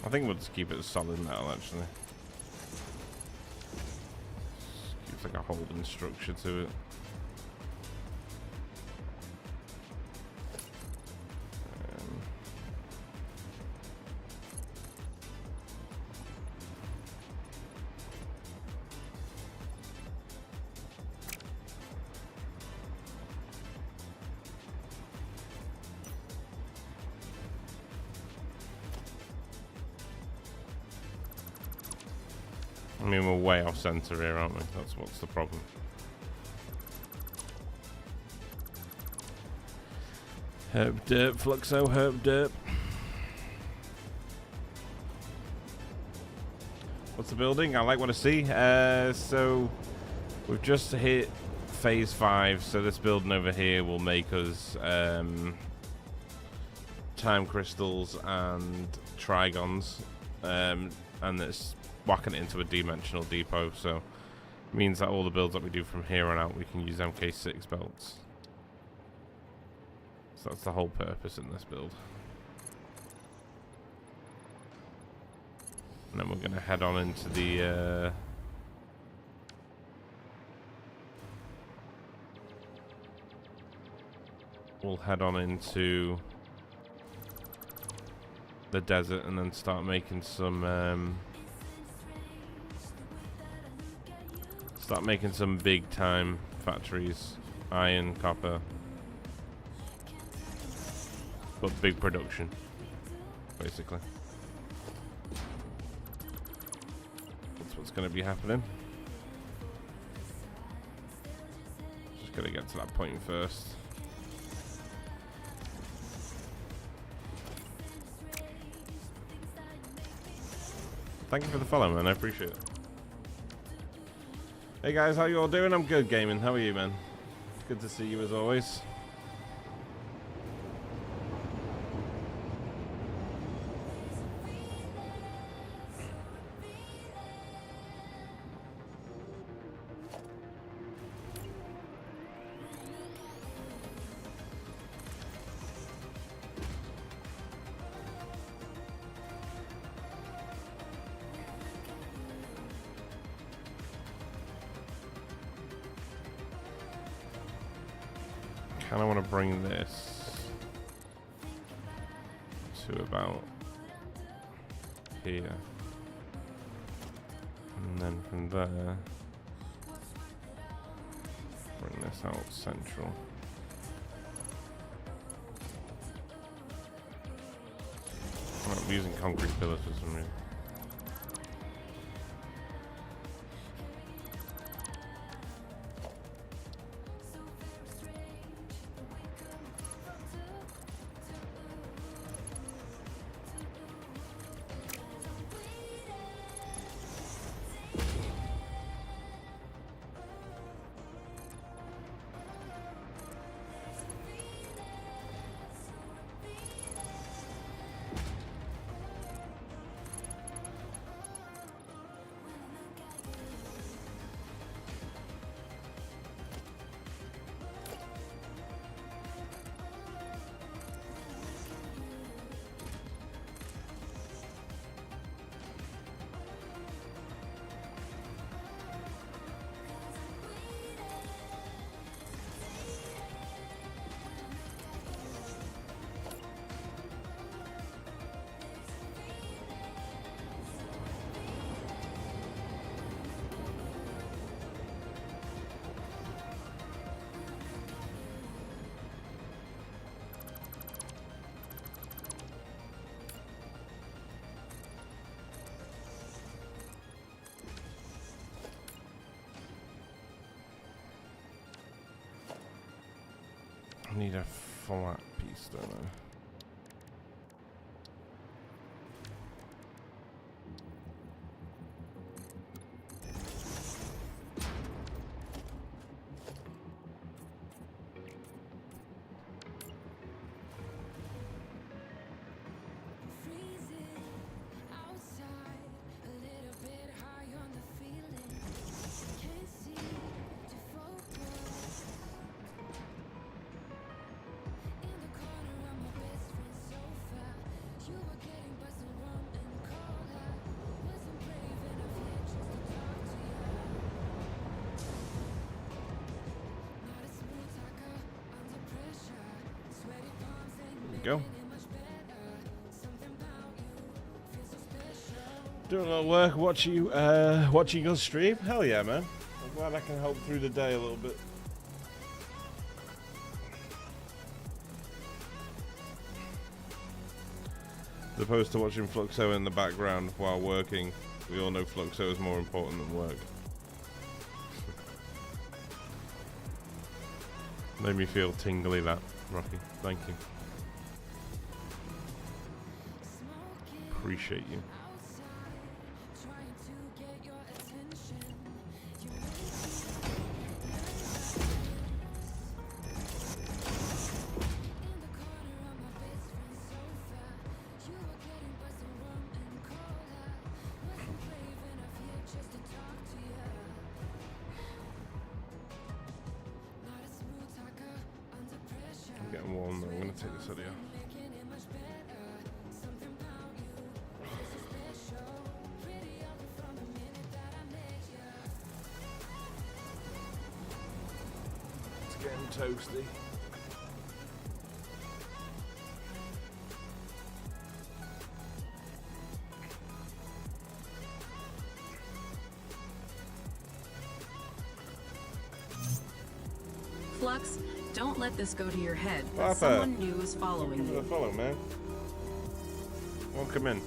Speaker 2: I think we'll just keep it solid metal, actually. Just keeps like a holding structure to it. I mean, we're way off center here, aren't we? That's what's the problem. Herb derp, Fluxo, herb derp. What's the building? I like what I see. So we've just hit phase 5, so this building over here will make us time crystals and trigons, and it's whacking it into a dimensional depot, so it means that all the builds that we do from here on out we can use MK6 belts. So that's the whole purpose in this build. And then we're going to head on into the we'll head on into the desert and then start making some big time factories, iron, copper, but big production, basically. That's what's going to be happening. Just got to get to that point first. Thank you for the follow, man. I appreciate it. Hey guys, how you all doing? I'm good, gaming. How are you, man? Good to see you as always. Kind of want to bring this to about here, and then from there bring this out central. I'm using concrete pillars for some reason. need a flat piece, don't I? Go. Doing a little work watching your stream. Hell yeah, man. I'm glad I can help through the day a little bit. As opposed to watching Fluxo in the background while working. We all know Fluxo is more important than work. Made me feel tingly, that, Rocky. Thank you. Appreciate you. I'm getting warm. I'm going to take this video. Toasty.
Speaker 3: Flux, don't let this go to your head.
Speaker 2: Papa.
Speaker 3: Someone new is following you.
Speaker 2: Follow, man. Welcome in.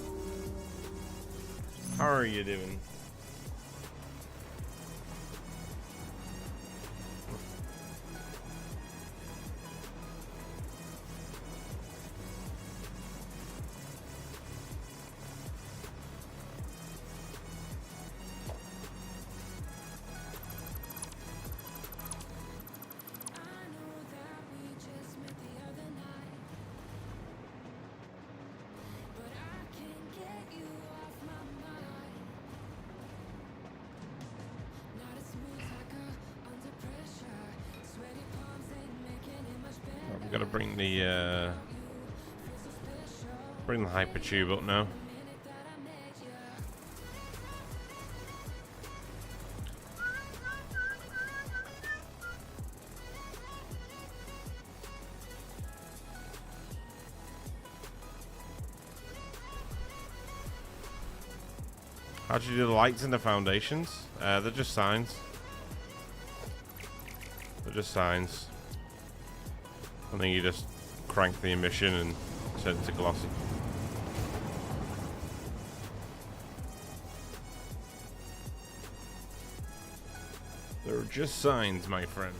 Speaker 2: How are you doing? I've got to bring the hypertube up now. How'd you do the lights and the foundations? They're just signs. They're just signs. I think you just crank the emission and set it to glossy. They're just signs, my friend.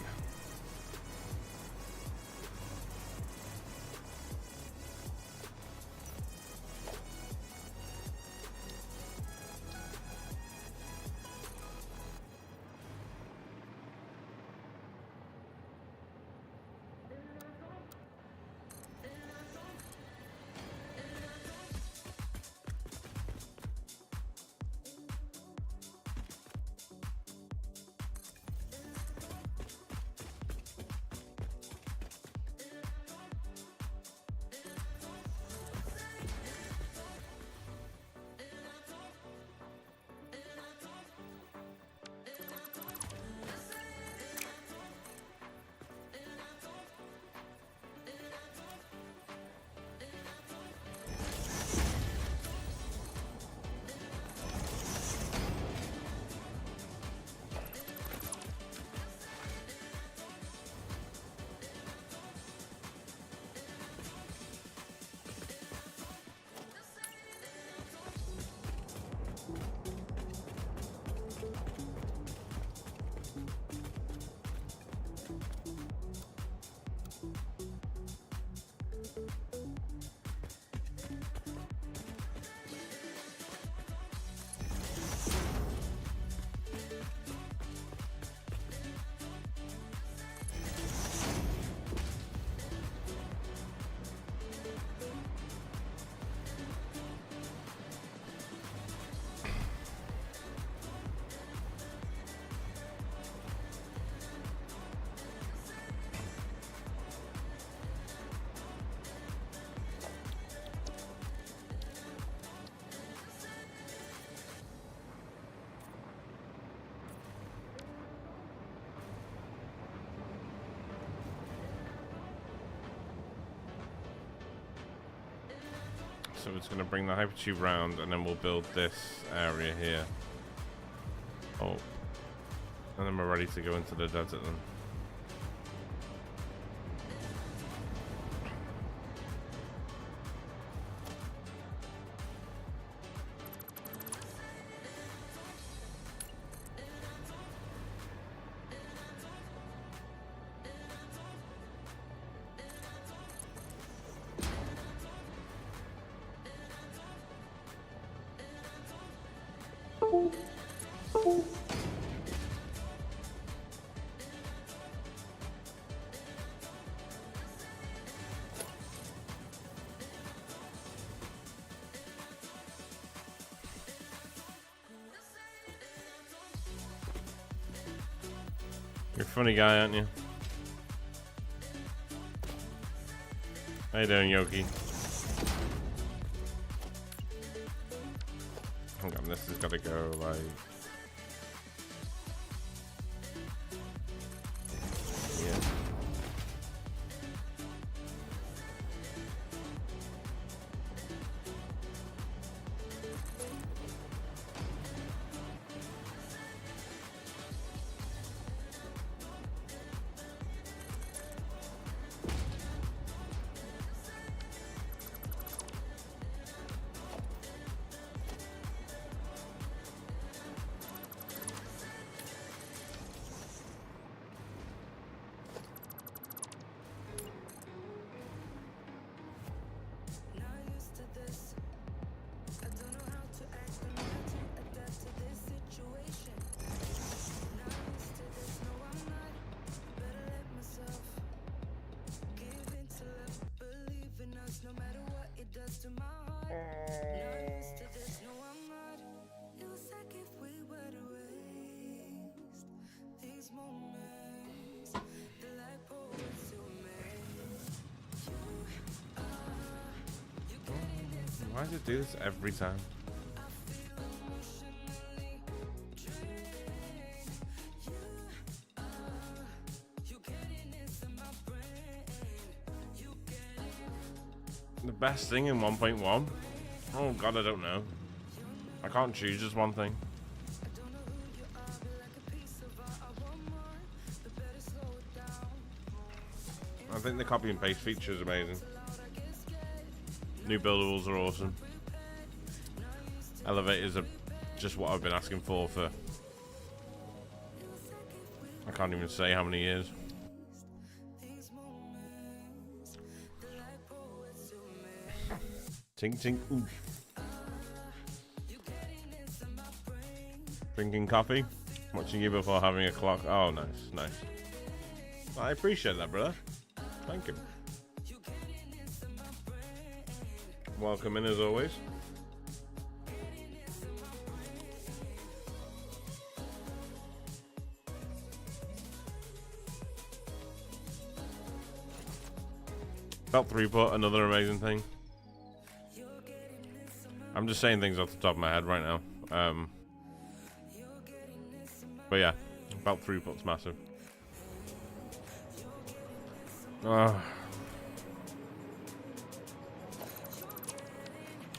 Speaker 2: So it's going to bring the hypertube round, and then we'll build this area here. Oh. And then we're ready to go into the desert then. You're a funny guy, aren't you? How you doing, Yoki? Hang on, this has got to go like... Yeah. Why does it do this every time? The best thing in 1.1? Oh god, I don't know. I can't choose just one thing. I think the copy and paste feature is amazing. New buildables are awesome. Elevators are just what I've been asking for I can't even say how many years. Tink tink oof. Drinking coffee? Watching you before having a clock. Oh, nice, nice. I appreciate that, brother. Thank you. Welcome in as always. Belt throughput, another amazing thing. I'm just saying things off the top of my head right now. But yeah, belt throughput's massive.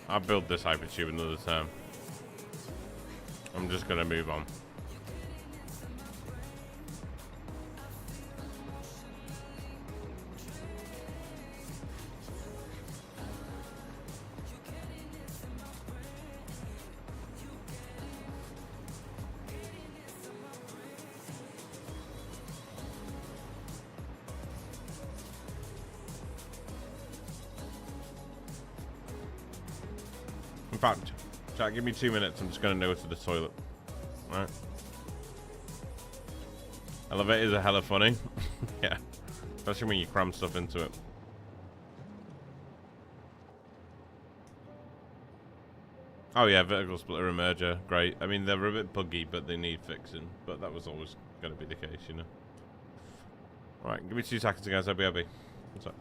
Speaker 2: I'll build this hypertube another time. I'm just gonna move on. In fact, chat, give me 2 minutes. I'm just going to go to the toilet. Alright. Elevators are hella funny. Yeah. Especially when you cram stuff into it. Oh yeah, vertical splitter and merger. Great. I mean, they're a bit buggy, but they need fixing. But that was always going to be the case, you know. Alright, give me 2 seconds, guys. I'll be. What's up?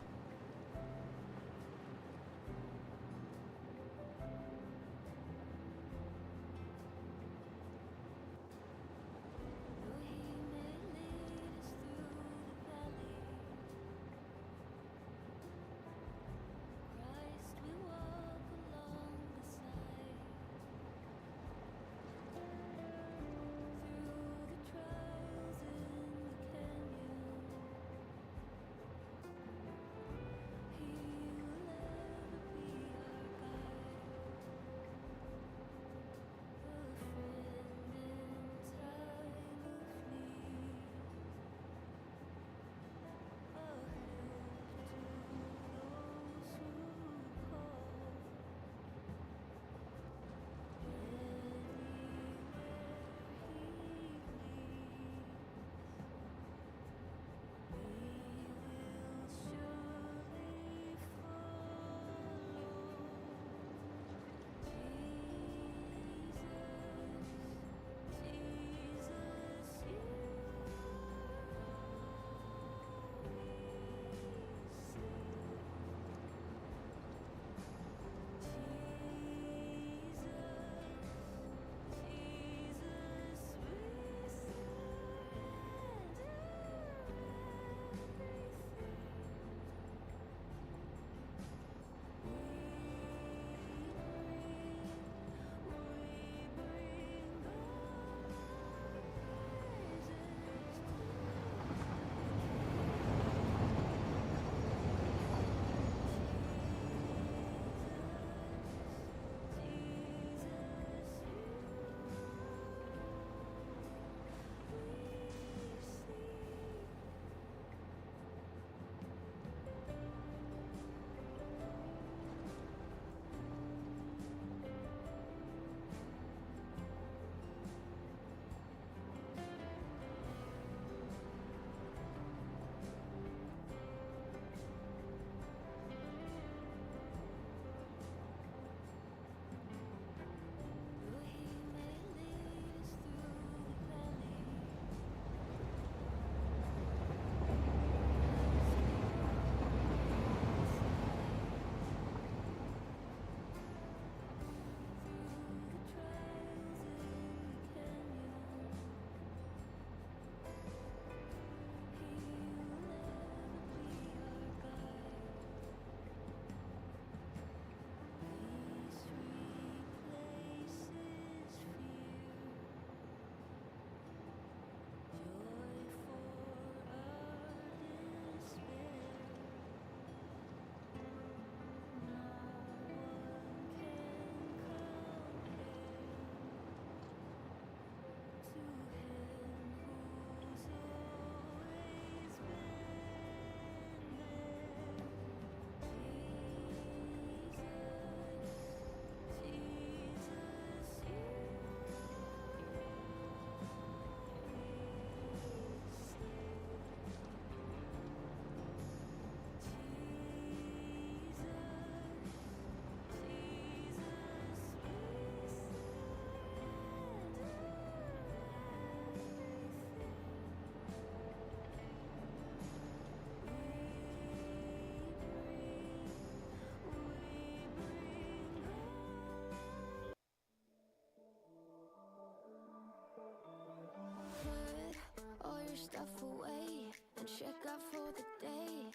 Speaker 1: stuff away and check out for the day.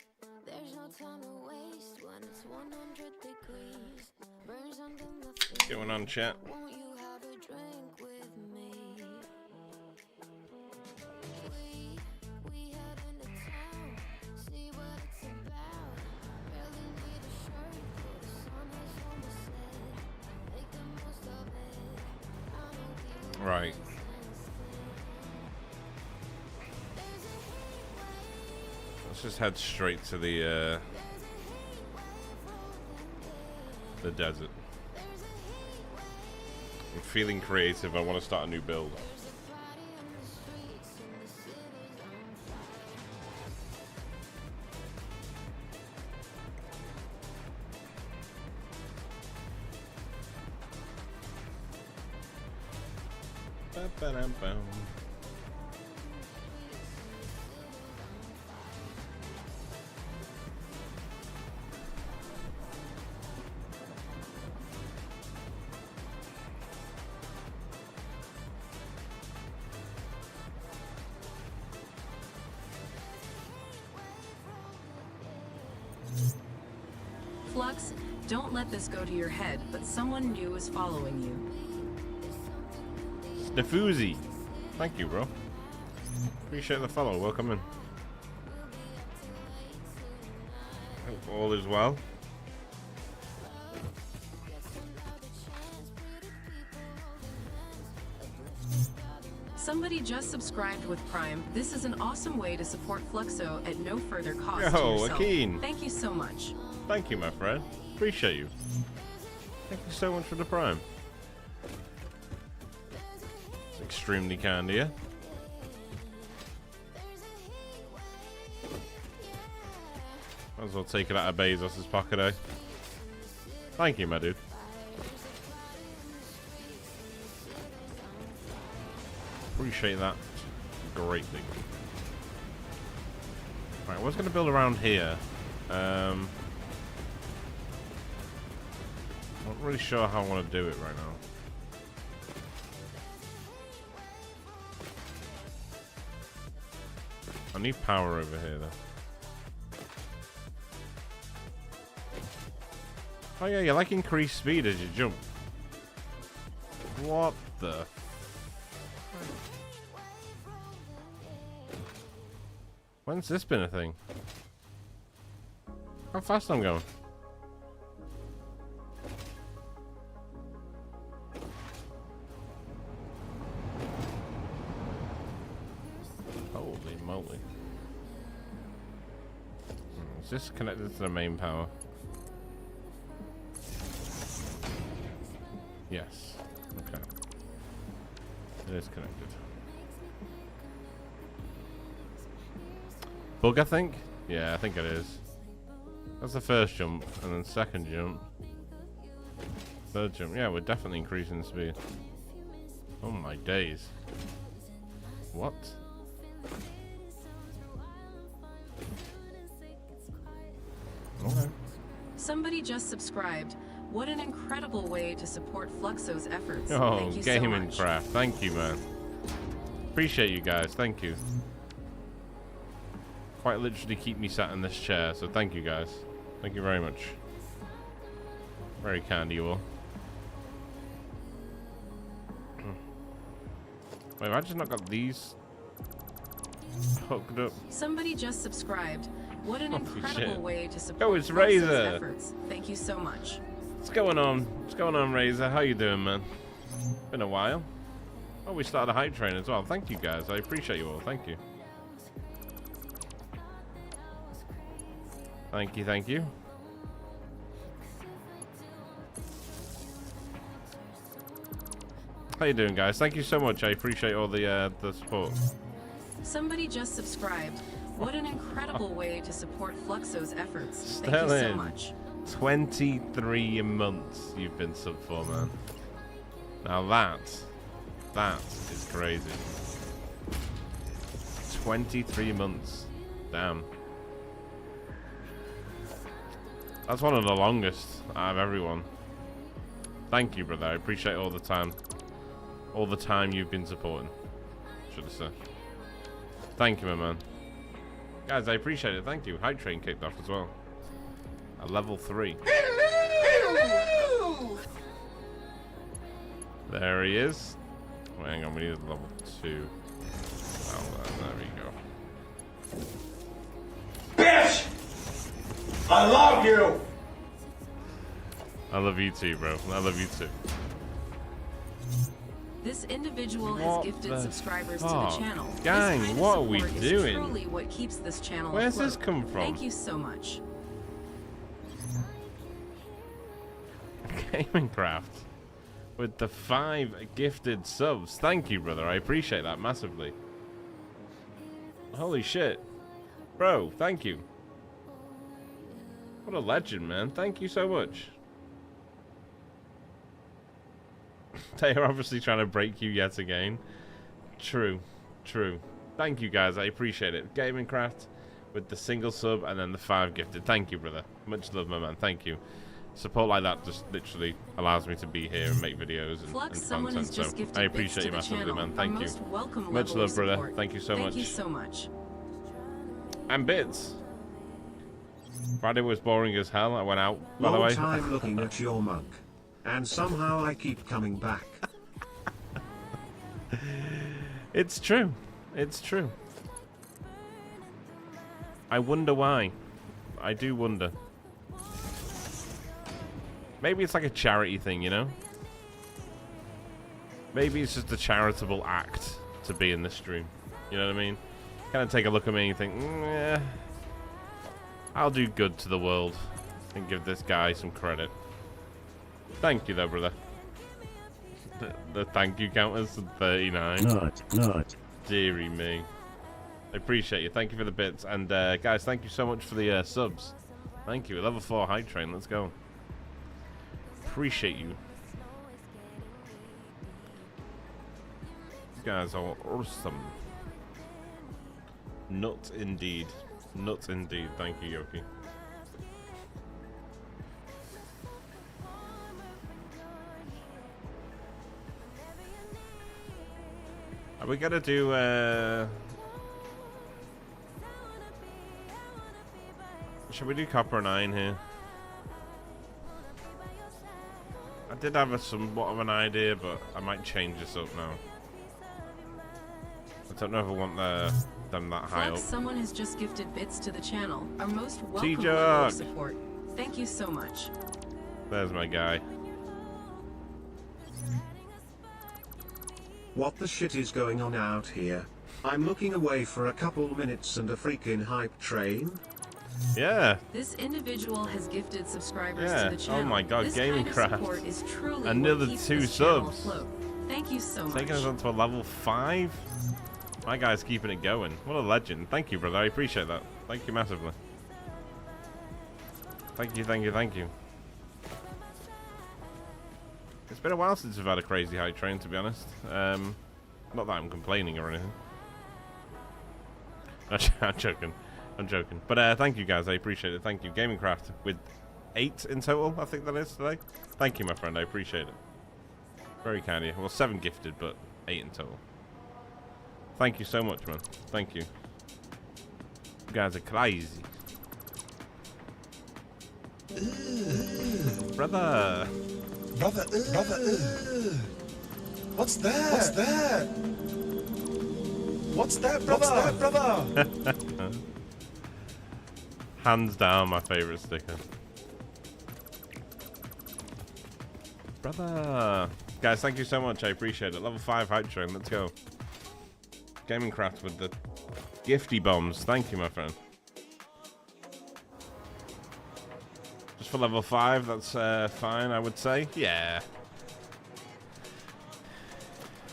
Speaker 1: There's no time to waste when it's 100 degrees. Burns under my feet.
Speaker 2: What's going on, chat?
Speaker 1: Won't you have a drink with me? We head into town, see what it's about. Really need a shirt, but the sun has almost set. Make the most of it. I know we will.
Speaker 2: Right. Let's just head straight to the desert. I'm feeling creative. I want to start a new build. Ba-ba-dum-bum.
Speaker 3: Flux, don't let this go to your head, but someone new is following you.
Speaker 2: Snafoozy. Thank you, bro. Appreciate the follow. Welcome in. Hope all is well.
Speaker 3: Somebody just subscribed with Prime. This is an awesome way to support Fluxo at no further cost to
Speaker 2: Yo,
Speaker 3: yourself.
Speaker 2: Akeen.
Speaker 3: Thank you so much.
Speaker 2: Thank you, my friend. Appreciate you. Thank you so much for the Prime. It's extremely kind of you. Might as well take it out of Bezos' pocket, eh? Thank you, my dude. Appreciate that greatly. Right, what's going to build around here? Not really sure how I want to do it right now. I need power over here, though. Oh yeah, you like increased speed as you jump. What the? When's this been a thing? How fast I'm going? Holy moly. Is this connected to the main power? Yes. Okay. It is connected. Bug, I think? Yeah, I think it is. That's the first jump, and then second jump. Third jump. Yeah, we're definitely increasing the speed. Oh my days. What? Okay.
Speaker 3: Somebody just subscribed. What an incredible way to support Fluxo's efforts.
Speaker 2: Oh,
Speaker 3: Thank you so
Speaker 2: Gaming
Speaker 3: much.
Speaker 2: Craft. Thank you, man. Appreciate you guys. Thank you. Quite literally keep me sat in this chair, so thank you guys. Thank you very much. Very kind of you all. Wait, have I just not got these hooked up?
Speaker 3: Somebody just subscribed. What an
Speaker 2: Holy
Speaker 3: incredible
Speaker 2: shit.
Speaker 3: way to support
Speaker 2: Oh, it's
Speaker 3: Fluxo's
Speaker 2: Razor.
Speaker 3: efforts. Thank you so much.
Speaker 2: What's going on? What's going on, Razor? How you doing, man? Been a while. Oh, we started a hype train as well. Thank you guys. I appreciate you all. Thank you. Thank you, thank you. How you doing, guys? Thank you so much. I appreciate all the support.
Speaker 3: Somebody just subscribed. What an incredible way to support Fluxo's efforts. Thank you so
Speaker 2: Sterling.
Speaker 3: much.
Speaker 2: 23 months you've been sub for, man. Now that is crazy. 23 months. Damn. That's one of the longest out of everyone. Thank you, brother. I appreciate all the time. All the time you've been supporting, should I say. Thank you, my man. Guys, I appreciate it. Thank you. Hype Train kicked off as well. A level 3. There he is. Wait, hang on, we need a level 2. Oh, there we go.
Speaker 6: Bitch! I love you!
Speaker 2: I love you too, bro. I love you too.
Speaker 3: This individual
Speaker 2: What
Speaker 3: has gifted
Speaker 2: the
Speaker 3: subscribers to
Speaker 2: fuck?
Speaker 3: the channel.
Speaker 2: Gang,
Speaker 3: This kind of
Speaker 2: what are we
Speaker 3: support is
Speaker 2: doing?
Speaker 3: truly what keeps this channel
Speaker 2: Where's
Speaker 3: afloat.
Speaker 2: this come from?
Speaker 3: Thank you so much.
Speaker 2: Gaming Craft with the 5 gifted subs. Thank you, brother. I appreciate that massively. Holy shit. Bro, thank you. What a legend, man. Thank you so much. They are obviously trying to break you yet again. True. True. Thank you, guys. I appreciate it. Gaming Craft with the single sub and then the 5 gifted. Thank you, brother. Much love, my man. Thank you. Support like that just literally allows me to be here and make videos and
Speaker 3: Someone has
Speaker 2: content.
Speaker 3: just
Speaker 2: So
Speaker 3: gifted
Speaker 2: I
Speaker 3: bits
Speaker 2: appreciate
Speaker 3: to
Speaker 2: you
Speaker 3: the
Speaker 2: massively,
Speaker 3: channel.
Speaker 2: man.
Speaker 3: Our
Speaker 2: Thank you.
Speaker 3: most welcome
Speaker 2: Much
Speaker 3: level
Speaker 2: love,
Speaker 3: of
Speaker 2: brother.
Speaker 3: support.
Speaker 2: Thank you so much.
Speaker 3: Thank you so much.
Speaker 2: And bits. Friday was boring as hell. I went out, by the
Speaker 4: Long
Speaker 2: way.
Speaker 4: time looking at your mug. And somehow I keep coming back.
Speaker 2: It's true. It's true. I wonder why. I do wonder. Maybe it's like a charity thing, you know? Maybe it's just a charitable act to be in this stream. You know what I mean? Kind of take a look at me and think, yeah, I'll do good to the world and give this guy some credit. Thank you, though, brother. The thank you count is 39.
Speaker 6: Not.
Speaker 2: Deary me. I appreciate you. Thank you for the bits. And, guys, thank you so much for the subs. Thank you. Level 4 Hype Train. Let's go. Appreciate you. You guys are awesome. Nuts indeed. Nuts indeed. Thank you, Yoki. Are we gonna do should we do copper and iron here? I did have somewhat of an idea, but I might change this up now. I don't know if I want them that high up.
Speaker 3: Someone has just gifted bits to the channel. Our most welcome level
Speaker 2: T-Jug.
Speaker 3: of support. Thank you so much.
Speaker 2: There's my guy.
Speaker 4: What the shit is going on out here? I'm looking away for a couple minutes and a freaking hype train.
Speaker 2: Yeah.
Speaker 3: This individual has gifted subscribers
Speaker 2: Yeah.
Speaker 3: to the channel.
Speaker 2: Oh my god,
Speaker 3: this
Speaker 2: Gaming
Speaker 3: kind of
Speaker 2: Craft.
Speaker 3: support is truly
Speaker 2: Another
Speaker 3: what keeps
Speaker 2: 2
Speaker 3: this channel
Speaker 2: subs.
Speaker 3: afloat. Thank you so much.
Speaker 2: Taking us on to a level 5. My guy's keeping it going. What a legend. Thank you, brother. I appreciate that. Thank you massively. Thank you, thank you, thank you. It's been a while since we've had a crazy high train, to be honest. Not that I'm complaining or anything. I'm joking. I'm joking. But thank you, guys. I appreciate it. Thank you. Gaming Craft with 8 in total, I think that is today. Thank you, my friend. I appreciate it. Very kind of you. Well, 7 gifted, but 8 in total. Thank you so much, man. Thank you. You guys are crazy. Brother.
Speaker 6: What's that? What's that, brother?
Speaker 2: Hands down, my favorite sticker. Brother. Guys, thank you so much. I appreciate it. Level 5 hype train. Let's go. Gaming Craft with the gifty bombs. Thank you, my friend. Just for level 5, that's fine, I would say. Yeah.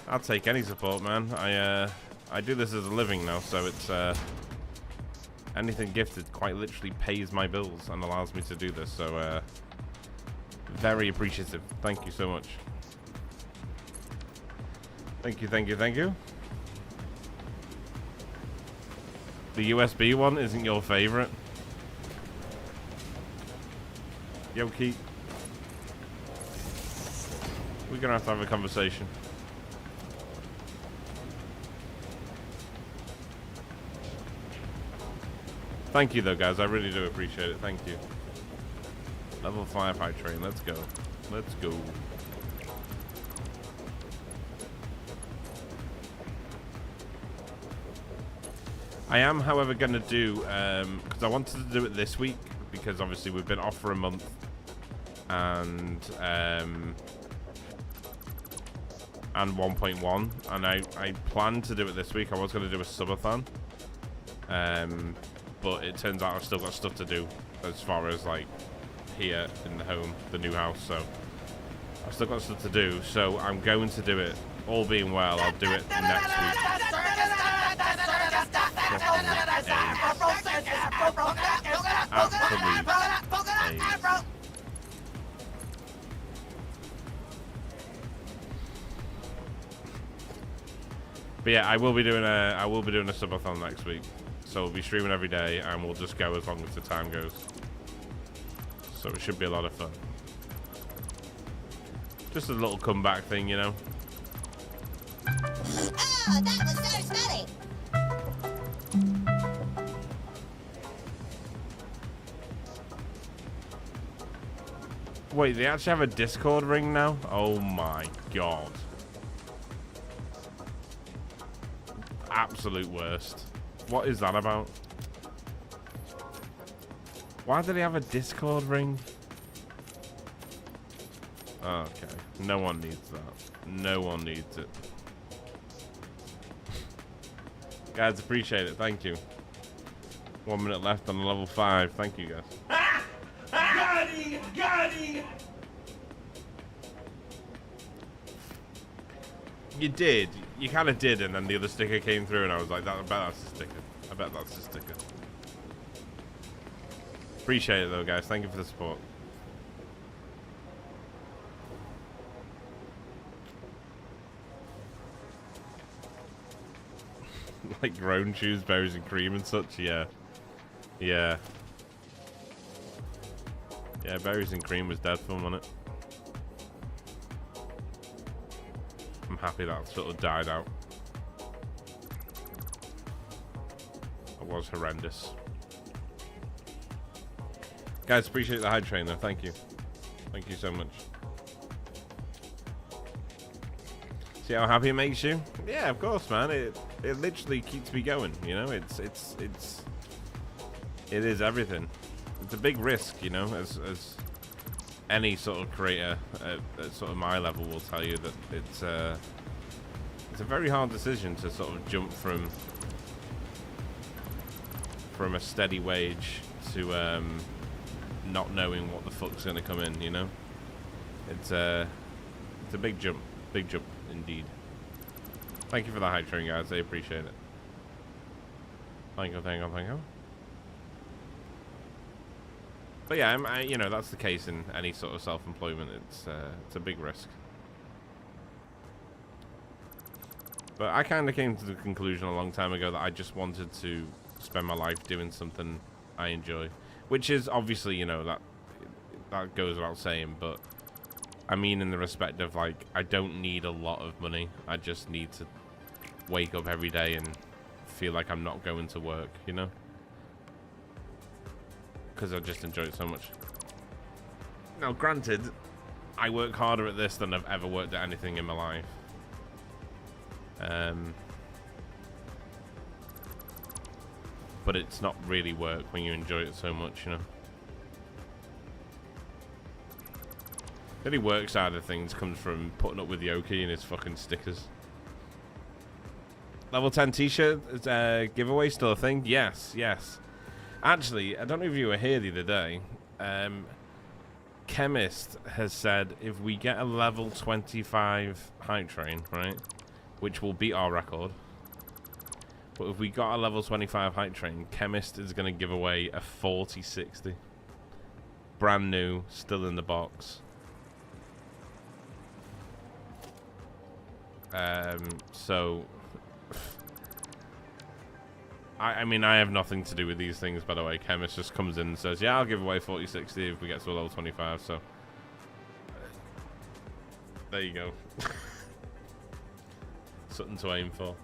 Speaker 2: I'll take any support, man. I do this as a living now, so it's anything gifted quite literally pays my bills and allows me to do this. So very appreciative. Thank you so much. Thank you, thank you, thank you. The USB one isn't your favorite. Yoki. We're gonna have to have a conversation. Thank you, though, guys. I really do appreciate it. Thank you. Level 5 high train. Let's go. Let's go. I am, however, going to do, because I wanted to do it this week, because obviously we've been off for a month, and 1.1, and I planned to do it this week. I was going to do a subathon, but it turns out I've still got stuff to do as far as like here in the home, the new house, so I've still got stuff to do, so I'm going to do it. All being well, I'll do it next week. But yeah, I will be doing a subathon next week, so we'll be streaming every day, and we'll just go as long as the time goes. So it should be a lot of fun. Just a little comeback thing, you know.
Speaker 1: Oh, that was so smelly.
Speaker 2: Wait, they actually have a Discord ring now? Oh my god. Absolute worst. What is that about? Why do they have a Discord ring? Okay. No one needs that. No one needs it. Guys, appreciate it. Thank you. 1 minute left on level 5. Thank you, guys.
Speaker 6: Got him! Got him!
Speaker 2: You did. You kind of did, and then the other sticker came through, and I was like, I bet that's a sticker. I bet that's a sticker. Appreciate it, though, guys. Thank you for the support. Like grown shoes, berries and cream and such, yeah. Yeah. Yeah, berries and cream was dead fun, wasn't it? I'm happy that sort of died out. It was horrendous. Guys, appreciate the hype train though, thank you. Thank you so much. See how happy it makes you? Yeah, of course, man. It literally keeps me going, you know? It is everything. It's a big risk, you know, as any sort of creator at sort of my level will tell you that it's a very hard decision to sort of jump from a steady wage to not knowing what the fuck's gonna come in, you know? It's a big jump indeed. Thank you for the hype train, guys. I appreciate it. Thank you. But yeah, you know, that's the case in any sort of self-employment. It's a big risk. But I kind of came to the conclusion a long time ago that I just wanted to spend my life doing something I enjoy, which is obviously, you know, that goes without saying, but I mean in the respect of, like, I don't need a lot of money. I just need to wake up every day and feel like I'm not going to work, you know? Because I just enjoy it so much. Now, granted, I work harder at this than I've ever worked at anything in my life. But it's not really work when you enjoy it so much, you know? The only work side of things comes from putting up with Yoki and his fucking stickers. Level 10 t-shirt giveaway still a thing? Yes. Actually, I don't know if you were here the other day. Chemist has said if we get a level 25 hype train, right, which will beat our record, but if we got a level 25 hype train, Chemist is going to give away a 4060. Brand new, still in the box. So I mean, I have nothing to do with these things, by the way. Chemist just comes in and says, yeah, I'll give away 4060 if we get to a level 25, so there you go. Something to aim for.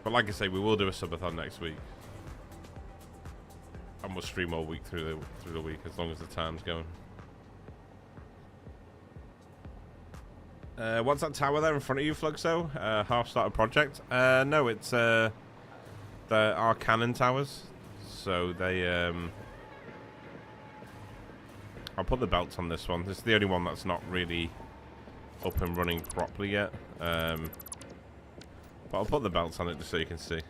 Speaker 2: But like I say, we will do a subathon next week. And we'll stream all week through the week as long as the time's going. What's that tower there in front of you, Fluxo? Half-started project? No, it's our cannon towers. So they... I'll put the belts on this one. This is the only one that's not really up and running properly yet. But I'll put the belts on it just so you can see.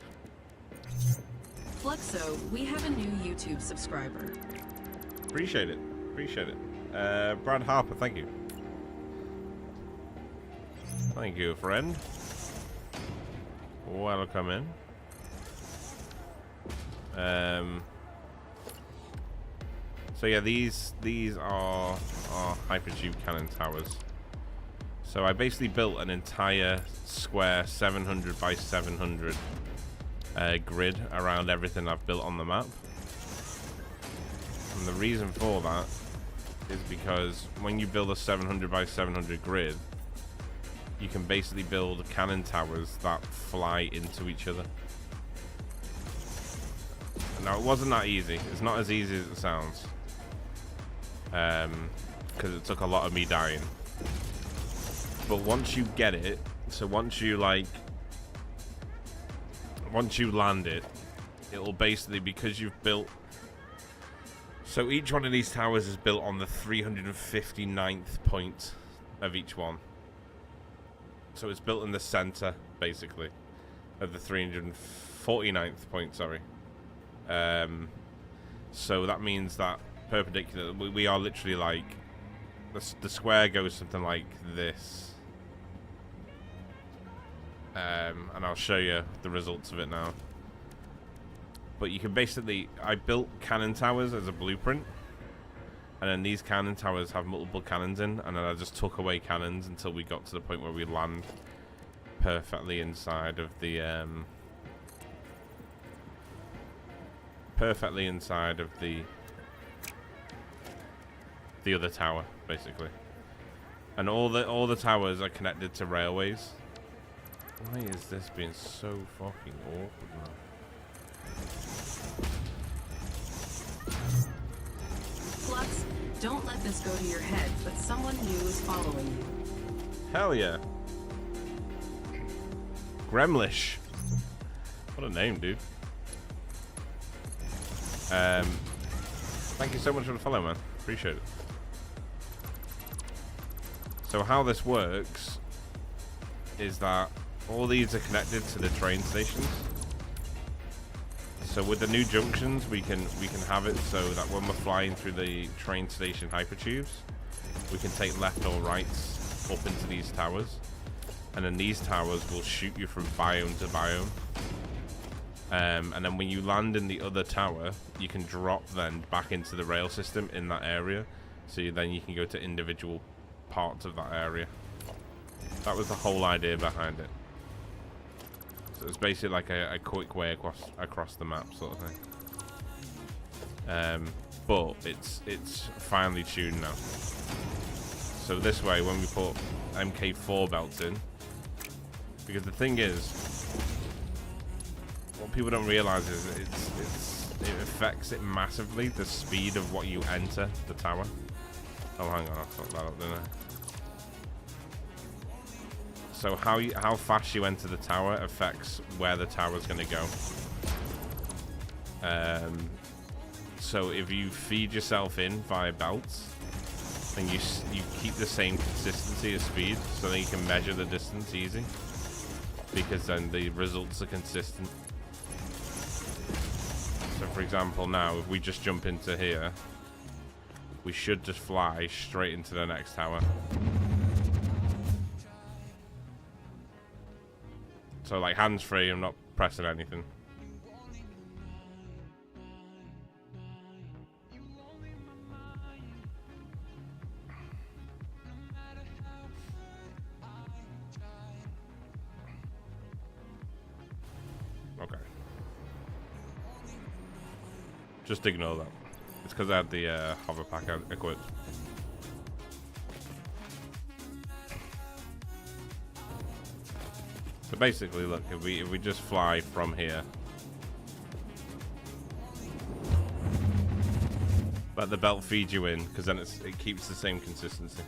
Speaker 3: Fluxo, we have a new YouTube subscriber.
Speaker 2: Appreciate it. Appreciate it. Brad Harper, thank you. Thank you, friend. Welcome in. So yeah, these are our hypertube cannon towers. So I basically built an entire square 700 by 700 grid around everything I've built on the map. And the reason for that is because when you build a 700 by 700 grid, you can basically build cannon towers that fly into each other. Now, it wasn't that easy. It's not as easy as it sounds. Because it took a lot of me dying. But once you get it, so once you land it, it'll basically, because you've built... So each one of these towers is built on the 359th point of each one. So it's built in the center, basically, of the 349th point, sorry. So that means that perpendicular, we are literally like, the square goes something like this. And I'll show you the results of it now. But you can basically, I built cannon towers as a blueprint. And then these cannon towers have multiple cannons in, and then I just took away cannons until we got to the point where we land perfectly inside of the other tower, basically. And all the towers are connected to railways. Why is this being so fucking awkward now?
Speaker 3: Flux, don't let this go to your head, but someone new is following you.
Speaker 2: Hell yeah. Gremlish. What a name, dude. Thank you so much for the follow, man. Appreciate it. So how this works is that all these are connected to the train stations. So with the new junctions, we can have it so that when we're flying through the train station hypertubes, we can take left or rights up into these towers, and then these towers will shoot you from biome to biome. And then when you land in the other tower, you can drop then back into the rail system in that area, so then you can go to individual parts of that area. That was the whole idea behind it. So it's basically like a quick way across the map sort of thing. But it's finely tuned now. So this way, when we put MK4 belts in, because the thing is, what people don't realize is it affects it massively, the speed of what you enter the tower. Oh, hang on, I fucked that up, didn't I? So how fast you enter the tower affects where the tower's going to go. So if you feed yourself in via belts, then you keep the same consistency of speed, so then you can measure the distance easy, because then the results are consistent. So for example, now if we just jump into here, we should just fly straight into the next tower. So like hands-free, I'm not pressing anything. Okay. Just ignore that. It's because I had the hover pack equipped. So basically, look, if we just fly from here, let the belt feed you in, because then it keeps the same consistency.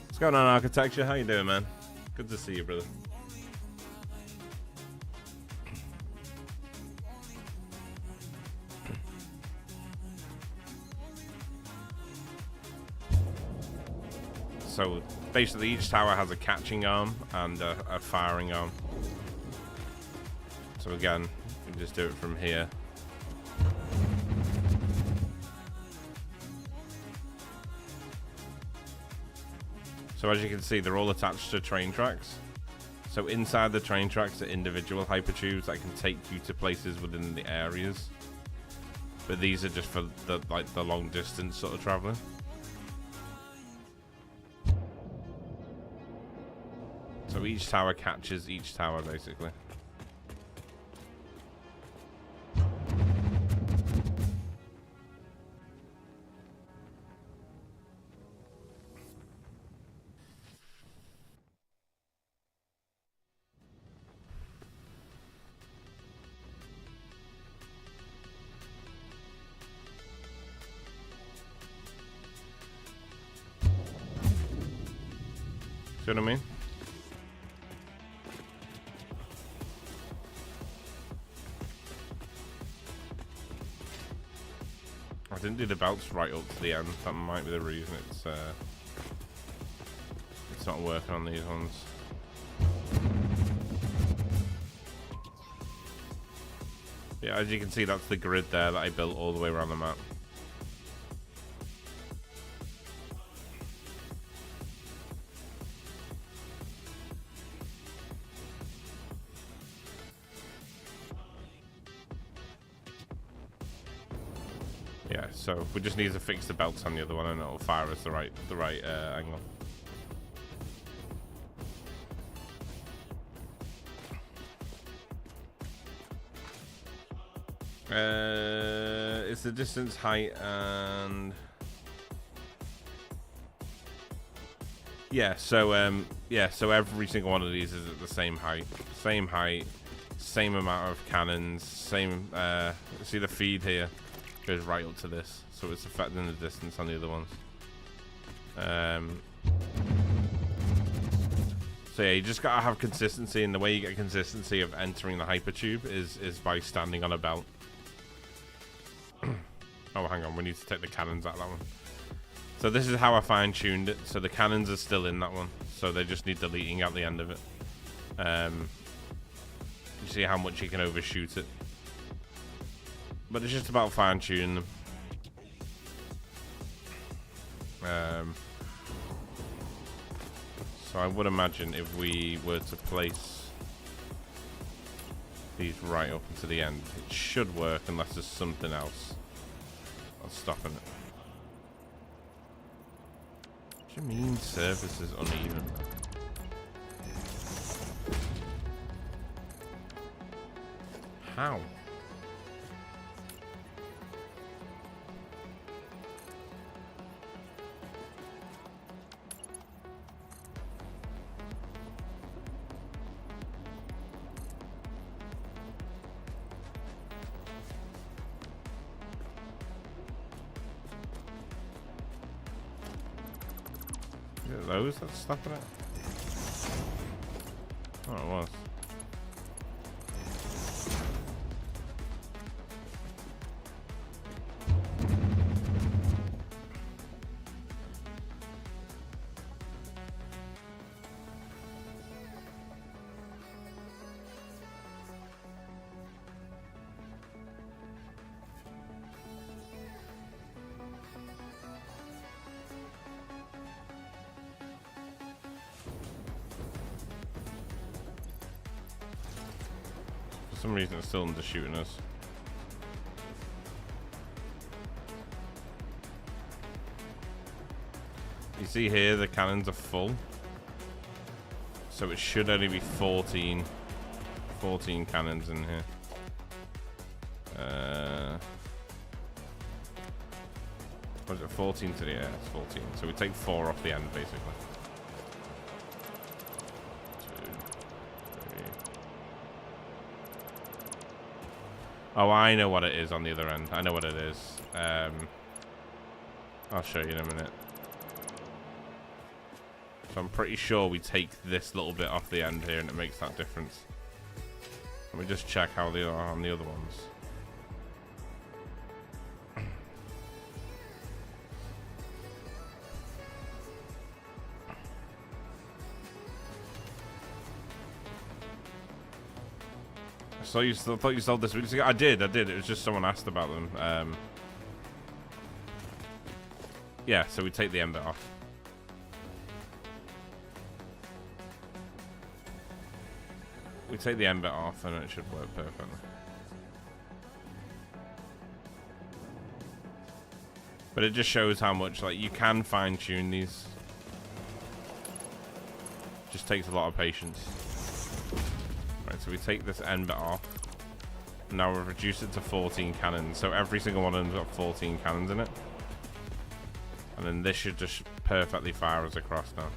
Speaker 2: What's going on, Architecture? How you doing, man? Good to see you, brother. So basically each tower has a catching arm and a firing arm. So again, you can just do it from here. So as you can see, they're all attached to train tracks. So inside the train tracks are individual hypertubes that can take you to places within the areas. But these are just for the long distance sort of traveling. So each tower catches each tower, basically. See what I mean? I didn't do the belts right up to the end. That might be the reason it's not working on these ones. Yeah, as you can see, that's the grid there that I built all the way around the map. Yeah, so we just need to fix the belts on the other one, and it'll fire us the right angle. It's the distance, height, and so every single one of these is at the same height, same amount of cannons, same. See the feed here goes right up to this, so it's affecting the distance on the other ones. So yeah, you just gotta have consistency, and the way you get consistency of entering the hypertube is by standing on a belt. Oh, hang on, we need to take the cannons out of that one. So this is how I fine-tuned it. So the cannons are still in that one, so they just need deleting at the end of it. You see how much you can overshoot it. But it's just about fine-tuning them. So I would imagine if we were to place these right up into the end, it should work unless there's something else that's stopping it. What do you mean surface is uneven? How? Is it those that's stopping it? Oh, it was. For some reason it's still undershooting us. You see here the cannons are full, so it should only be 14 cannons in here. Was it 14 to the air? It's 14. So we take 4 off the end, basically. Oh, I know what it is on the other end. I know what it is. I'll show you in a minute. So I'm pretty sure we take this little bit off the end here and it makes that difference. Let me just check how they are on the other ones. So you thought you sold this weeks ago? I did. It was just someone asked about them. Yeah, so we take the end bit off. We take the end bit off and it should work perfectly. But it just shows how much, like, you can fine tune these. Just takes a lot of patience. Right, so we take this end bit off. Now we've reduced it to 14 cannons. So every single one of them's got 14 cannons in it. And then this should just perfectly fire us across now.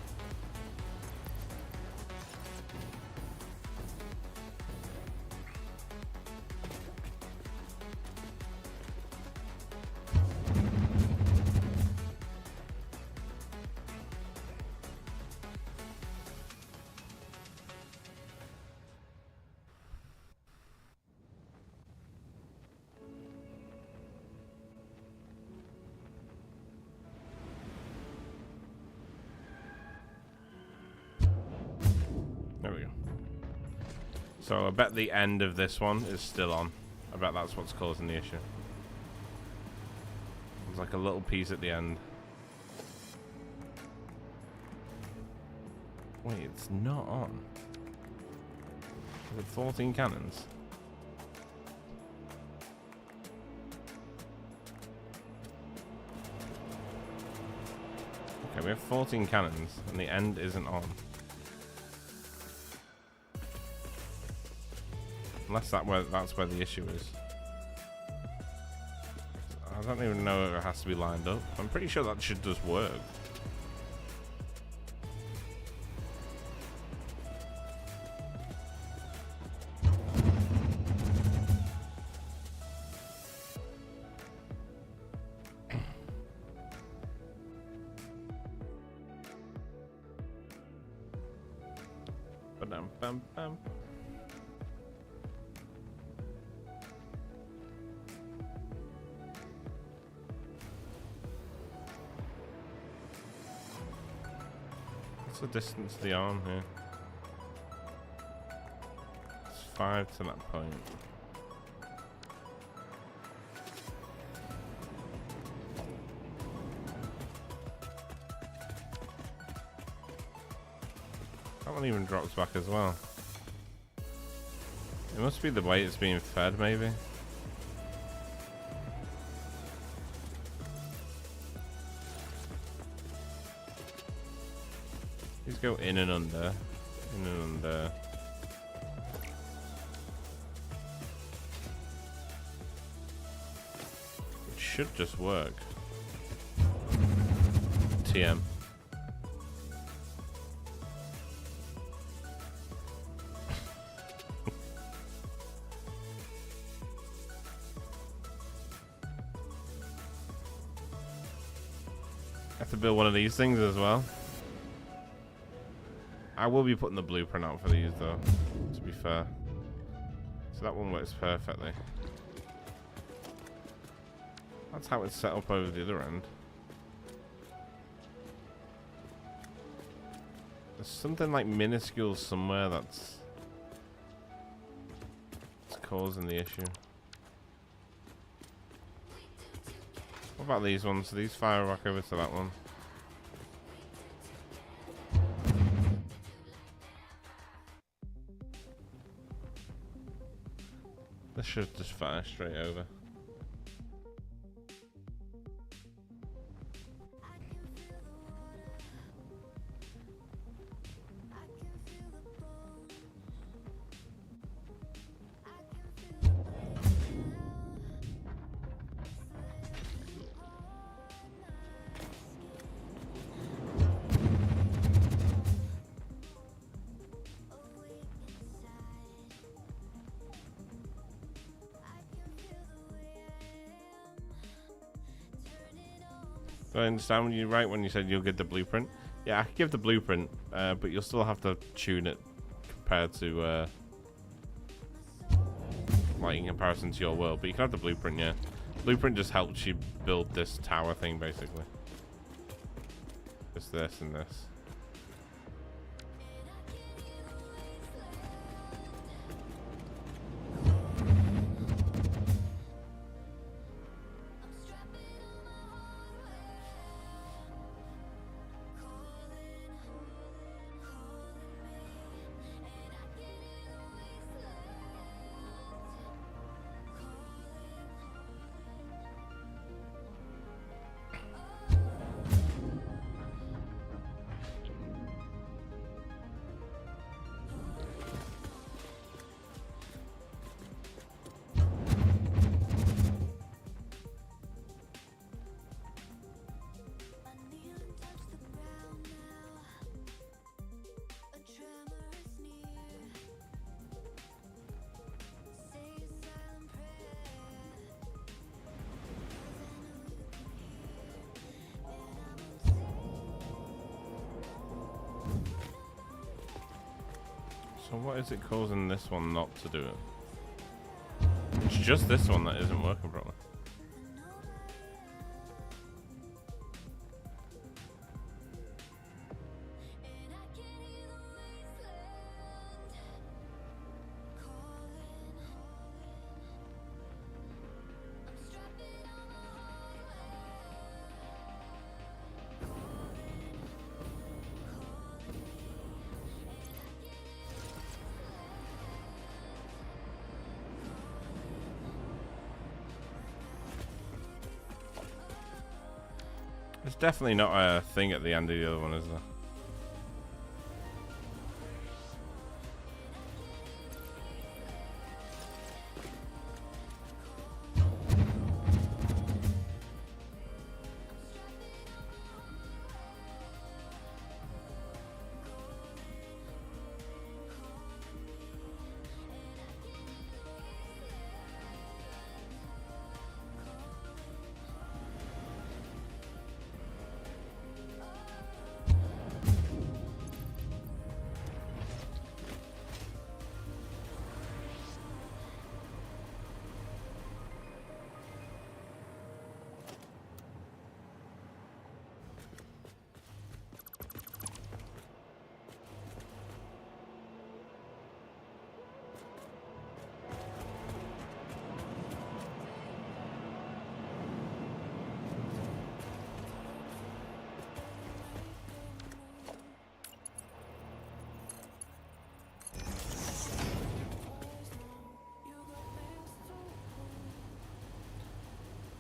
Speaker 2: There we go. So I bet the end of this one is still on. I bet that's what's causing the issue. There's like a little piece at the end. Wait, it's not on. Is it 14 cannons? Okay, we have 14 cannons and the end isn't on. Unless that's where the issue is. I don't even know if it has to be lined up. I'm pretty sure that should just work. Ba-dum-bum-bum. What's the distance to the arm here? It's 5 to that point. That one even drops back as well. It must be the way it's being fed, maybe. These go in and under. In and under. It should just work. TM. Have to build one of these things as well. I will be putting the blueprint out for these though, to be fair. So that one works perfectly. That's how it's set up over the other end. There's something like minuscule somewhere that's causing the issue. What about these ones? So these fire back over to that one. This should just fire straight over. I understand when you're right when you said you'll give the blueprint. Yeah, I could give the blueprint, but you'll still have to tune it compared to, like in comparison to your world. But you can have the blueprint, yeah. Blueprint just helps you build this tower thing, basically. Just this and this. So what is it causing this one not to do it? It's just this one that isn't working properly. There's definitely not a thing at the end of the other one, is there?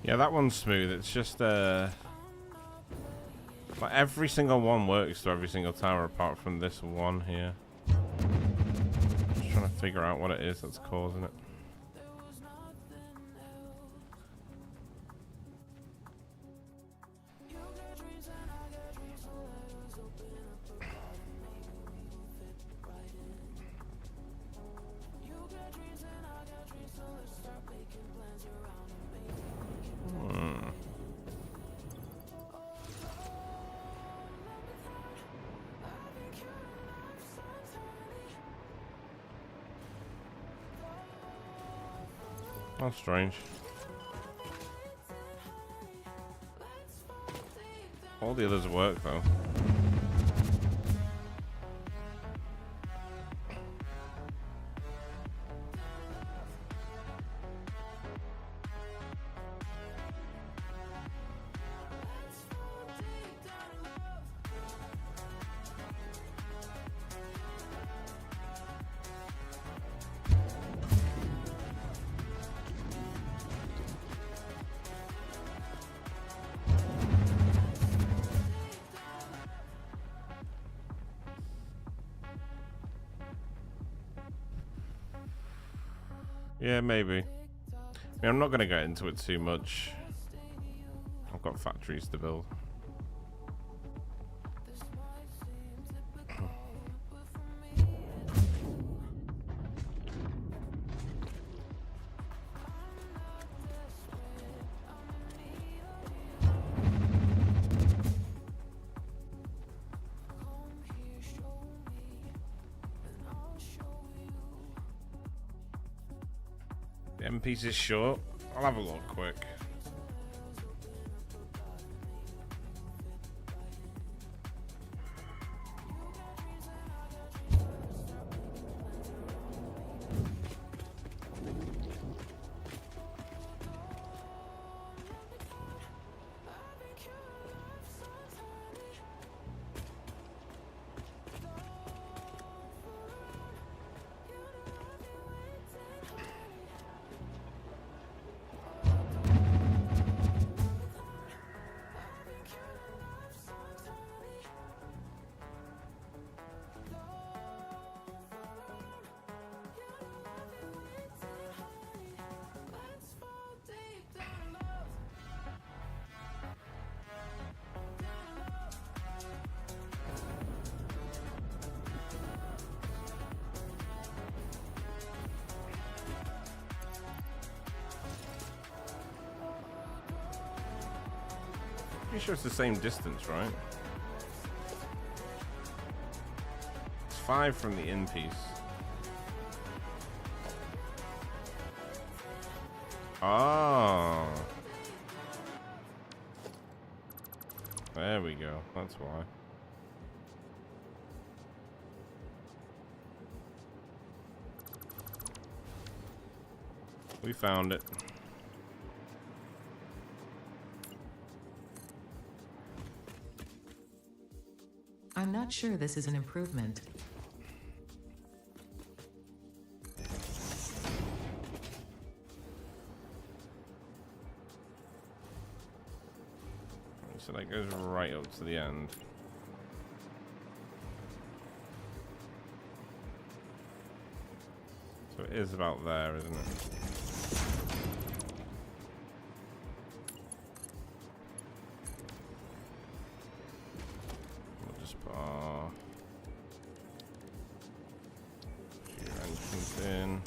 Speaker 2: Yeah, that one's smooth. It's just like every single one works to every single tower apart from this one here. Just trying to figure out what it is that's causing it. That's strange. All the others work though. Yeah, maybe. I mean, I'm not going to get into it too much. I've got factories to build. End piece is short. I'll have a look quick. Pretty sure it's the same distance, right? It's 5 from the in piece. Ah. There we go. That's why. We found it.
Speaker 5: I'm not sure this is an improvement.
Speaker 2: So that goes right up to the end. So it is about there, isn't it? We'll just put our sheer entrance in.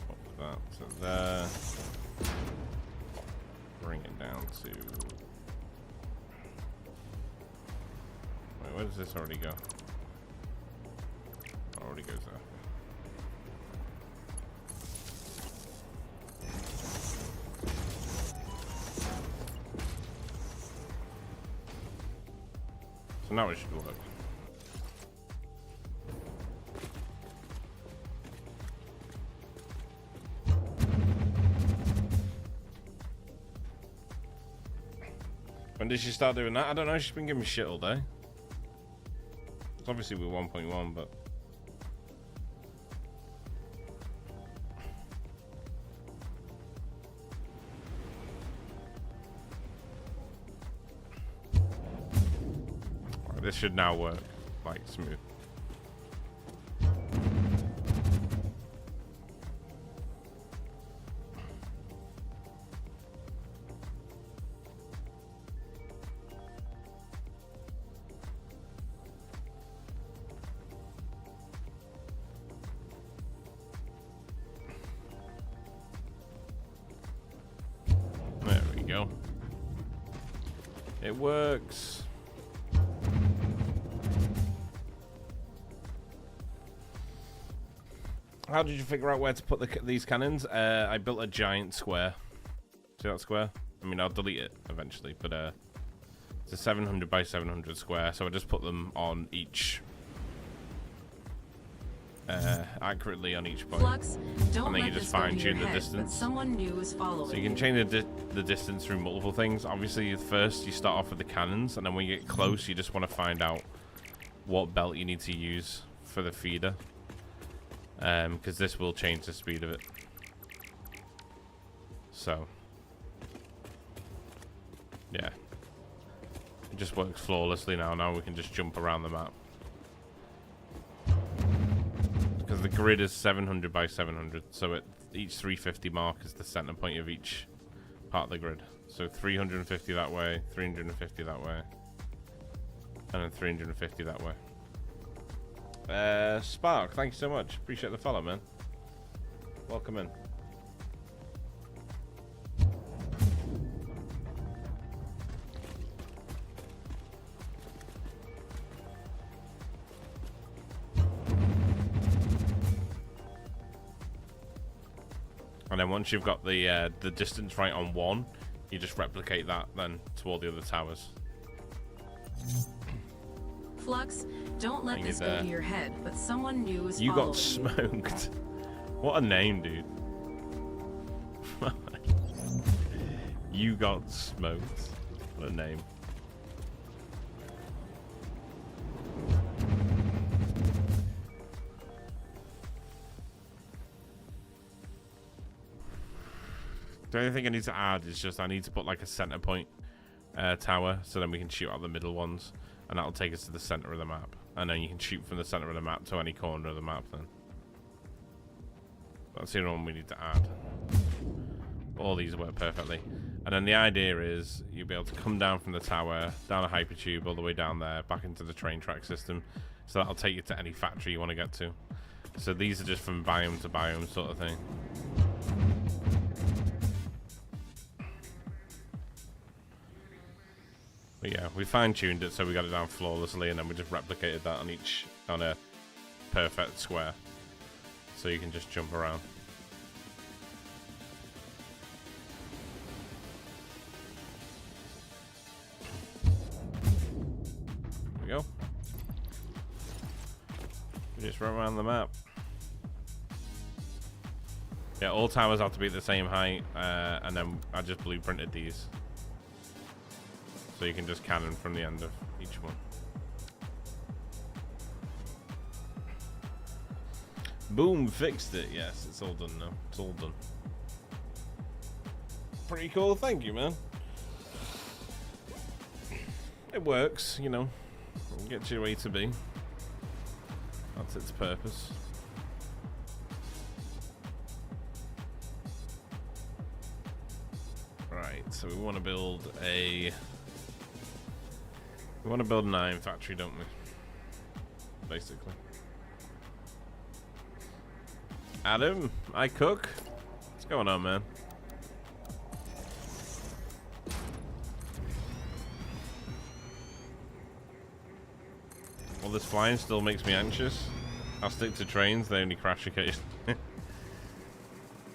Speaker 2: Pop that to there. Bring it down to... Wait, where does this already go? Oh, already goes there. So now it should work. When did she start doing that? I don't know. She's been giving me shit all day. It's obviously with 1.1, but... Right, this should now work, like, smooth. It works. How did you figure out where to put these cannons? I built a giant square. See that square? I mean, I'll delete it eventually, but it's a 700 by 700 square, so I just put them on each, accurately on each point.
Speaker 3: Flux, don't
Speaker 2: and then
Speaker 3: let
Speaker 2: you just
Speaker 3: this go to
Speaker 2: fine
Speaker 3: your
Speaker 2: tune the
Speaker 3: head,
Speaker 2: distance.
Speaker 3: but someone new is following.
Speaker 2: So you can change the distance through multiple things. Obviously, first you start off with the cannons, and then when you get close, you just want to find out what belt you need to use for the feeder, because this will change the speed of it. So, yeah, it just works flawlessly now. Now we can just jump around the map. Because the grid is 700 by 700, so each 350 mark is the center point of each part of the grid. So 350 that way, 350 that way, and then 350 that way. Spark, thank you so much. Appreciate the follow, man. Welcome in. And then once you've got the distance right on one, you just replicate that then to all the other towers.
Speaker 3: Flux, don't let this go to your head, but someone new is
Speaker 2: You
Speaker 3: following
Speaker 2: got smoked. What a name, dude. You got smoked. What a name. The only thing I need to add is just I need to put like a center point tower, so then we can shoot out the middle ones, and that'll take us to the center of the map, and then you can shoot from the center of the map to any corner of the map then. That's the only one we need to add. All these work perfectly. And then the idea is you'll be able to come down from the tower, down a hypertube, all the way down there, back into the train track system. So that'll take you to any factory you want to get to. So these are just from biome to biome sort of thing. But yeah, we fine-tuned it so we got it down flawlessly, and then we just replicated that on a perfect square. So you can just jump around. There we go. We just run around the map. Yeah, all towers have to be at the same height, and then I just blueprinted these. So you can just cannon from the end of each one. Boom, fixed it. Yes, it's all done now. It's all done. Pretty cool. Thank you, man. It works, you know. It gets you A to B. That's its purpose. Right, so we want to build a... We want to build an iron factory, don't we? Basically. Adam, I cook. What's going on, man? Well, this flying still makes me anxious. I'll stick to trains, they only crash occasionally.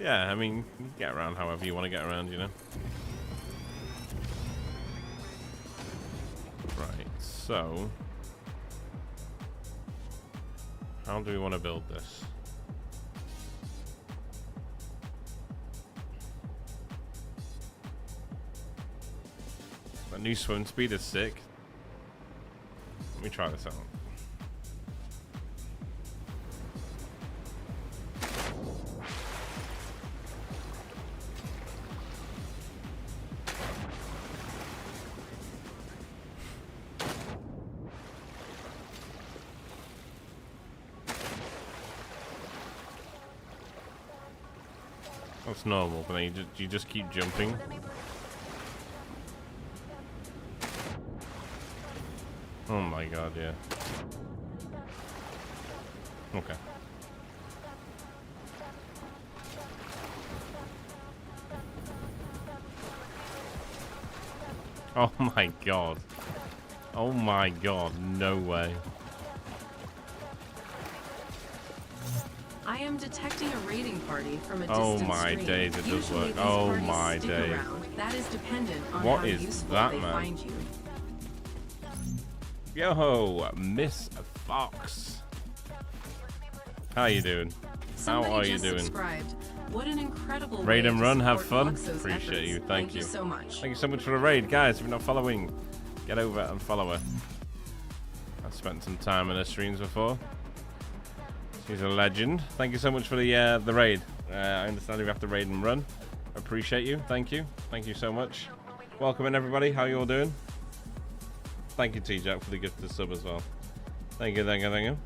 Speaker 2: Yeah, I mean, you can get around however you want to get around, you know? Right, so... how do we want to build this? That new swim speed is sick. Let me try this out. That's normal, but then you just keep jumping. Oh my god, yeah. Okay. Oh my god. Oh my god, no way.
Speaker 3: I am detecting a raiding party from a
Speaker 2: Oh
Speaker 3: distant
Speaker 2: my
Speaker 3: stream.
Speaker 2: days, it does
Speaker 3: Usually
Speaker 2: work.
Speaker 3: these
Speaker 2: Oh
Speaker 3: parties
Speaker 2: my
Speaker 3: stick
Speaker 2: days.
Speaker 3: around. That is dependent on
Speaker 2: What
Speaker 3: how
Speaker 2: is
Speaker 3: useful
Speaker 2: that,
Speaker 3: they
Speaker 2: man?
Speaker 3: find you.
Speaker 2: Yo, Miss Fox. How you doing?
Speaker 3: Somebody
Speaker 2: How are you
Speaker 3: just
Speaker 2: doing?
Speaker 3: Subscribed. What an incredible
Speaker 2: Raid
Speaker 3: way
Speaker 2: and
Speaker 3: to
Speaker 2: run, have
Speaker 3: support
Speaker 2: fun.
Speaker 3: Luxo's
Speaker 2: Appreciate
Speaker 3: efforts.
Speaker 2: you. Thank you
Speaker 3: so much.
Speaker 2: Thank you so much for the raid, guys. If you're not following, get over and follow her. I've spent some time in her streams before. She's a legend. Thank you so much for the raid. I understand you have to raid and run. Appreciate you. Thank you. Thank you so much. Welcome in, everybody. How you all doing? Thank you, T-Jack, for the gift of sub as well. Thank you, thank you, thank you.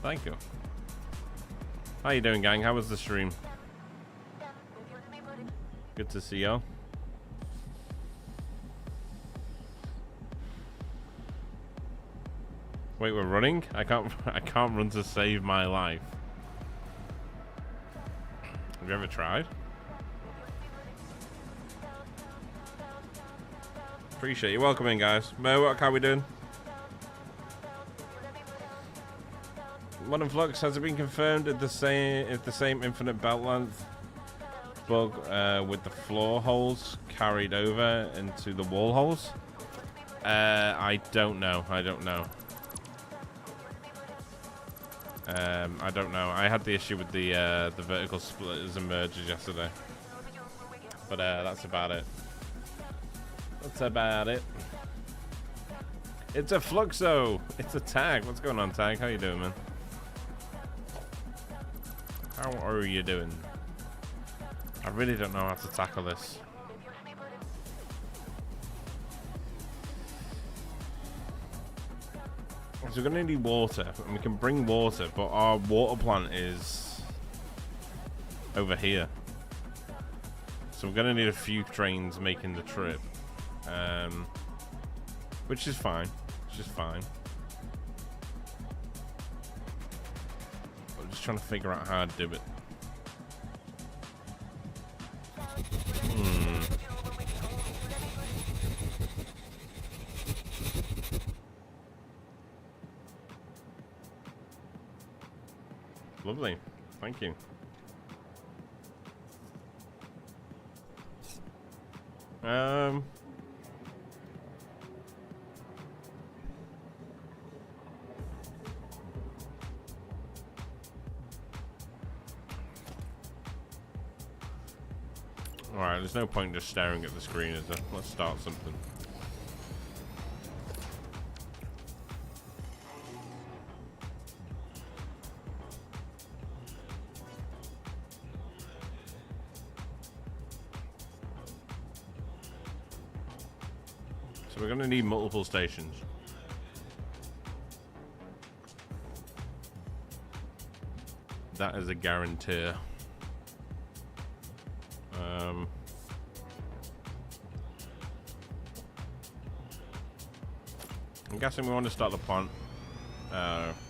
Speaker 2: Thank you. How you doing, gang? How was the stream? Good to see y'all. Wait, we're running? I can't run to save my life. Have you ever tried? Appreciate you. Welcome in, guys. Mo, what are we doing? Modern Flux, has it been confirmed if the same infinite belt length bug with the floor holes carried over into the wall holes? I don't know. I don't know. I don't know. I had the issue with the vertical splitters and mergers yesterday, but that's about it. That's about it. It's a Fluxo. It's a Tag. What's going on, Tag? How you doing, man? How are you doing? I really don't know how to tackle this. So we're going to need water, and we can bring water, but our water plant is over here. So we're going to need a few trains making the trip, which is fine. It's just fine. I'm just trying to figure out how to do it. Lovely. Thank you. Alright, there's no point just staring at the screen, is there? Let's start something. So we're going to need multiple stations. That is a guarantee. I'm guessing we want to start the plant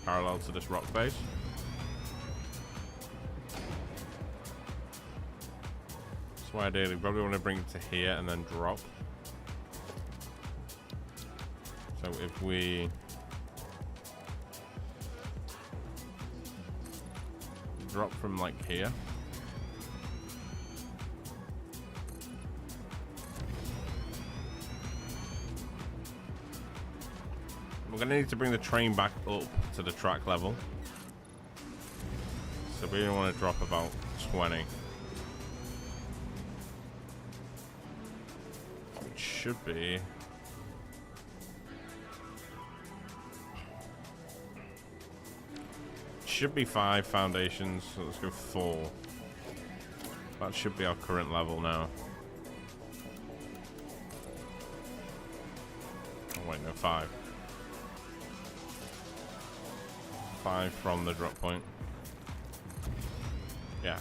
Speaker 2: parallel to this rock face. So ideally, probably want to bring it to here and then drop. So if we drop from like here. We're going to need to bring the train back up to the track level. So we want to drop about 20. Which should be... should be 5 foundations, so let's go 4. That should be our current level now. Oh wait, no, 5. 5 from the drop point. Yeah.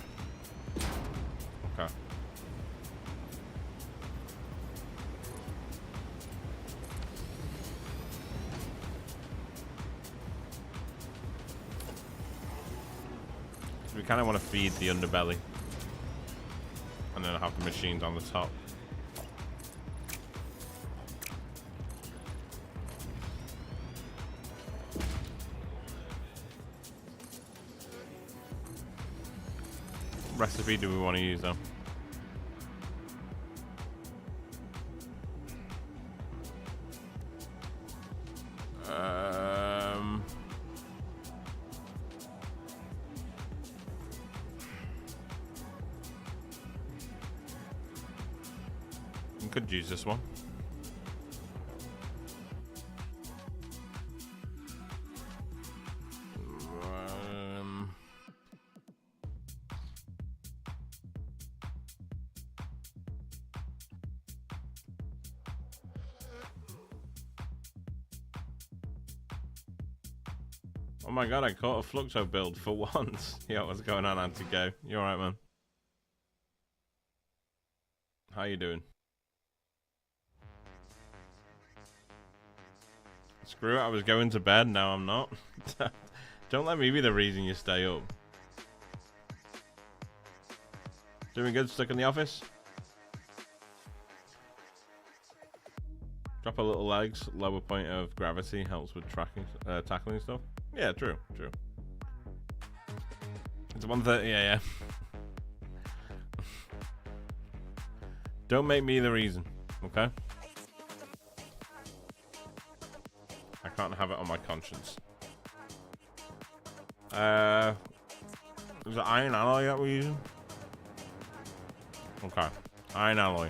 Speaker 2: Okay. So we kind of want to feed the underbelly. And then have the machines on the top. Recipe do we want to use though? We could use this one. Oh my god, I caught a Fluxo build for once. Yo, what's going on, Anti-Go? You alright, man? How you doing? Screw it, I was going to bed, now I'm not. Don't let me be the reason you stay up. Doing good, stuck in the office? Drop a little legs, lower point of gravity helps with tackling stuff. Yeah, true, true. It's 1:30 a.m. Don't make me the reason, okay? I can't have it on my conscience. Is it iron alloy that we're using? Okay, iron alloy.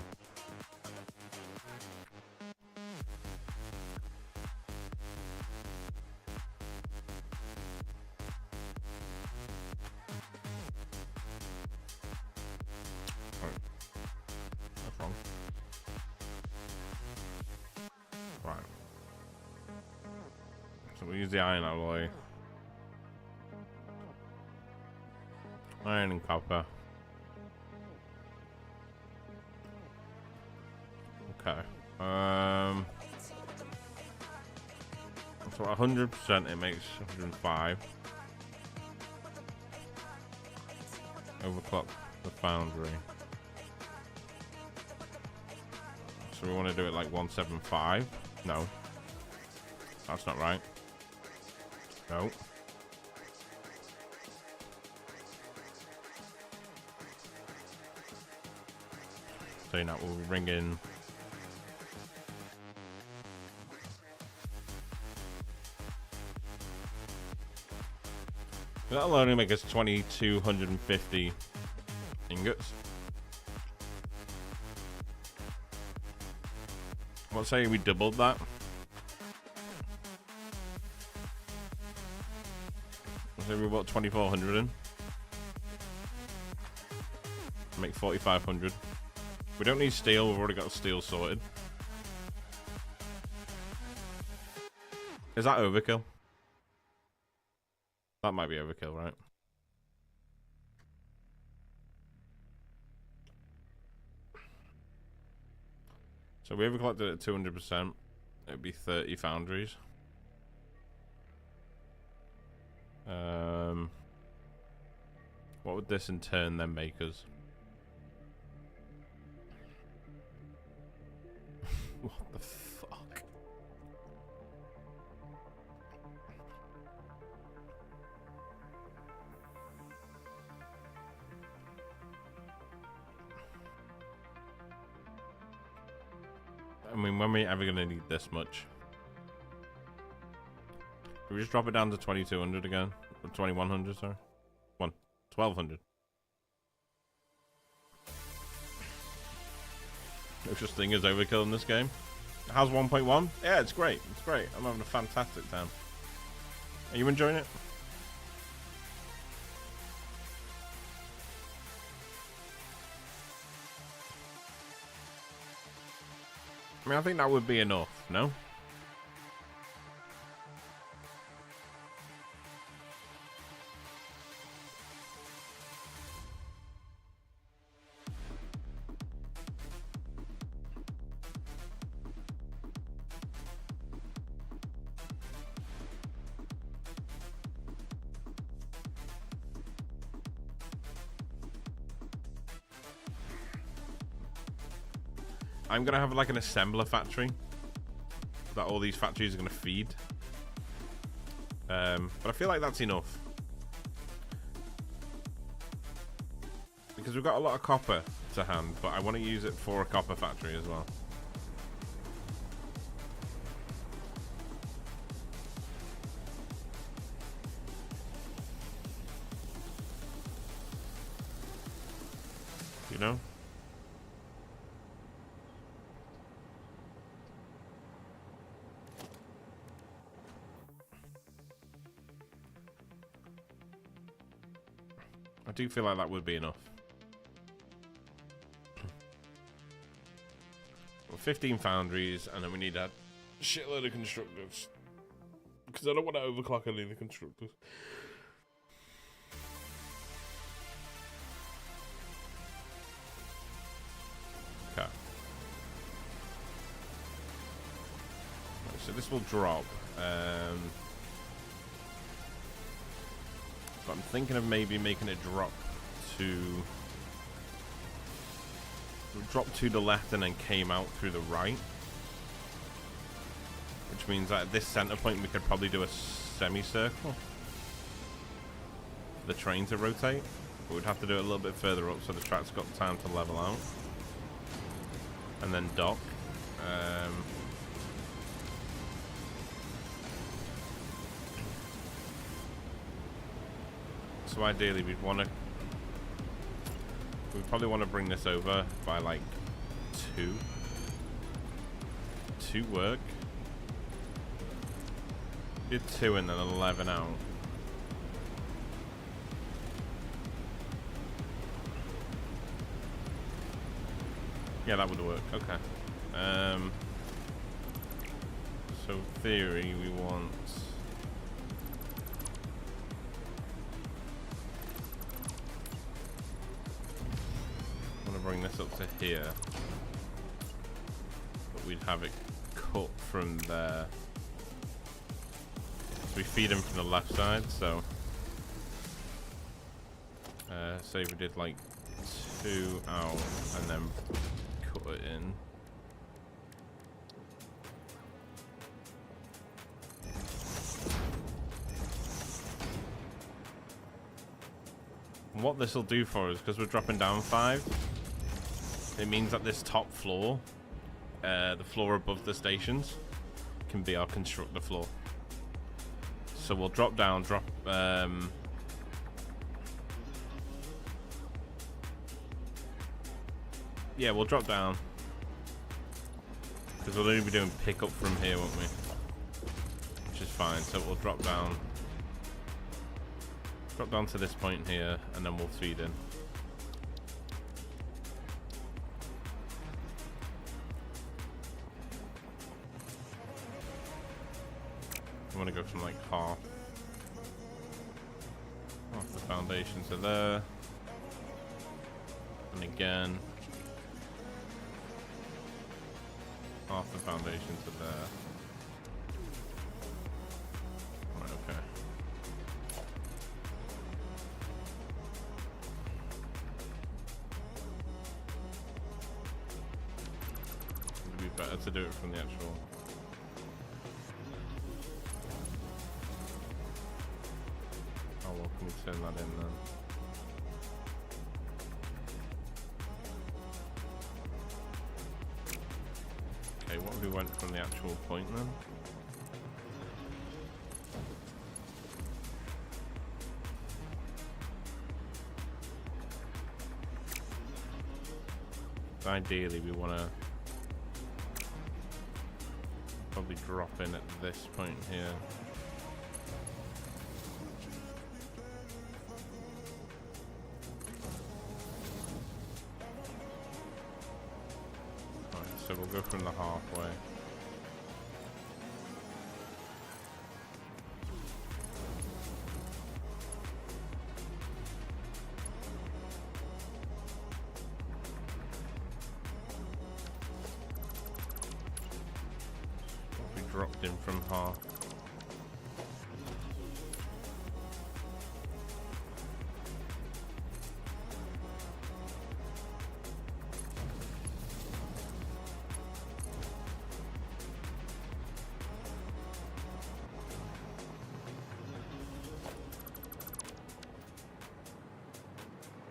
Speaker 2: That's wrong. Right. So we use the iron alloy. Iron and copper. Okay. So 100% it makes 105. Overclock the foundry. So we want to do it like 175? No. That's not right. No. So now we'll ring in. That'll only make us 2,250 ingots. Let's say we doubled that. Let's say we bought 2,400 in. Make 4,500. We don't need steel, we've already got steel sorted. Is that overkill? That might be overkill, right? So we overclocked it at 200%. It'd be 30 foundries. What would this in turn then make us? What the fuck? I mean, when are we ever gonna need this much? Can we just drop it down to 2,200 again? Or 2,100, sorry? 1,200. No such thing as overkill in this game. How's 1.1? Yeah, it's great. It's great. I'm having a fantastic time. Are you enjoying it? I mean, I think that would be enough, no? I'm gonna have like an assembler factory that all these factories are gonna feed. But I feel like that's enough. Because we've got a lot of copper to hand, but I want to use it for a copper factory as well. You know? I do feel like that would be enough. Well, 15 foundries, and then we need a shitload of constructors. Because I don't want to overclock any of the constructors. Okay. Right, so this will drop. But I'm thinking of maybe making it drop to the left and then came out through the right, which means that at this center point we could probably do a semicircle. the train to rotate. But we'd have to do it a little bit further up so the track's got time to level out. And then dock. So ideally we'd probably want to bring this over by like 2. 2 work. Did 2 and then 11 out. Yeah, that would work. Okay. So theory, we want. I want to bring this up to here, but we'd have it cut from there. So we feed him from the left side. So, say we did like 2 out and then cut it in. And what this will do for us, because we're dropping down 5, it means that this top floor, the floor above the stations, can be our constructor floor. So we'll drop down, yeah, we'll drop down. Because we'll only be doing pickup from here, won't we? Which is fine, so we'll drop down. Drop down to this point here, and then we'll feed in. I want to go from like half. Half the foundations are there. And again. Half the foundations are there. Right, okay. It'd be better to do it from the actual. Oh well, can we turn that in then? Okay, what if we went from the actual point then? Ideally, we want to probably drop in at this point here. So we'll go from the halfway. We dropped in from half.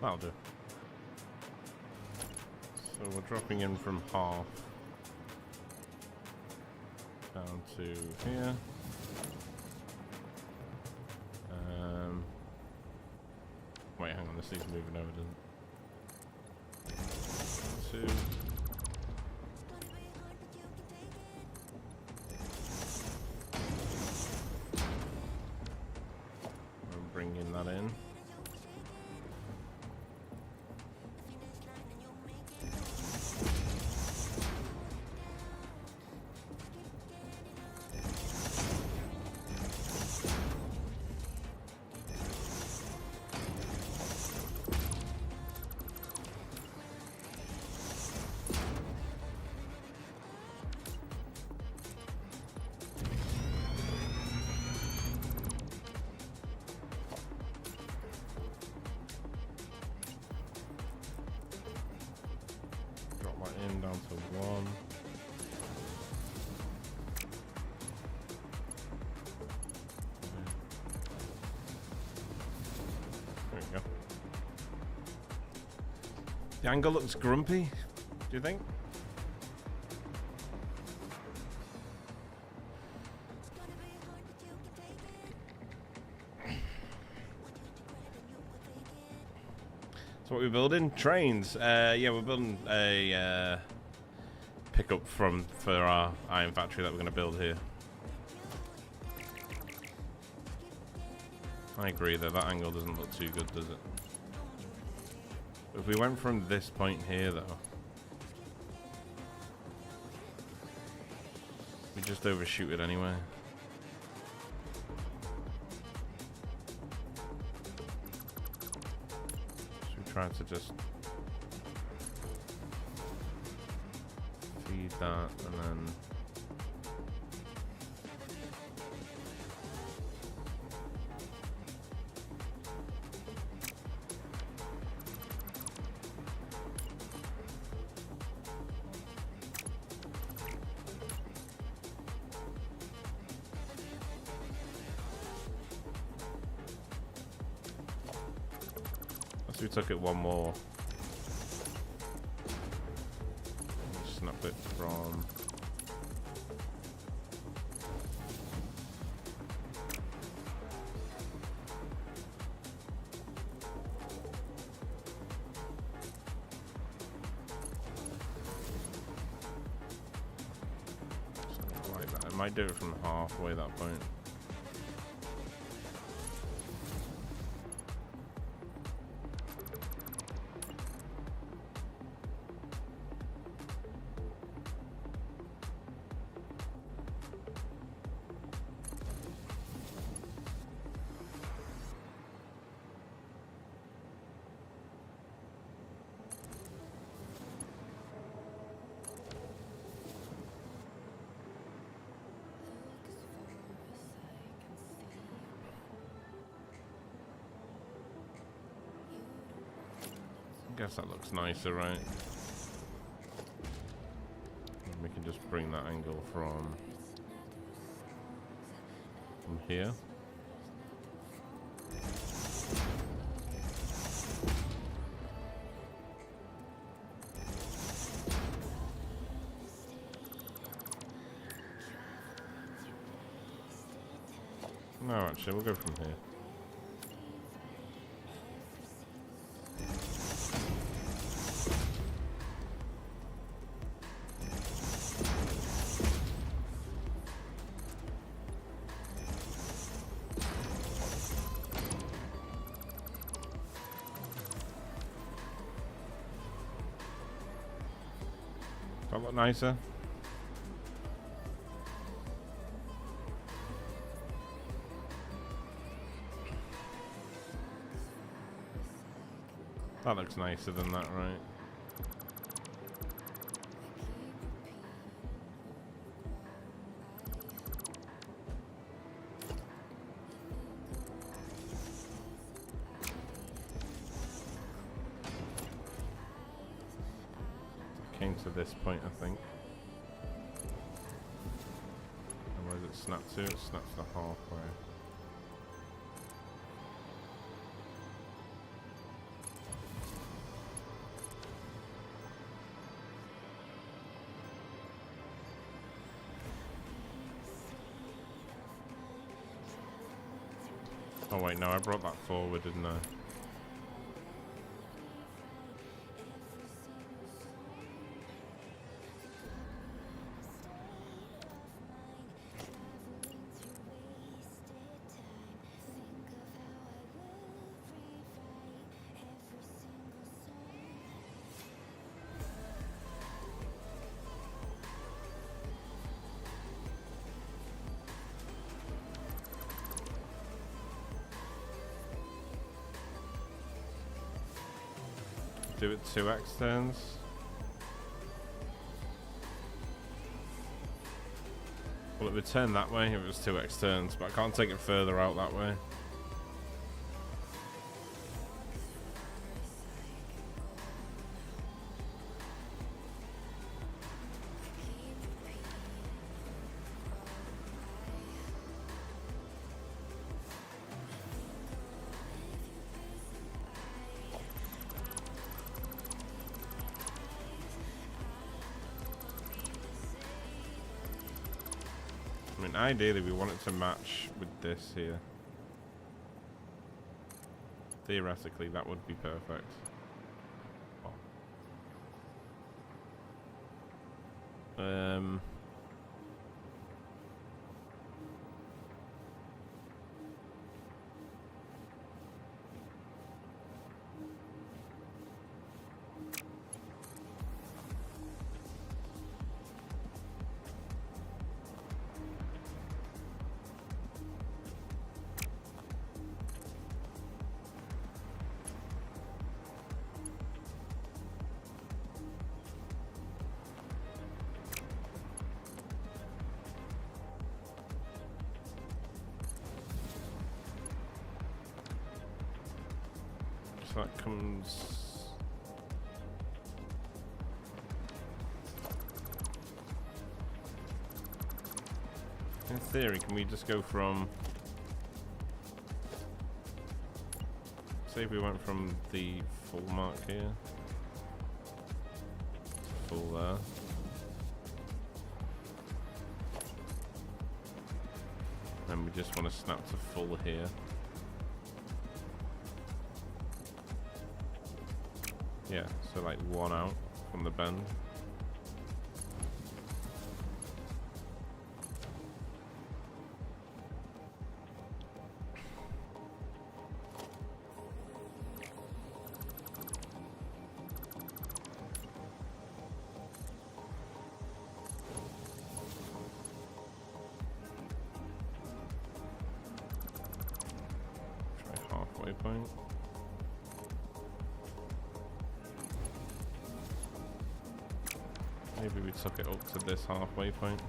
Speaker 2: That'll do. So we're dropping in from half down to here. Wait, hang on, this needs moving over, doesn't it? 2. I'm bringing that in. In down to 1. The angle looks grumpy, do you think? So what we're building? Trains. Yeah, we're building a pickup for our iron factory that we're going to build here. I agree that angle doesn't look too good, does it? If we went from this point here, though, we just overshoot it anyway. So we try to just feed that and then. We took it one more. Snap it from. Something like that. I might do it from halfway that point. I guess that looks nicer, right? And we can just bring that angle from here. No, actually, we'll go from here. That look nicer? That looks nicer than that, right? Came to this point, I think. And where does it snap to? It snaps to halfway. Oh wait, no, I brought that forward, didn't I? Do it 2x turns. Well, it would turn that way if it was 2x turns, but I can't take it further out that way. I mean, ideally we want it to match with this here. Theoretically, that would be perfect. Oh. So that comes... In theory, can we just go from... Say if we went from the full mark here to full there. And we just want to snap to full here. Yeah, so like one out from the bend. Try halfway point. Maybe we took it up to this halfway point.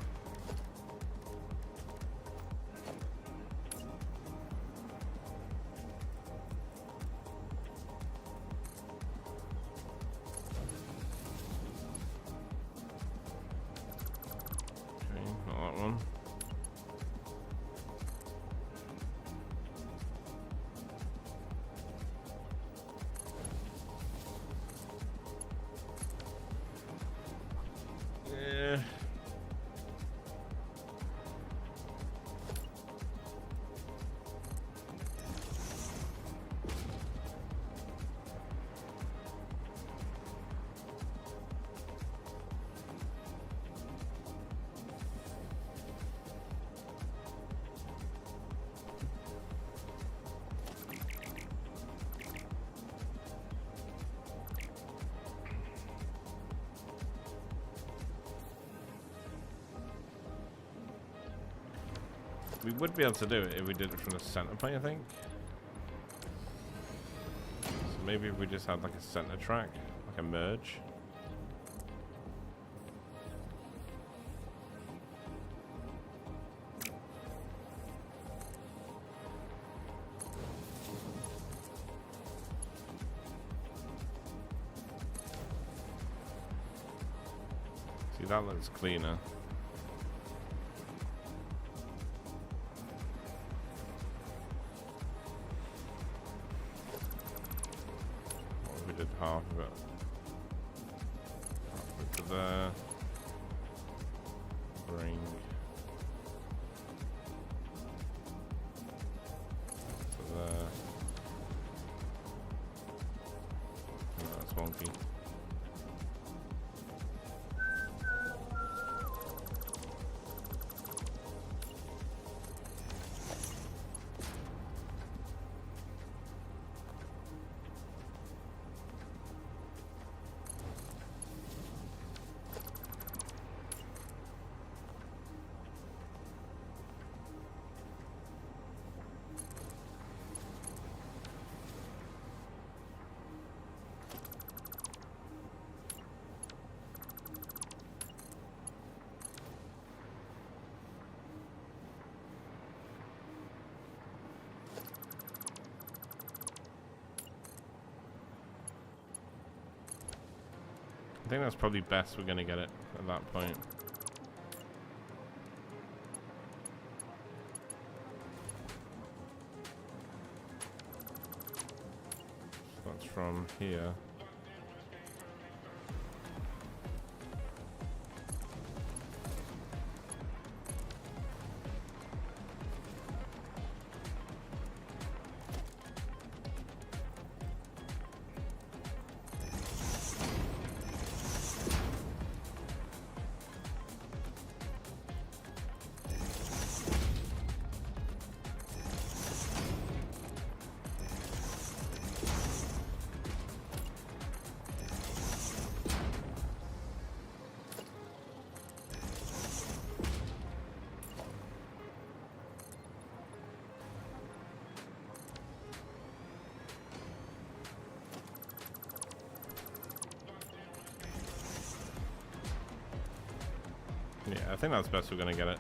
Speaker 2: Okay, not that one. Yeah. We would be able to do it if we did it from the center point, I think. So maybe if we just had like a center track, like a merge. See, that looks cleaner. Half of it. Half to there. Bring. To there. No, that's wonky. I think that's probably best we're going to get it at that point. So that's from here. Yeah, I think that's best we're gonna get it.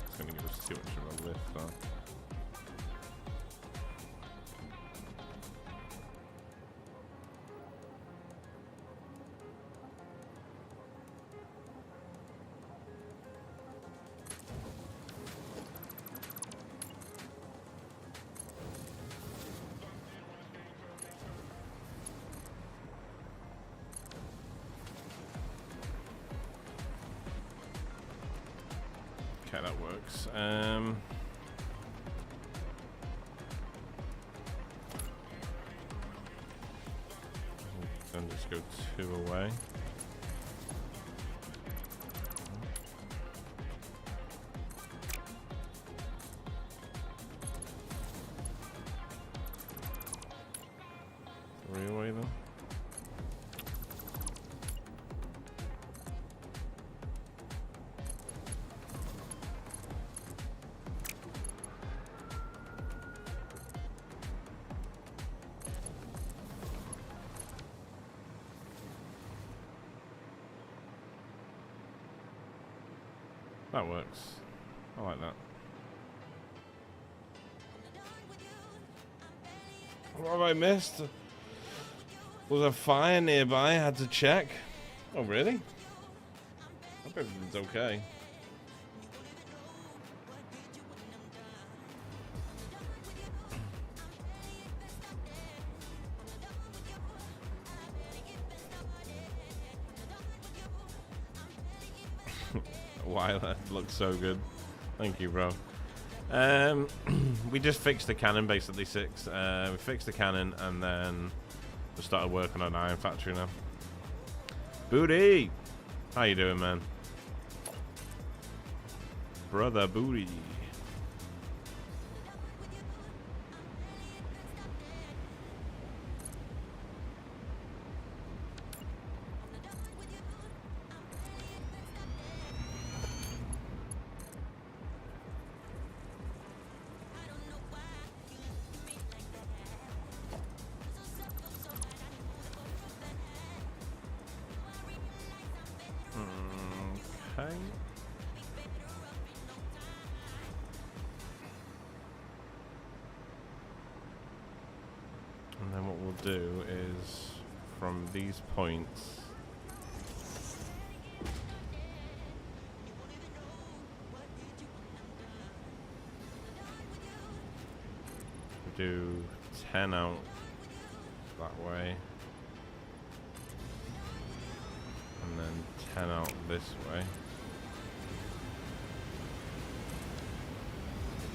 Speaker 2: It's gonna give us too much of a lift though. Okay, that works. Then just go 2 away. Three away then. That works. I like that. What have I missed? Was a fire nearby? I had to check. Oh, really? I hope everything's okay. Wow, that looks so good. Thank you, bro. We just fixed the cannon, basically, 6. We fixed the cannon, and then we started working on Iron Factory now. Booty! How you doing, man? Brother Booty. Okay. And then what we'll do is from these points do 10 out that way and then 10 out this way.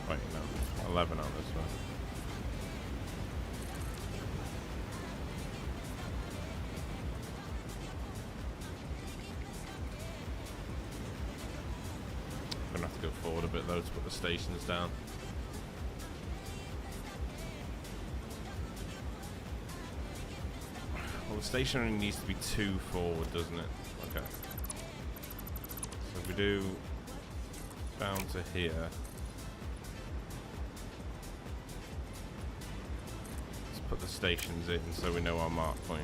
Speaker 2: Wait, no, 11 out this way. I'm gonna have to go forward a bit though to put the stations down. Well, the station only needs to be 2 forward, doesn't it? Okay. So if we do down to here. Let's put the stations in so we know our mark point.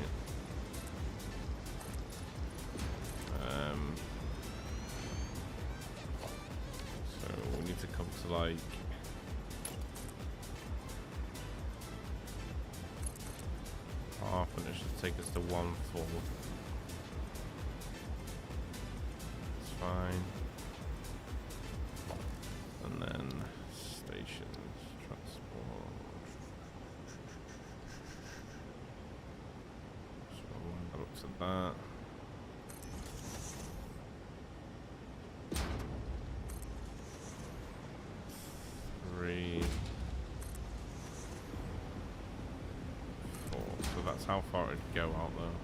Speaker 2: So we need to come to like half, and it should take us to 1 forward. It's fine. And then stations, transport. So that looks at that. How far it'd go out though.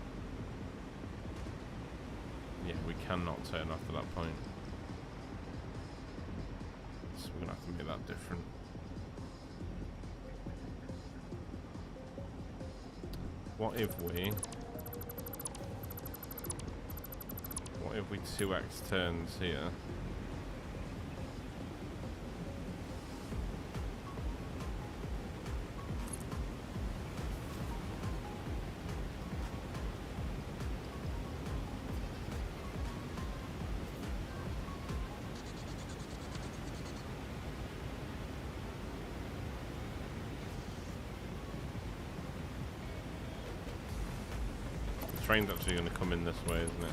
Speaker 2: Yeah, we cannot turn off at that point. So we're gonna have to make that different. What if we What if we 2x turns here? The train's actually going to come in this way, isn't it?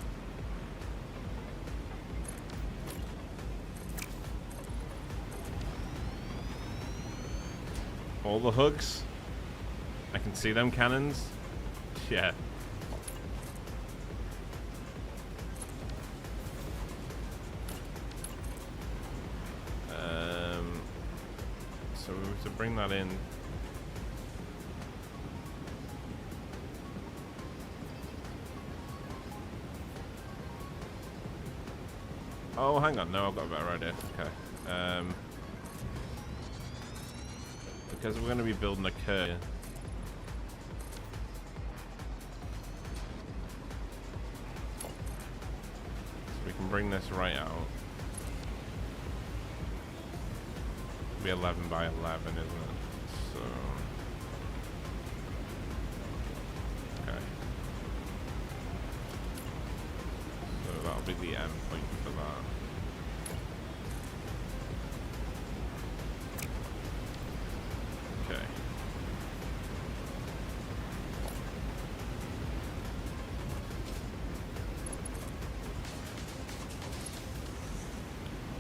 Speaker 2: All the hooks. I can see them cannons. Yeah. So we have to bring that in. Oh, hang on. No, I've got a better idea. Okay. Because we're going to be building a curve. So we can bring this right out. It'll be 11 by 11, isn't it? So... okay. So that'll be the end point for that. Okay.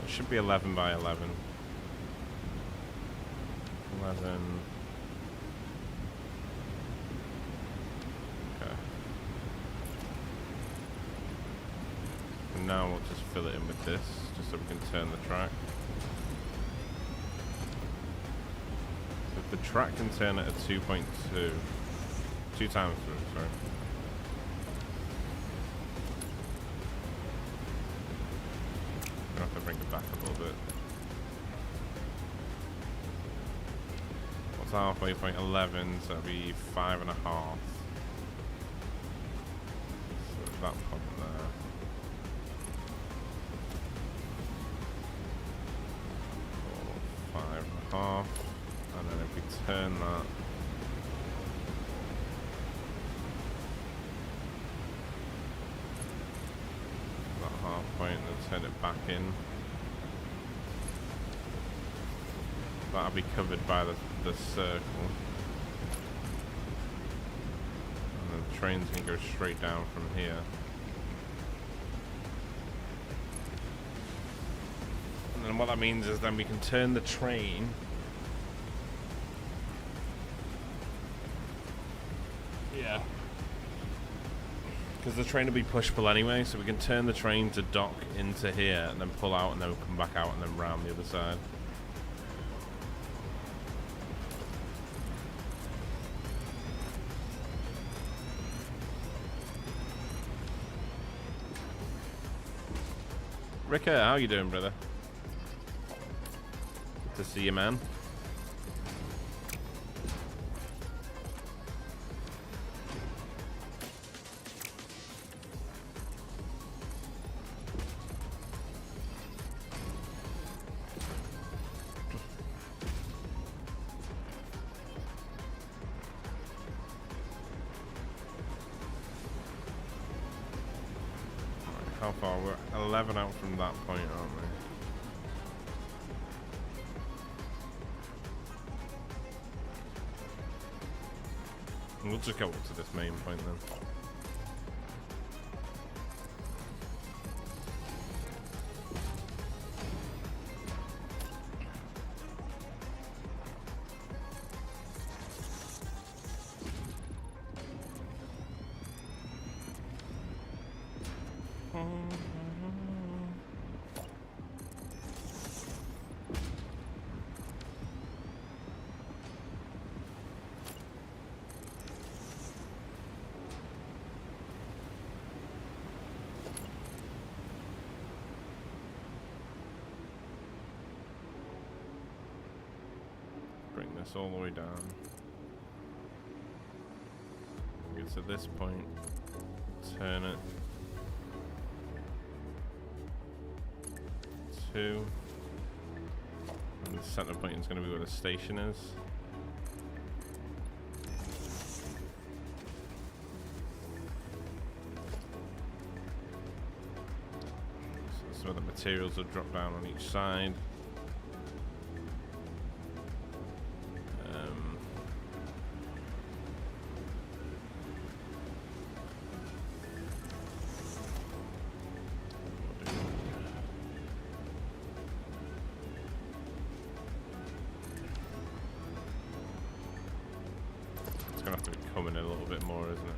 Speaker 2: It should be 11 by 11. 11. Okay. And now we'll just fill it in with this, just so we can turn the track. The track can turn it at 2.2. 2 times through, sorry. I'm gonna have to bring it back a little bit. What's halfway point? 11, so that'll be 5.5. So at that point there. Or 5.5. And then if we turn that, half point and turn it back in, that'll be covered by the circle. And the trains can go straight down from here. And then what that means is then we can turn the train because the train will be push-pull anyway, so we can turn the train to dock into here and then pull out and then come back out and then round the other side. Ricker, how you doing, brother? Good to see you, man. How far? We're 11 out from that point, aren't we? We'll just go up to this main point then. Bring this all the way down. Get to this point, turn it. 2. And the center point is going to be where the station is. So some of the materials will drop down on each side. It's going to have to be coming in a little bit more, isn't it?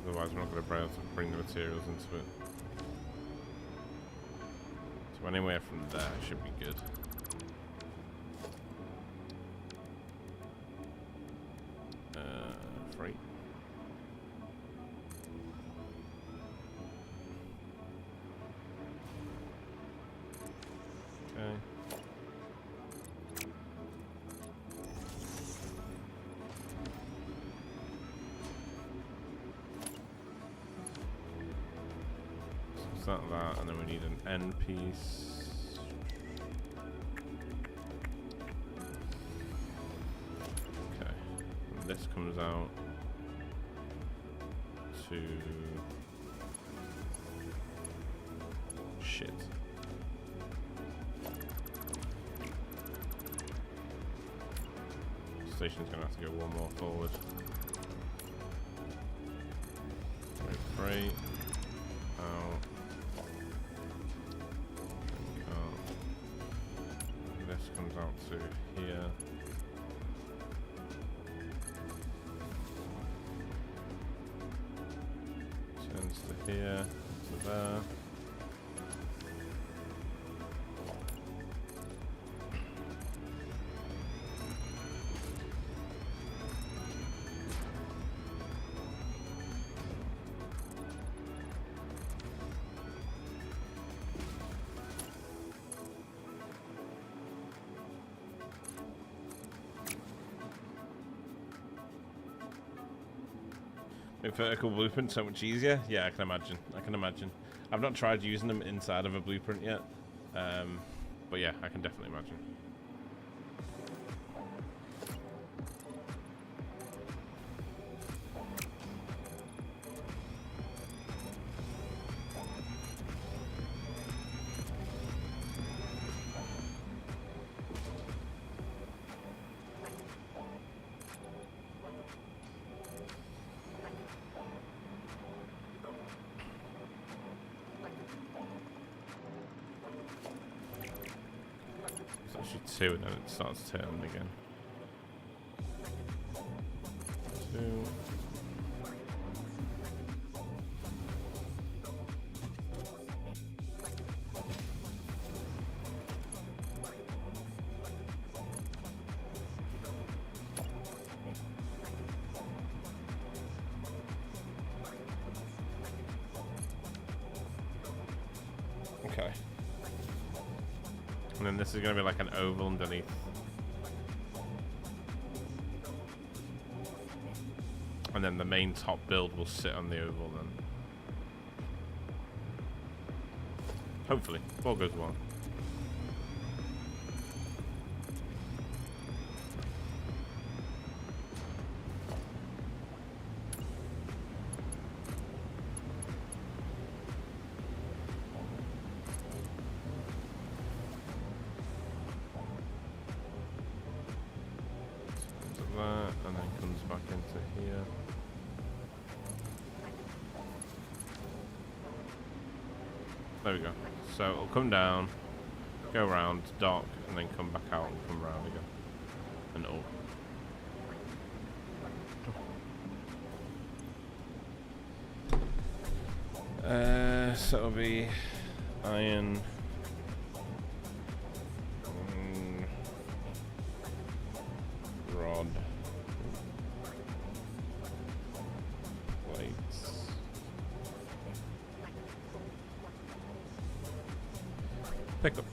Speaker 2: Otherwise we're not going to be able to bring the materials into it. So anywhere from there should be good. Freight. Okay. So that, and then we need an end piece. Okay, and this comes out to shit. Station's gonna have to go one more forward. Right. Out. This comes out to here. Turns to here, to there. Make vertical blueprint so much easier. Yeah, I can imagine. I can imagine. I've not tried using them inside of a blueprint yet, but yeah, I can definitely imagine. It's actually 2 and then it starts turning again. 2. Okay. And then this is going to be like an oval underneath. And then the main top build will sit on the oval then. Hopefully, if all goes well. That, and then comes back into here. There we go. So it'll come down, go around, dock, and then come back out and come round again. And up. So it'll be iron. Rod. Plates. Pick up.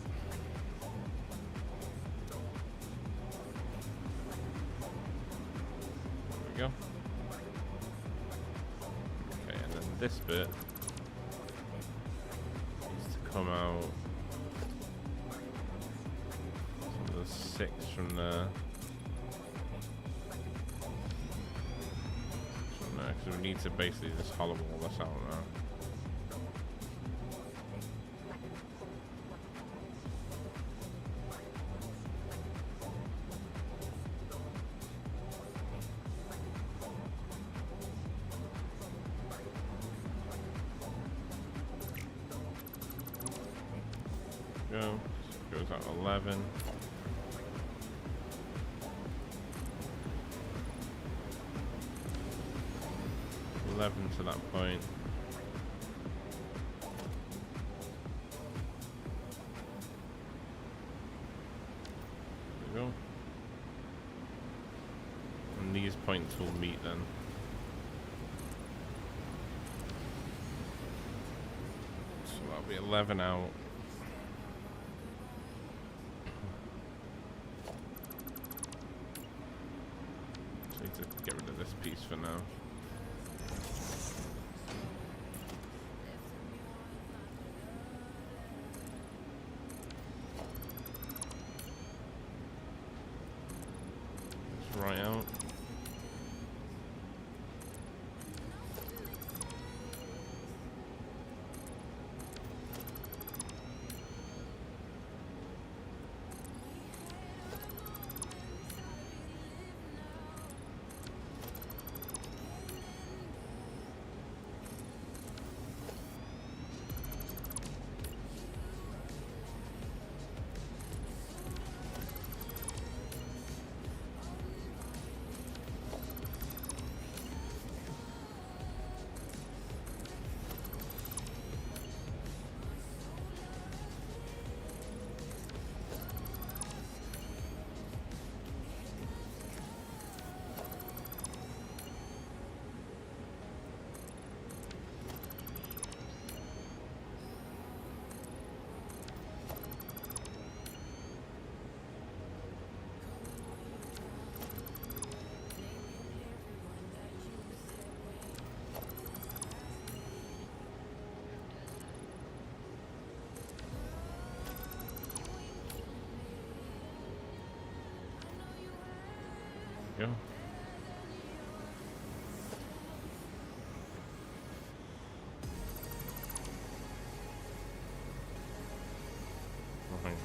Speaker 2: There we go. Okay, and then this bit come out. So there's 6 from there. So no, because we need to basically just hollow all this out now. Go. Goes out 11. 11 to that point. There we go. And these points will meet then. So that'll be 11 out. Need to get rid of this piece for now. It's right out. Go. Nothing.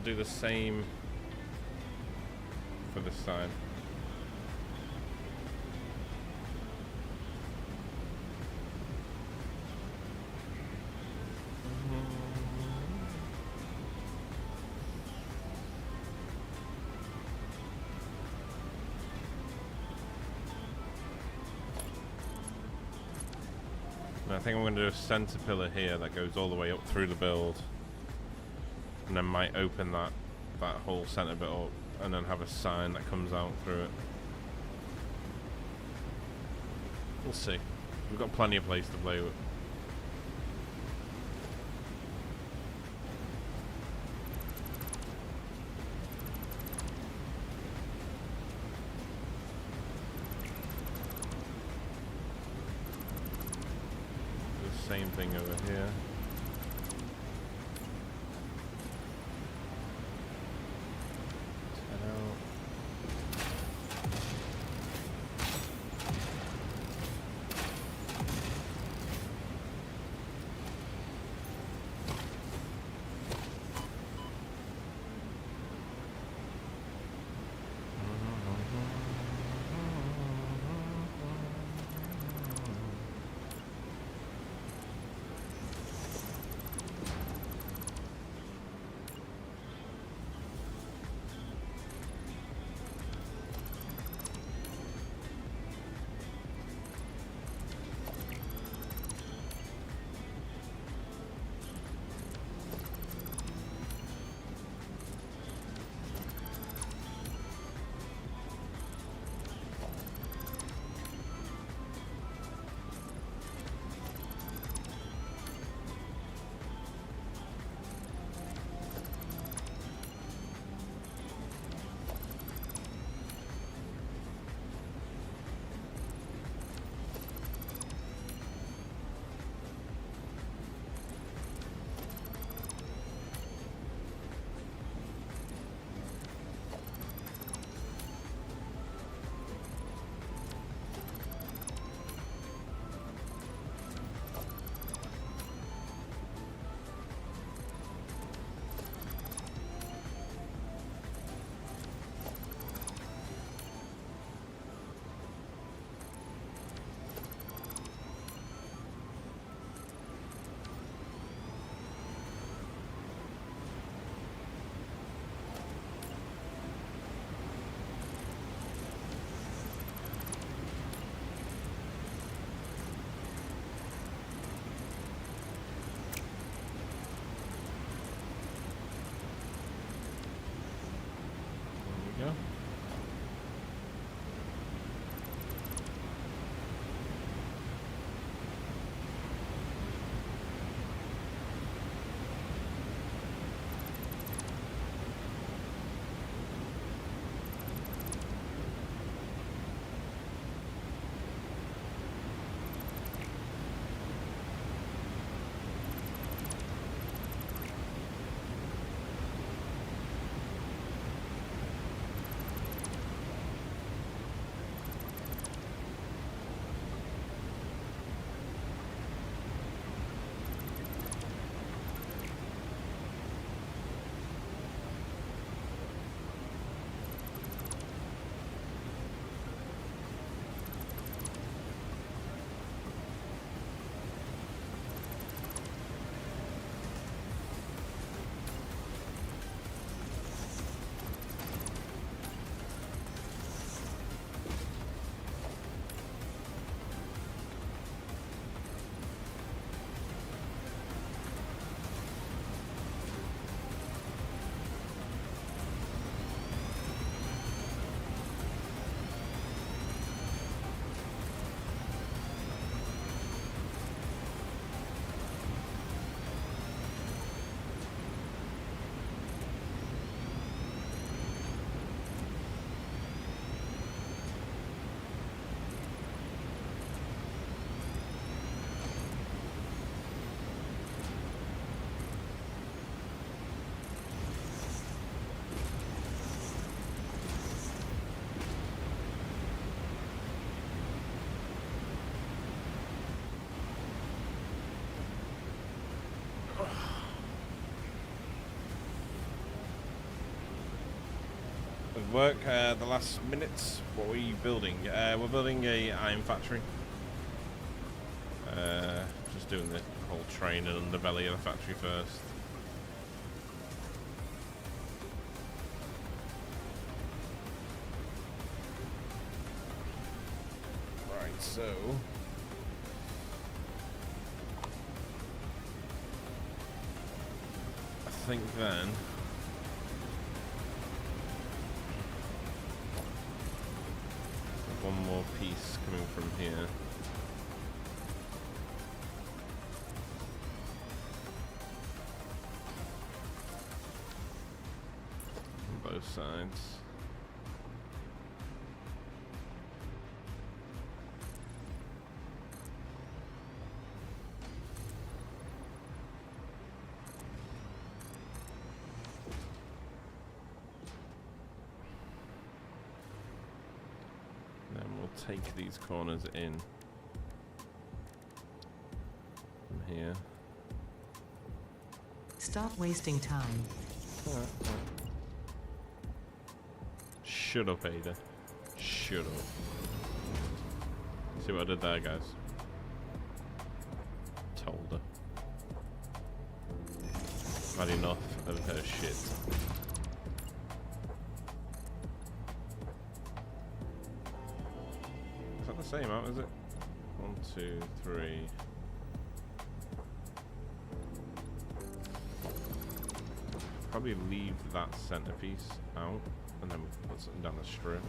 Speaker 2: do the same for this side. I think I'm going to do a center pillar here that goes all the way up through the build, and then might open that whole center bit up, and then have a sign that comes out through it. We'll see. We've got plenty of place to play with. Same thing over here. work. The last minutes. What were you building? We're building a iron factory. Just doing the whole train and underbelly of the factory first. Right, so I think then one more piece coming from here. On both sides. Take these corners in from here.
Speaker 5: Stop wasting time.
Speaker 2: Shut up, Ada. Shut up. See what I did there, guys? Told her. I've had enough of her shit. Same out, is it? 1, 2, 3. Probably leave that centerpiece out and then put something down the strip.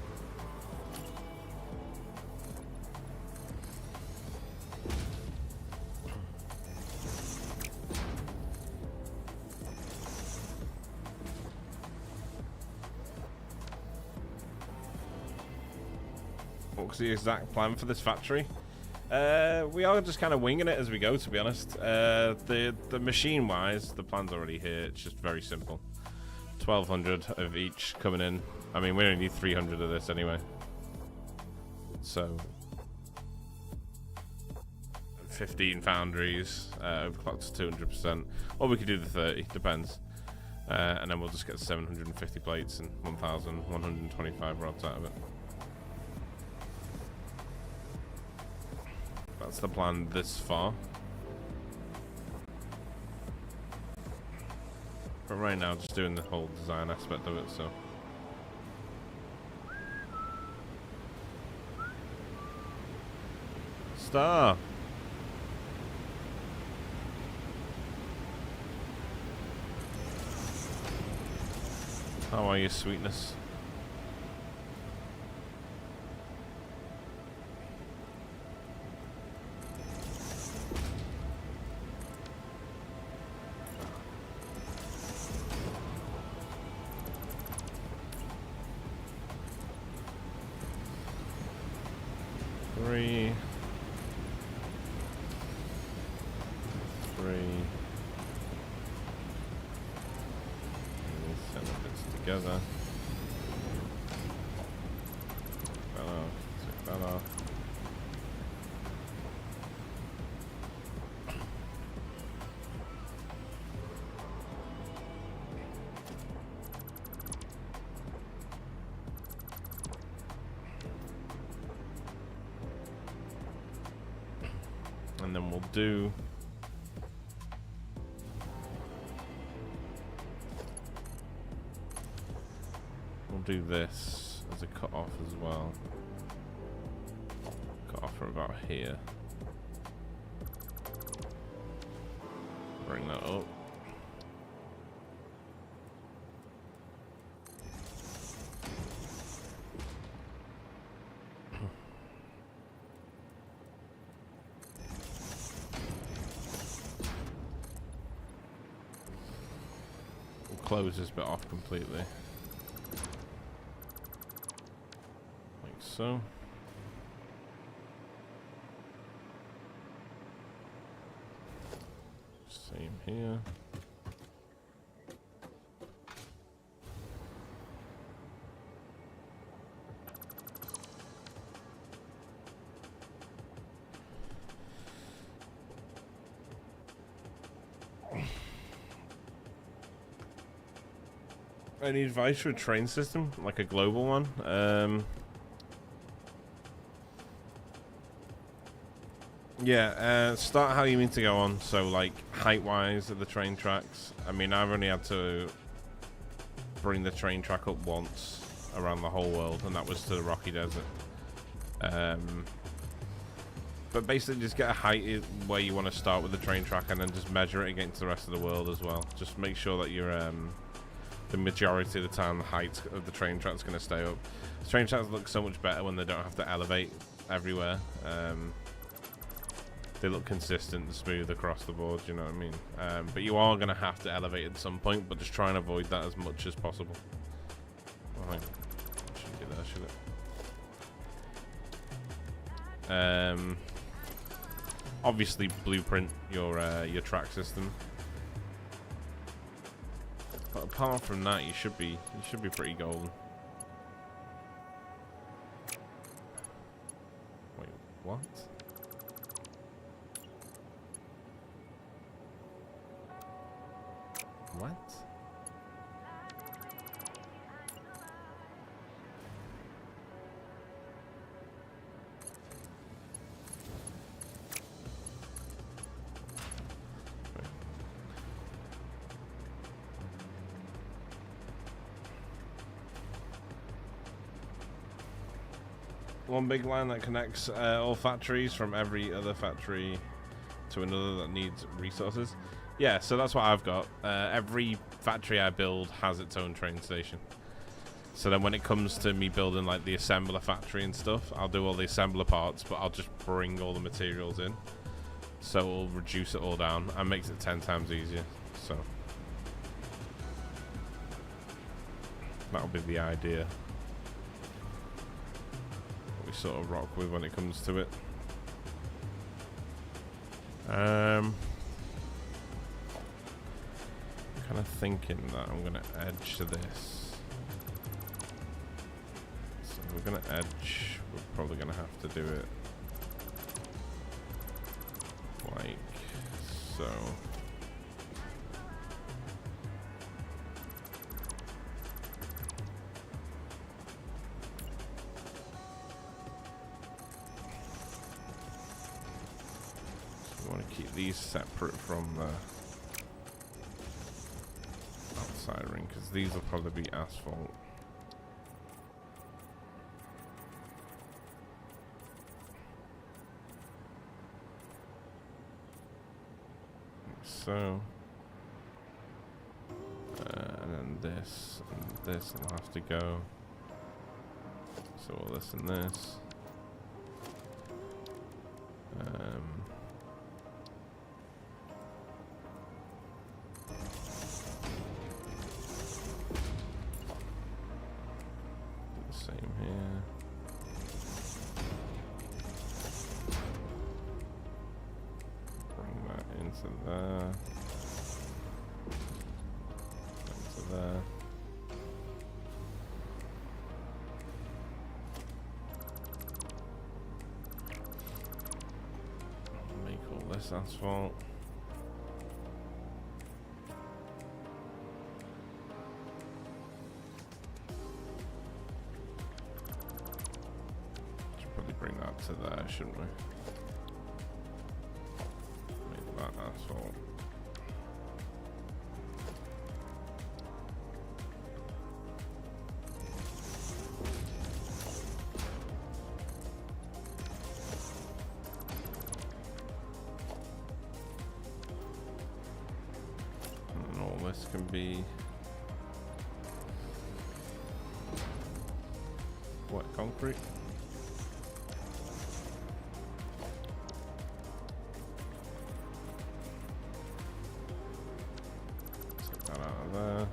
Speaker 2: What's the exact plan for this factory? We are just kind of winging it as we go, to be honest. The machine wise, the plan's already here. It's just very simple. 1,200 of each coming in. I mean, we only need 300 of this anyway. So 15 foundries, overclocked to 200%, or we could do the 30, depends. And then we'll just get 750 plates and 1,125 rods out of it. That's the plan this far. But right now, just doing the whole design aspect of it, so. Star! How are you, sweetness? Three. Send it together. Take that off. And then we'll do this as a cut off as well. Cut off from about here. Bring that up. We'll close this bit off completely. So same here. Any advice for a train system, like a global one? Yeah, start how you mean to go on. So, like, height-wise of the train tracks. I mean, I've only had to bring the train track up once around the whole world, and that was to the Rocky Desert. But basically, just get a height where you want to start with the train track, and then just measure it against the rest of the world as well. Just make sure that you're the majority of the time the height of the train track's going to stay up. The train tracks look so much better when they don't have to elevate everywhere. They look consistent and smooth across the board, you know what I mean? But you are going to have to elevate at some point, but just try and avoid that as much as possible. Oh, hang on. Shouldn't be there, should it? Obviously, blueprint your track system. But apart from that, you should be pretty golden. Wait, what? What? One big line that connects all factories from every other factory to another that needs resources. Yeah, so that's what I've got. Every factory I build has its own train station. So then when it comes to me building like the assembler factory and stuff, I'll do all the assembler parts, but I'll just bring all the materials in. So it'll reduce it all down and makes it 10 times easier. So that'll be the idea we sort of rock with when it comes to it. Kind of thinking that I'm gonna edge to this. So we're gonna edge. We're probably gonna have to do it like so. So we want to keep these separate from the outside ring, because these will probably be asphalt. So and then this and this will have to go. So all this and this. Same here. Bring that into there. Into there. Make all this asphalt. Bring that to there, shouldn't we? Make that asphalt. And all this can be wet concrete. There.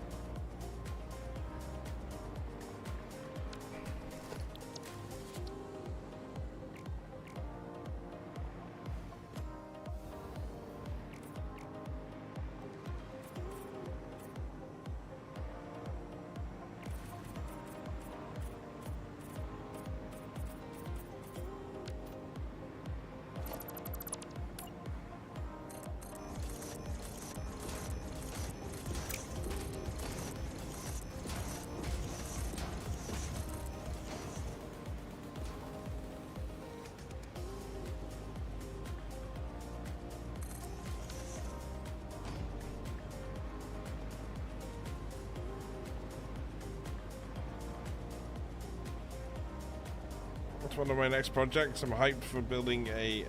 Speaker 2: That's one of my next projects. I'm hyped for building a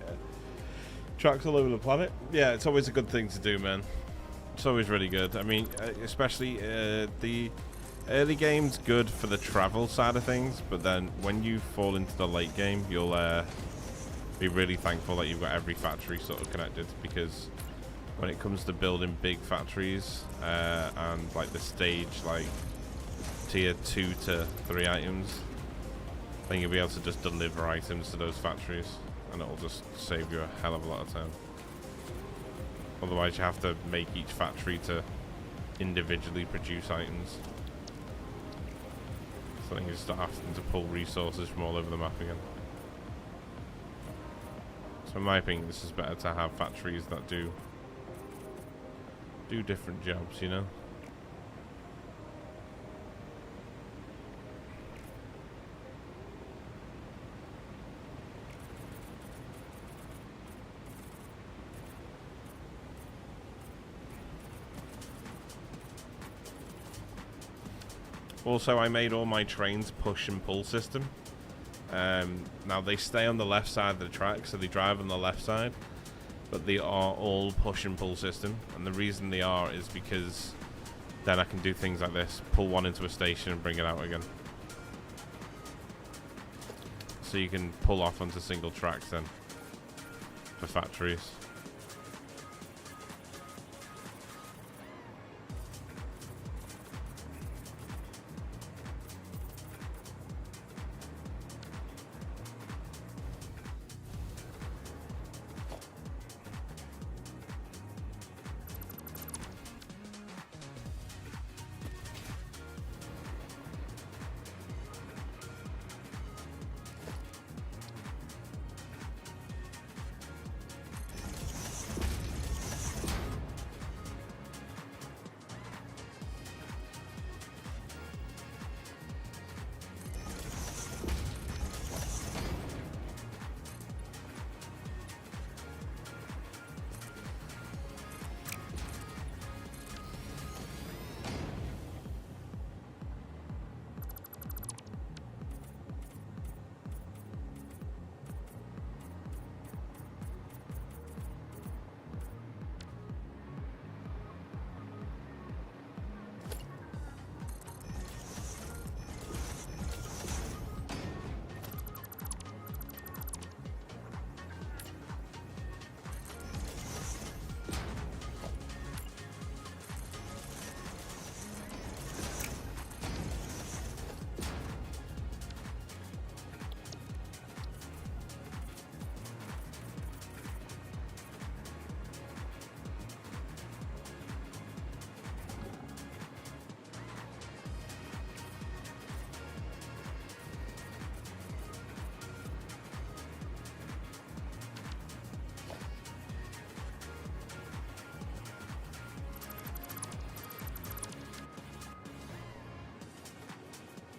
Speaker 2: tracks all over the planet. Yeah, it's always a good thing to do, man. It's always really good. I mean, especially the early game's good for the travel side of things, but then when you fall into the late game, you'll be really thankful that you've got every factory sort of connected, because when it comes to building big factories and like the stage, like tier 2 to 3 items, then you'll be able to just deliver items to those factories, and it'll just save you a hell of a lot of time. Otherwise, you have to make each factory to individually produce items. So then you start having to pull resources from all over the map again. So in my opinion, this is better to have factories that do different jobs, you know? Also, I made all my trains push and pull system. Now they stay on the left side of the track, so they drive on the left side, but they are all push and pull system. And the reason they are is because then I can do things like this, pull one into a station and bring it out again. So you can pull off onto single tracks then for factories.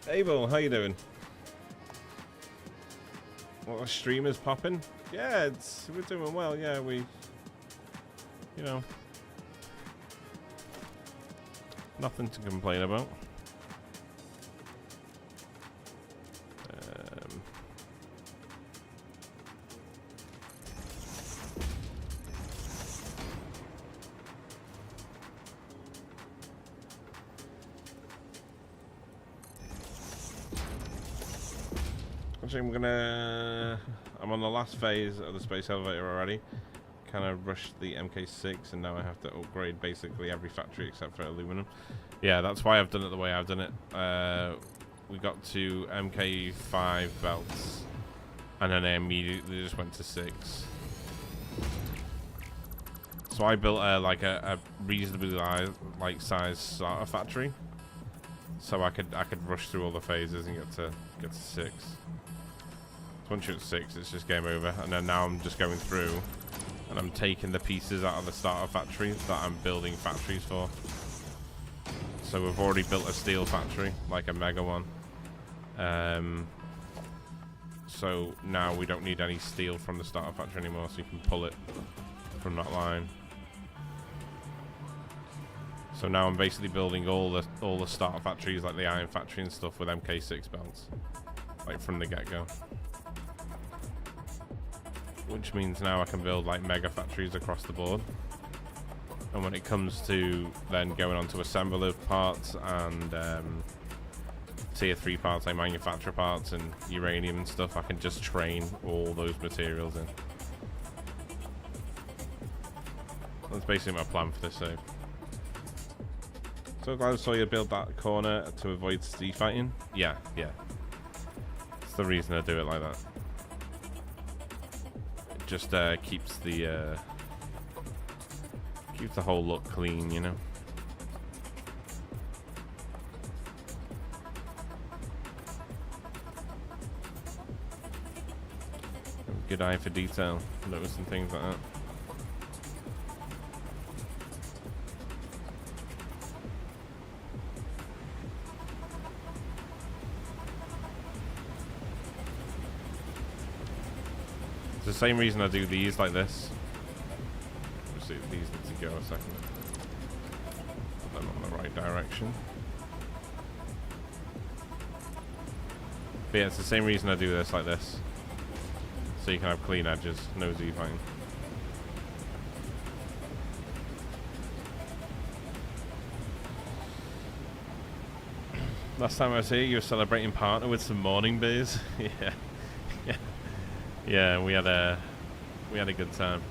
Speaker 2: Hey Bill, how you doing? What, the stream is popping? Yeah, we're doing well. Yeah, you know, nothing to complain about. I'm on the last phase of the space elevator already. Kind of rushed the MK6, and now I have to upgrade basically every factory except for aluminum. Yeah, that's why I've done it the way I've done it. We got to MK5 belts, and then I immediately just went to 6. So I built like a reasonably like size starter factory, so I could rush through all the phases and get to 6. So once you're at 6, it's just game over. And then now I'm just going through, and I'm taking the pieces out of the starter factories that I'm building factories for. So we've already built a steel factory, like a mega one. So now we don't need any steel from the starter factory anymore, so you can pull it from that line. So now I'm basically building all the starter factories, like the iron factory and stuff, with MK6 belts, like from the get-go. which means now I can build like mega factories across the board. And when it comes to then going on to assembler parts and tier 3 parts like manufacturer parts and uranium and stuff, I can just train all those materials in. That's basically my plan for this save. So glad I saw you build that corner to avoid Steve fighting. Yeah. That's the reason I do it like that. It just keeps the whole look clean, you know. Good eye for detail, noticing things like that. It's the same reason I do these like this. See, these need to go a second. Put them on the right direction. But yeah, it's the same reason I do this like this. So you can have clean edges, no Z-fighting. Last time I was here, you were celebrating partner with some morning beers. Yeah, we had a good time.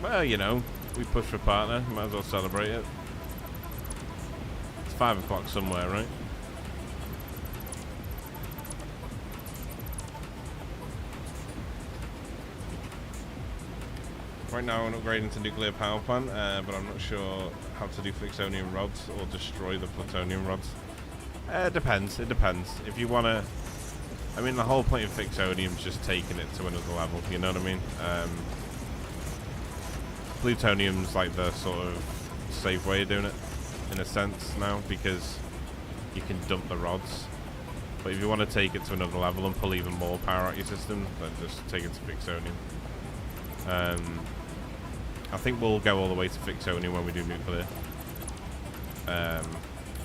Speaker 2: Well, you know, we push for partner, might as well celebrate it. It's 5 o'clock somewhere, right? Right now I'm upgrading to nuclear power plant, but I'm not sure how to do Flixonium rods or destroy the plutonium rods. It depends. If you want to... I mean, the whole point of Flixonium is just taking it to another level, you know what I mean? Plutonium's like the sort of safe way of doing it, in a sense now, because you can dump the rods. But if you want to take it to another level and pull even more power out your system, then just take it to Flixonium. I think we'll go all the way to Flixonium when we do nuclear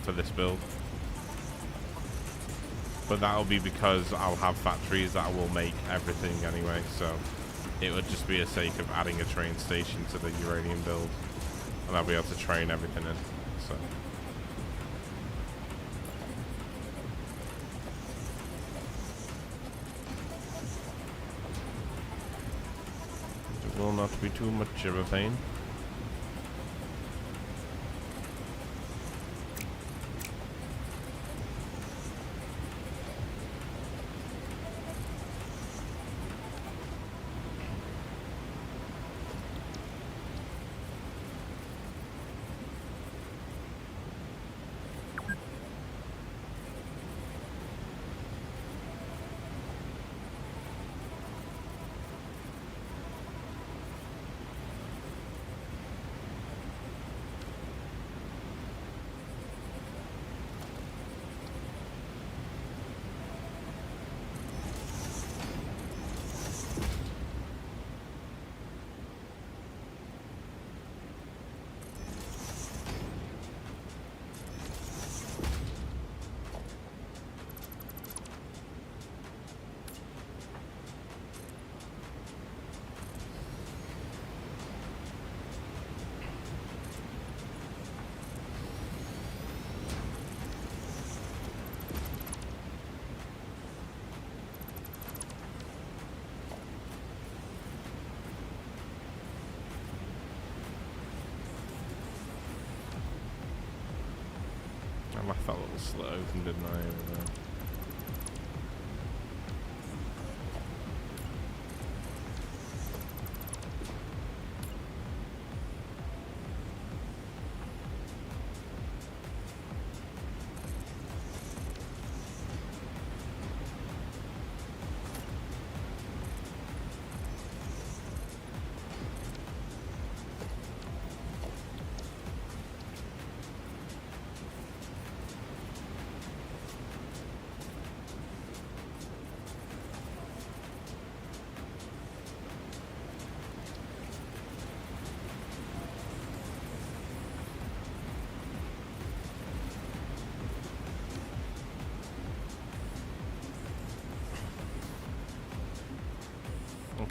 Speaker 2: for this build. But that'll be because I'll have factories that will make everything anyway, so it would just be a sake of adding a train station to the uranium build, and I'll be able to train everything in. So it will not be too much of a pain. I left that little slit open, didn't I, over there?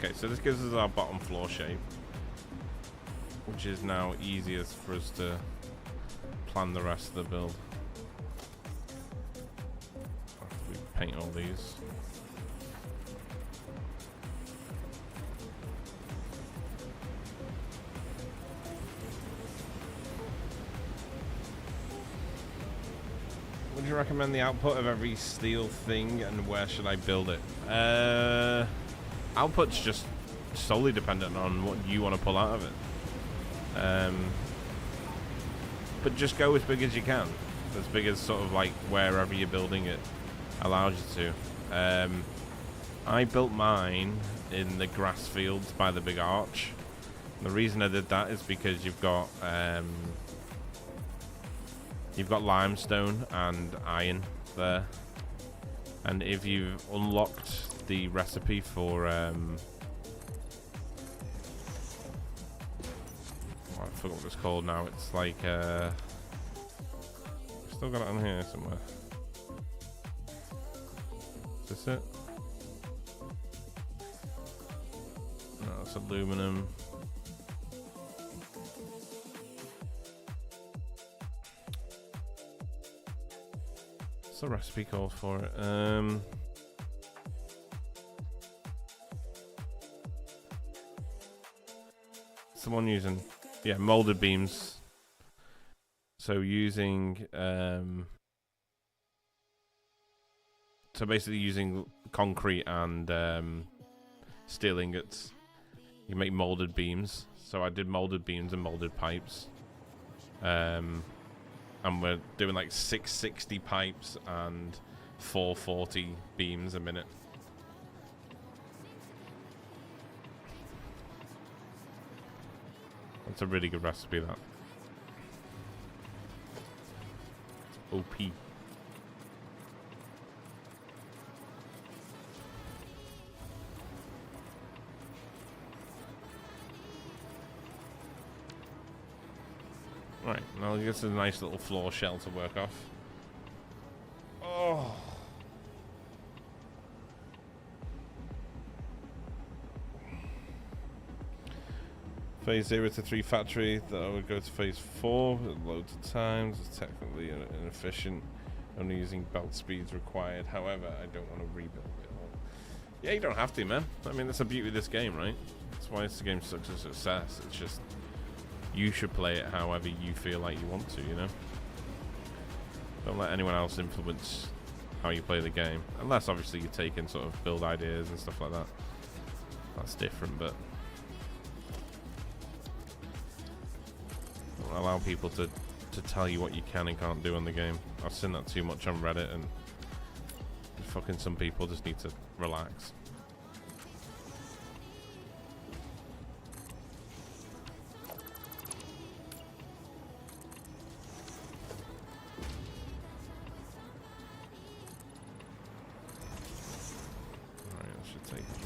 Speaker 2: Okay, so this gives us our bottom floor shape, which is now easiest for us to plan the rest of the build. After we paint all these. Would you recommend the output of every steel thing, and where should I build it? Output's just solely dependent on what you want to pull out of it. But just go as big as you can. As big as sort of like wherever you're building it allows you to. I built mine in the grass fields by the big arch. And the reason I did that is because you've got limestone and iron there, and if you've unlocked the recipe for I forgot what it's called now. It's like still got it on here somewhere. Is this it? No, it's aluminum. What's the recipe called for it? Someone using, yeah, molded beams. So using, so basically using concrete and steel ingots, you make molded beams. So I did molded beams and molded pipes. And we're doing like 660 pipes and 440 beams a minute. That's a really good recipe, that. It's OP. Right, now this is a nice little floor shell to work off. Oh. Phase 0 to 3 factory, that I would go to phase 4 loads of times. It's technically inefficient, only using belt speeds required. However, I don't want to rebuild it all. Yeah, you don't have to, man. I mean, that's the beauty of this game, right? That's why this game's such a success. It's just, you should play it however you feel like you want to, you know? Don't let anyone else influence how you play the game. Unless, obviously, you're taking sort of build ideas and stuff like that. That's different, but don't allow people to tell you what you can and can't do in the game. I've seen that too much on Reddit, and fucking some people just need to relax.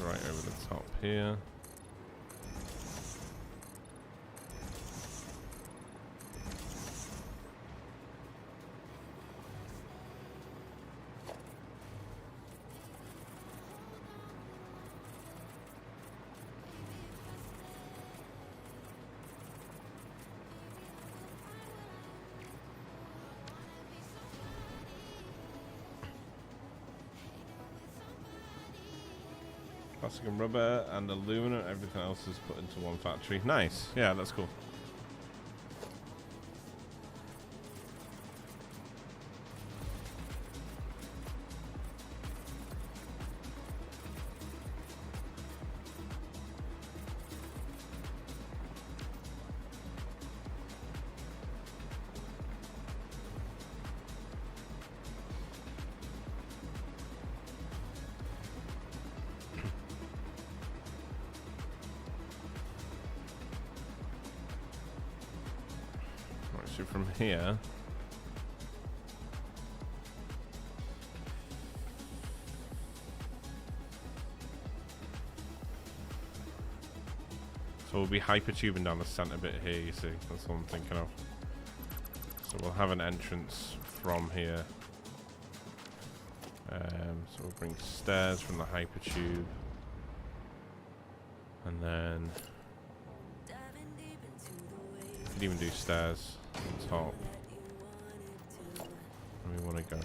Speaker 2: Right over the top here. Plastic and rubber and aluminum. Everything else is put into one factory. Nice. Yeah, that's cool. From here, so we'll be hypertubing down the center bit here, you see. That's what I'm thinking of. So we'll have an entrance from here. So we'll bring stairs from the hypertube. And then could even do stairs on top. And we want to go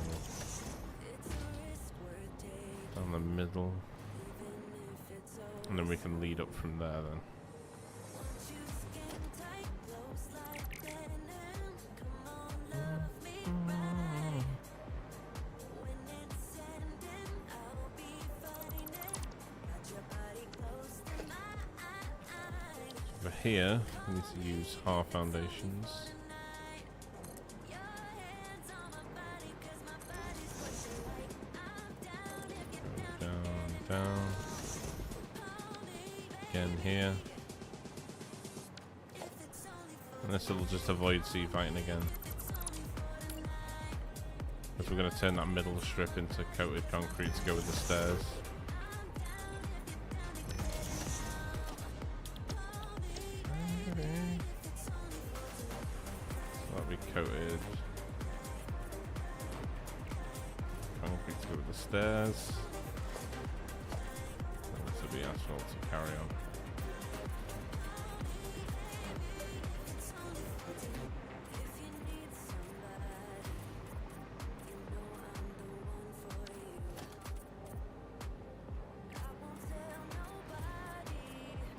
Speaker 2: down the middle. And then we can lead up from there then. Over here, we need to use half foundations. Down, down. Again here. And this will just avoid sea fighting again. Because we're going to turn that middle strip into coated concrete to go with the stairs. That'll be coated concrete to go with the stairs. And this will be asphalt to carry on.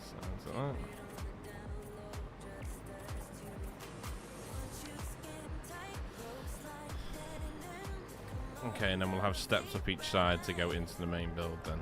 Speaker 2: Sounds like that. Okay, and then we'll have steps up each side to go into the main build then.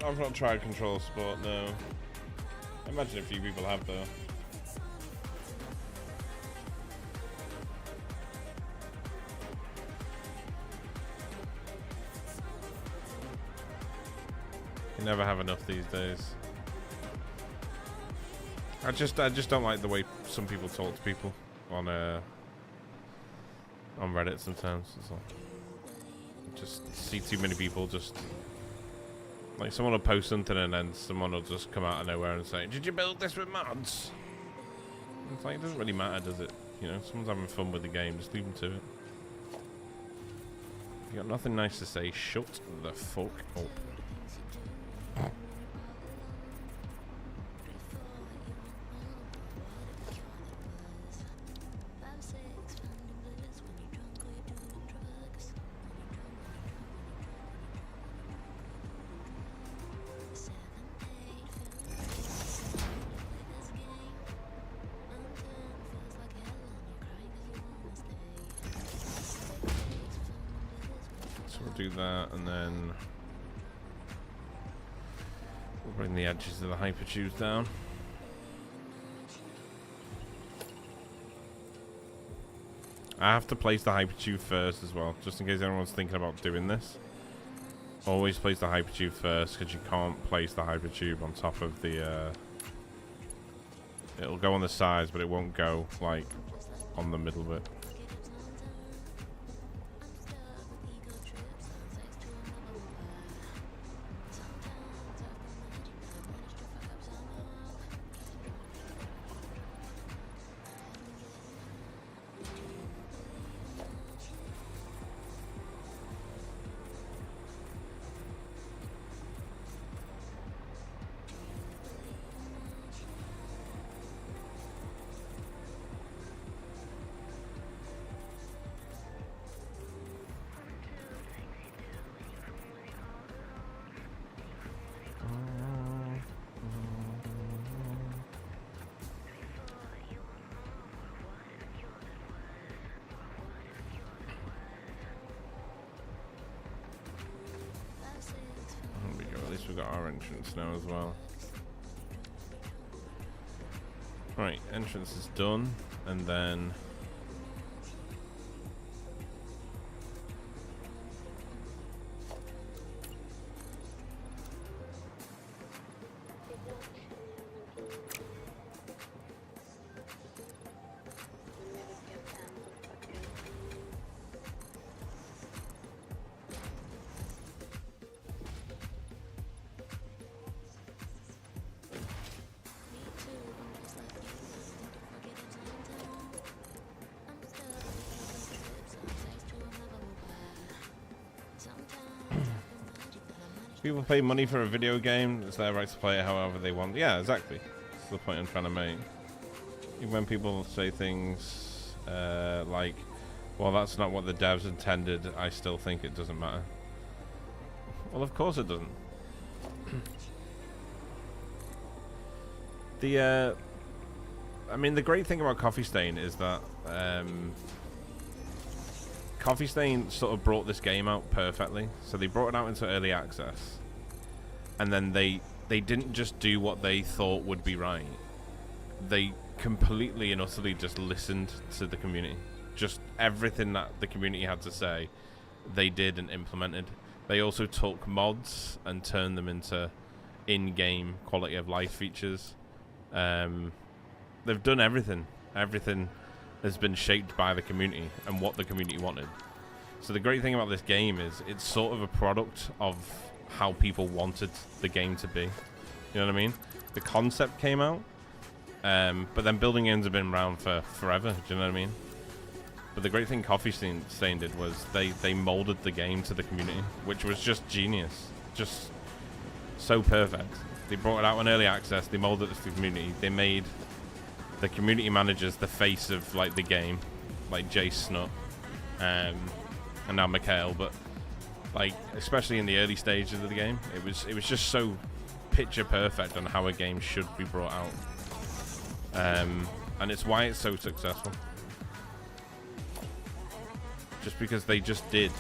Speaker 2: I've not tried control sport, no. I imagine a few people have though. You never have enough these days. I just don't like the way some people talk to people on Reddit sometimes. So just see too many people just. Like, someone will post something and then someone will just come out of nowhere and say, "Did you build this with mods?" It's like, it doesn't really matter, does it? You know, someone's having fun with the game, just leave them to it. If you got nothing nice to say, shut the fuck up. Do that, and then we'll bring the edges of the hypertubes down. I have to place the hypertube first as well, just in case anyone's thinking about doing this. Always place the hypertube first, because you can't place the hypertube on top of the it'll go on the sides, but it won't go like on the middle bit. So we've got our entrance now as well. Right, entrance is done, and then people pay money for a video game. It's their right to play it however they want. Yeah, exactly. That's the point I'm trying to make. Even when people say things like, well, that's not what the devs intended, I still think it doesn't matter. Well, of course it doesn't. I mean, the great thing about Coffee Stain is that Coffee Stain sort of brought this game out perfectly. So they brought it out into early access, and then they didn't just do what they thought would be right. They completely and utterly just listened to the community. Just everything that the community had to say, they did and implemented. They also took mods and turned them into in-game quality of life features. They've done everything. Everything has been shaped by the community and what the community wanted. So the great thing about this game is it's sort of a product of how people wanted the game to be. You know what I mean? The concept came out, but then building games have been around for forever. Do you know what I mean? But the great thing Coffee Stain did was they molded the game to the community, which was just genius. Just so perfect. They brought it out in early access, they molded it to the community, they made the community managers the face of like the game, like Jay Snut, and now Mikhail, but like especially in the early stages of the game, it was just so picture perfect on how a game should be brought out. And it's why it's so successful. Just because they just did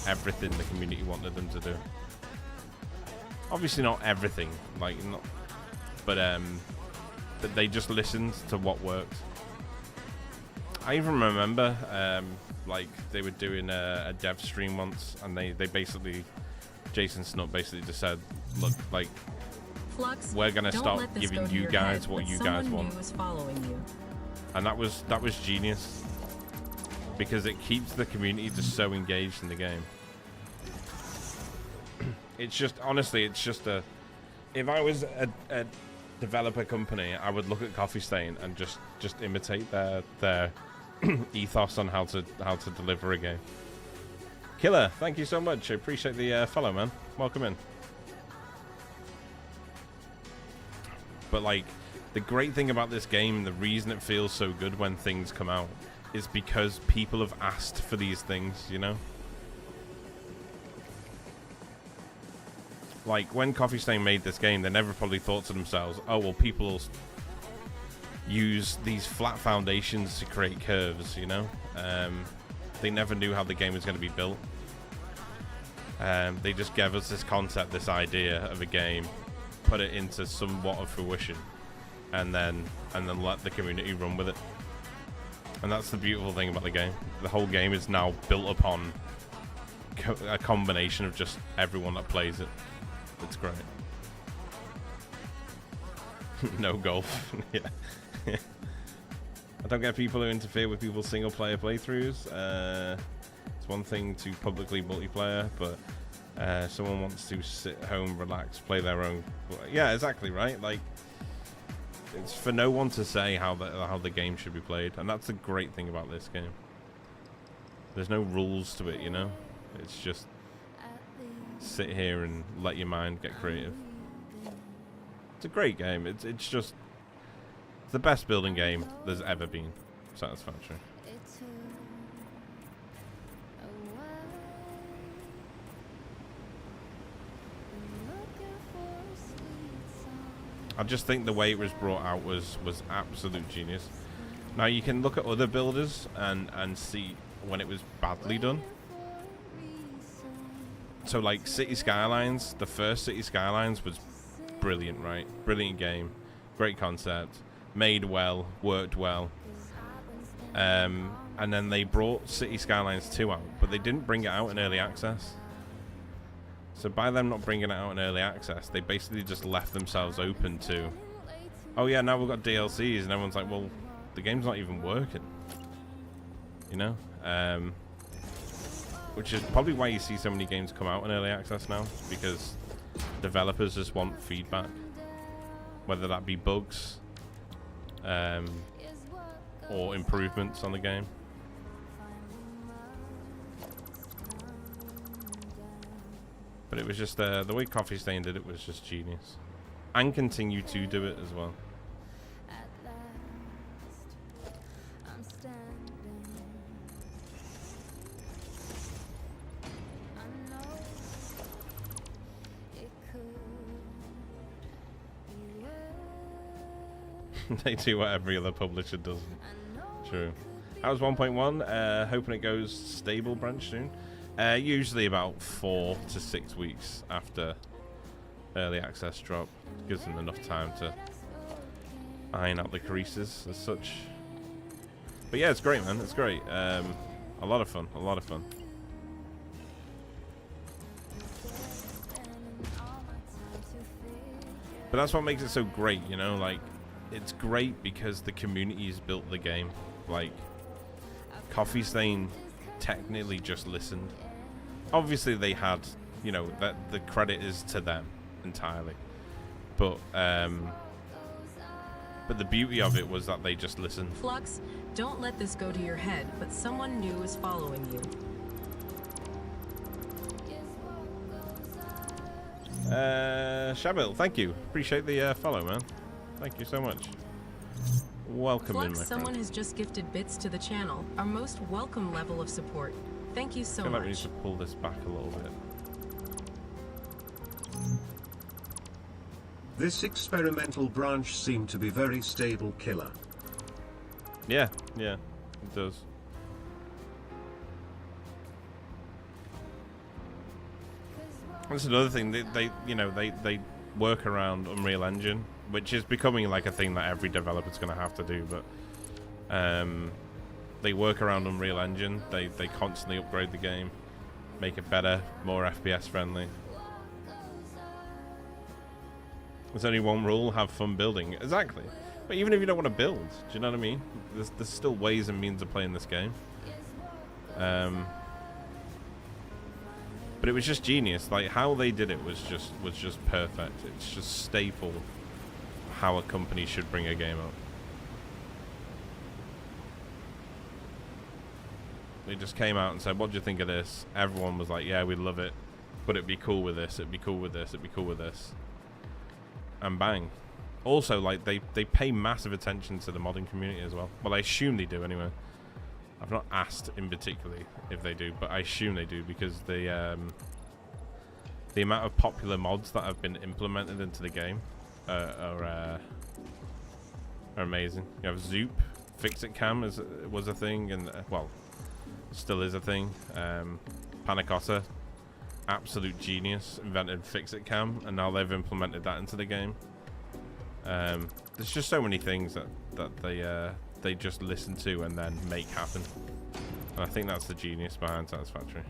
Speaker 2: everything the community wanted them to do. Obviously not everything, like not, but they just listened to what worked. I even remember, like they were doing a dev stream once, and they basically, Jason Snut basically just said, look, like,
Speaker 3: Flux,
Speaker 2: we're gonna
Speaker 3: don't
Speaker 2: start
Speaker 3: let this
Speaker 2: giving
Speaker 3: go to
Speaker 2: you
Speaker 3: your
Speaker 2: guys
Speaker 3: head,
Speaker 2: what
Speaker 3: but
Speaker 2: you guys
Speaker 3: someone
Speaker 2: want,
Speaker 3: new is following you.
Speaker 2: and that was genius, because it keeps the community just so engaged in the game. It's just, honestly, it's just a, if I was a developer company, I would look at Coffee Stain and just imitate their ethos on how to deliver a game. Killer, thank you so much. I appreciate the follow, man. Welcome in. But like, the great thing about this game, the reason it feels so good when things come out, is because people have asked for these things, you know? Like, when Coffee Stain made this game, they never probably thought to themselves, oh, well, people will use these flat foundations to create curves, you know? They never knew how the game was going to be built. They just gave us this concept, this idea of a game, put it into somewhat of fruition, and then let the community run with it. And that's the beautiful thing about the game. The whole game is now built upon a combination of just everyone that plays it. It's great. No golf. Yeah. I don't get people who interfere with people's single player playthroughs. It's one thing to publicly multiplayer, but someone wants to sit home, relax, play their own. Yeah, exactly, right? Like, it's for no one to say how the game should be played, and that's the great thing about this game. There's no rules to it, you know? It's just sit here and let your mind get creative. It's a great game. It's just the best building game there's ever been. Satisfactory. I just think the way it was brought out was absolute genius. Now you can look at other builders and see when it was badly done. So like City Skylines, the first City Skylines was brilliant, right? Brilliant game, great concept, made well, worked well. And then they brought City Skylines 2 out, but they didn't bring it out in early access. So by them not bringing it out in early access, they basically just left themselves open to, oh yeah, now we've got DLCs, and everyone's like, well, the game's not even working. You know? Which is probably why you see so many games come out in early access now, because developers just want feedback, whether that be bugs or improvements on the game. But it was just the way Coffee Stain did it was just genius, and continue to do it as well. They do what every other publisher doesn't. True. That was 1.1. Hoping it goes stable branch soon. Usually about 4 to 6 weeks after early access drop. Gives them enough time to iron out the creases as such. But yeah, it's great, man. It's great. A lot of fun. A lot of fun. But that's what makes it so great, you know? Like, it's great because the community's built the game. Like, Coffee Stain technically just listened. Obviously they had, you know, that the credit is to them entirely. But the beauty of it was that they just listened.
Speaker 3: Flux, don't let this go to your head, but someone new is following you.
Speaker 2: Shabil, thank you. Appreciate the follow, man. Thank you so much. Welcome in, my
Speaker 3: Flux, someone
Speaker 2: friend.
Speaker 3: has just gifted bits to the channel. Our most welcome level of support. Thank you so
Speaker 2: I feel like we need
Speaker 3: much.
Speaker 2: to pull this back a little bit.
Speaker 4: This experimental branch seemed to be very stable killer.
Speaker 2: Yeah, it does. That's another thing. They work around Unreal Engine, which is becoming like a thing that every developer's going to have to do. But they work around Unreal Engine. They constantly upgrade the game, make it better, more FPS friendly. There's only one rule: have fun building. Exactly. But even if you don't want to build, do you know what I mean? There's still ways and means of playing this game. But it was just genius. Like, how they did it was just perfect. It's just staple how a company should bring a game up. They just came out and said, "What do you think of this?" Everyone was like, "Yeah, we love it, but it'd be cool with this. It'd be cool with this. It'd be cool with this." And bang. Also, like, they pay massive attention to the modding community as well. Well, I assume they do anyway. I've not asked in particularly if they do, but I assume they do, because the amount of popular mods that have been implemented into the game are amazing. You have Zoop, Fix-It Cam was a thing, and well, still is a thing. Panacotta, absolute genius, invented Fix-It Cam, and now they've implemented that into the game. There's just so many things that they just listen to and then make happen. And I think that's the genius behind Satisfactory.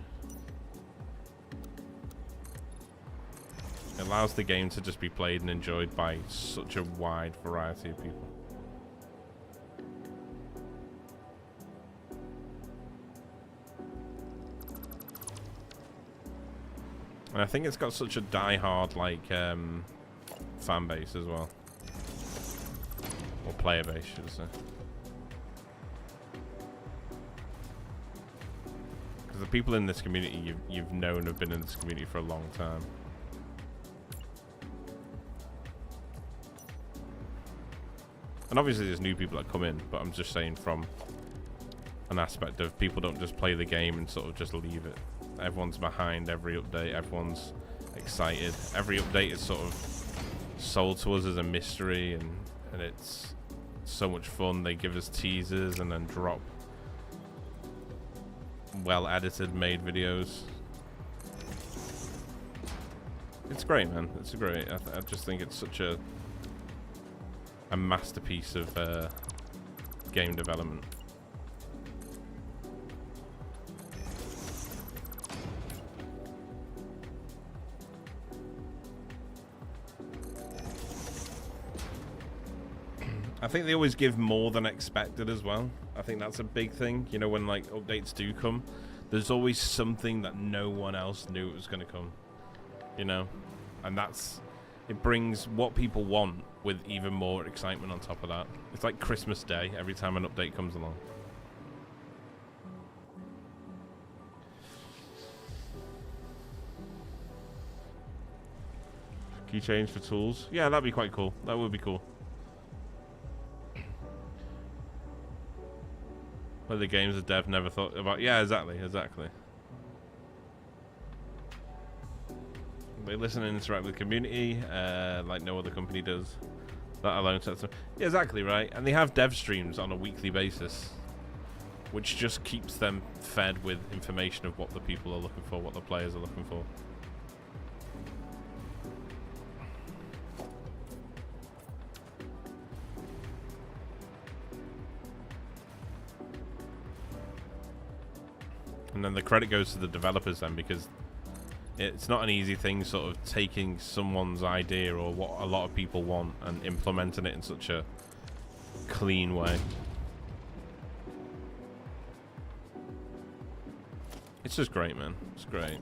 Speaker 2: It allows the game to just be played and enjoyed by such a wide variety of people. And I think it's got such a die-hard, like, fan base as well. Or player base, should I say. Because the people in this community you've known have been in this community for a long time. And obviously there's new people that come in, but I'm just saying from an aspect of people don't just play the game and sort of just leave it. Everyone's behind every update, everyone's excited. Every update is sort of sold to us as a mystery, and it's so much fun. They give us teasers and then drop well edited, made videos. It's great, man. It's great. I just think it's such a masterpiece of game development. I think they always give more than expected as well. I think that's a big thing. You know, when like updates do come, there's always something that no one else knew it was going to come. You know, and it brings what people want with even more excitement on top of that. It's like Christmas Day every time an update comes along. Keychains for tools. Yeah, that'd be quite cool. That would be cool. But the games the dev never thought about. Yeah, exactly. They listen and interact with the community like no other company does. That alone sets them. Yeah, exactly right. And they have dev streams on a weekly basis, which just keeps them fed with information of what the people are looking for, what the players are looking for. And then the credit goes to the developers then, because it's not an easy thing sort of taking someone's idea or what a lot of people want and implementing it in such a clean way. It's just great, man. It's great.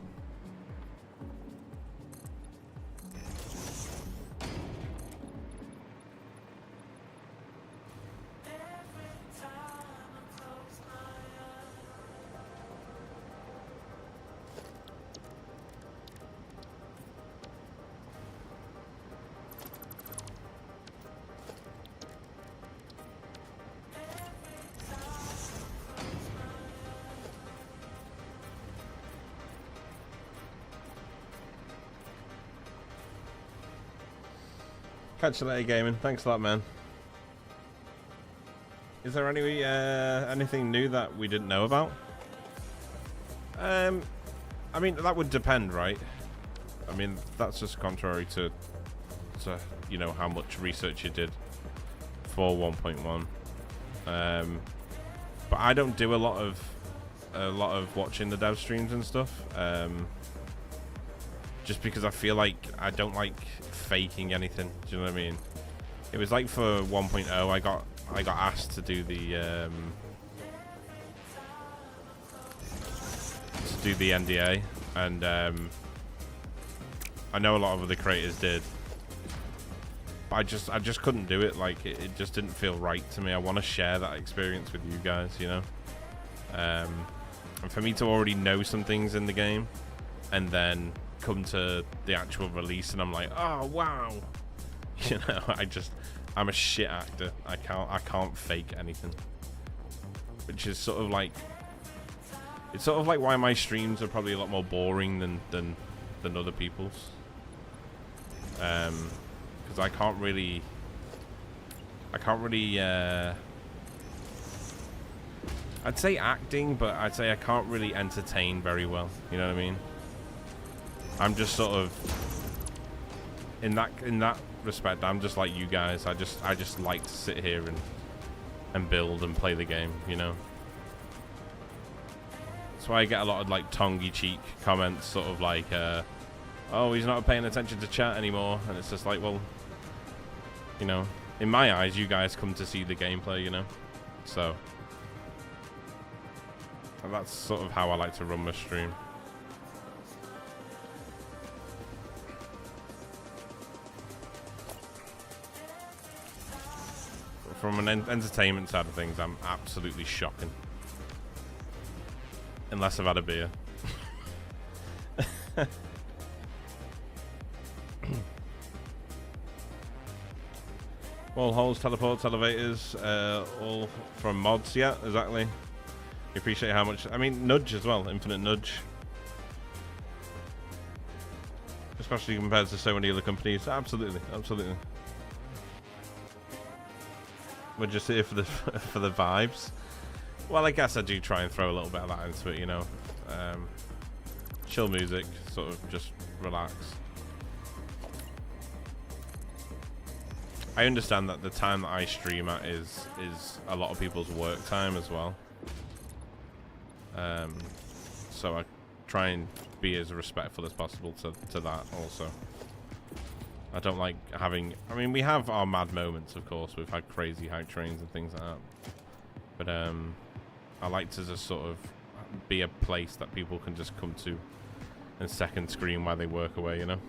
Speaker 2: Catch you later, gaming. Thanks a lot, man. Is there any anything new that we didn't know about? I mean, that would depend, right? I mean, that's just contrary to you know how much research you did for 1.1. But I don't do a lot of watching the dev streams and stuff. Just because I feel like I don't like faking anything. Do you know what I mean? It was like for 1.0, I got asked to do the NDA, and I know a lot of other creators did, but I just couldn't do it. Like it just didn't feel right to me. I want to share that experience with you guys, you know. And for me to already know some things in the game, and then come to the actual release and I'm like, oh wow, you know, I'm a shit actor. I can't fake anything, which is sort of like, it's sort of like why my streams are probably a lot more boring than other people's, because I can't really I'd say acting, but I'd say I can't really entertain very well, you know what I mean? I'm just sort of in that respect. I'm just like you guys. I just like to sit here and build and play the game. You know. That's why I get a lot of like tongue-in-cheek comments, sort of like, "Oh, he's not paying attention to chat anymore," and it's just like, well, you know, in my eyes, you guys come to see the gameplay. You know, so that's sort of how I like to run my stream. From an entertainment side of things, I'm absolutely shocking. Unless I've had a beer. Wall holes, teleports, elevators, all from mods. Yeah, exactly. We appreciate how much. I mean, nudge as well. Infinite nudge. Especially compared to so many other companies. Absolutely, absolutely. We're just here for the for the vibes. Well, I guess I do try and throw a little bit of that into it, you know. Chill music, sort of just relax. I understand that the time that I stream at is a lot of people's work time as well. So I try and be as respectful as possible to that also. I don't like having... I mean, we have our mad moments, of course. We've had crazy hype trains and things like that. But I like to just sort of be a place that people can just come to and second screen while they work away, you know?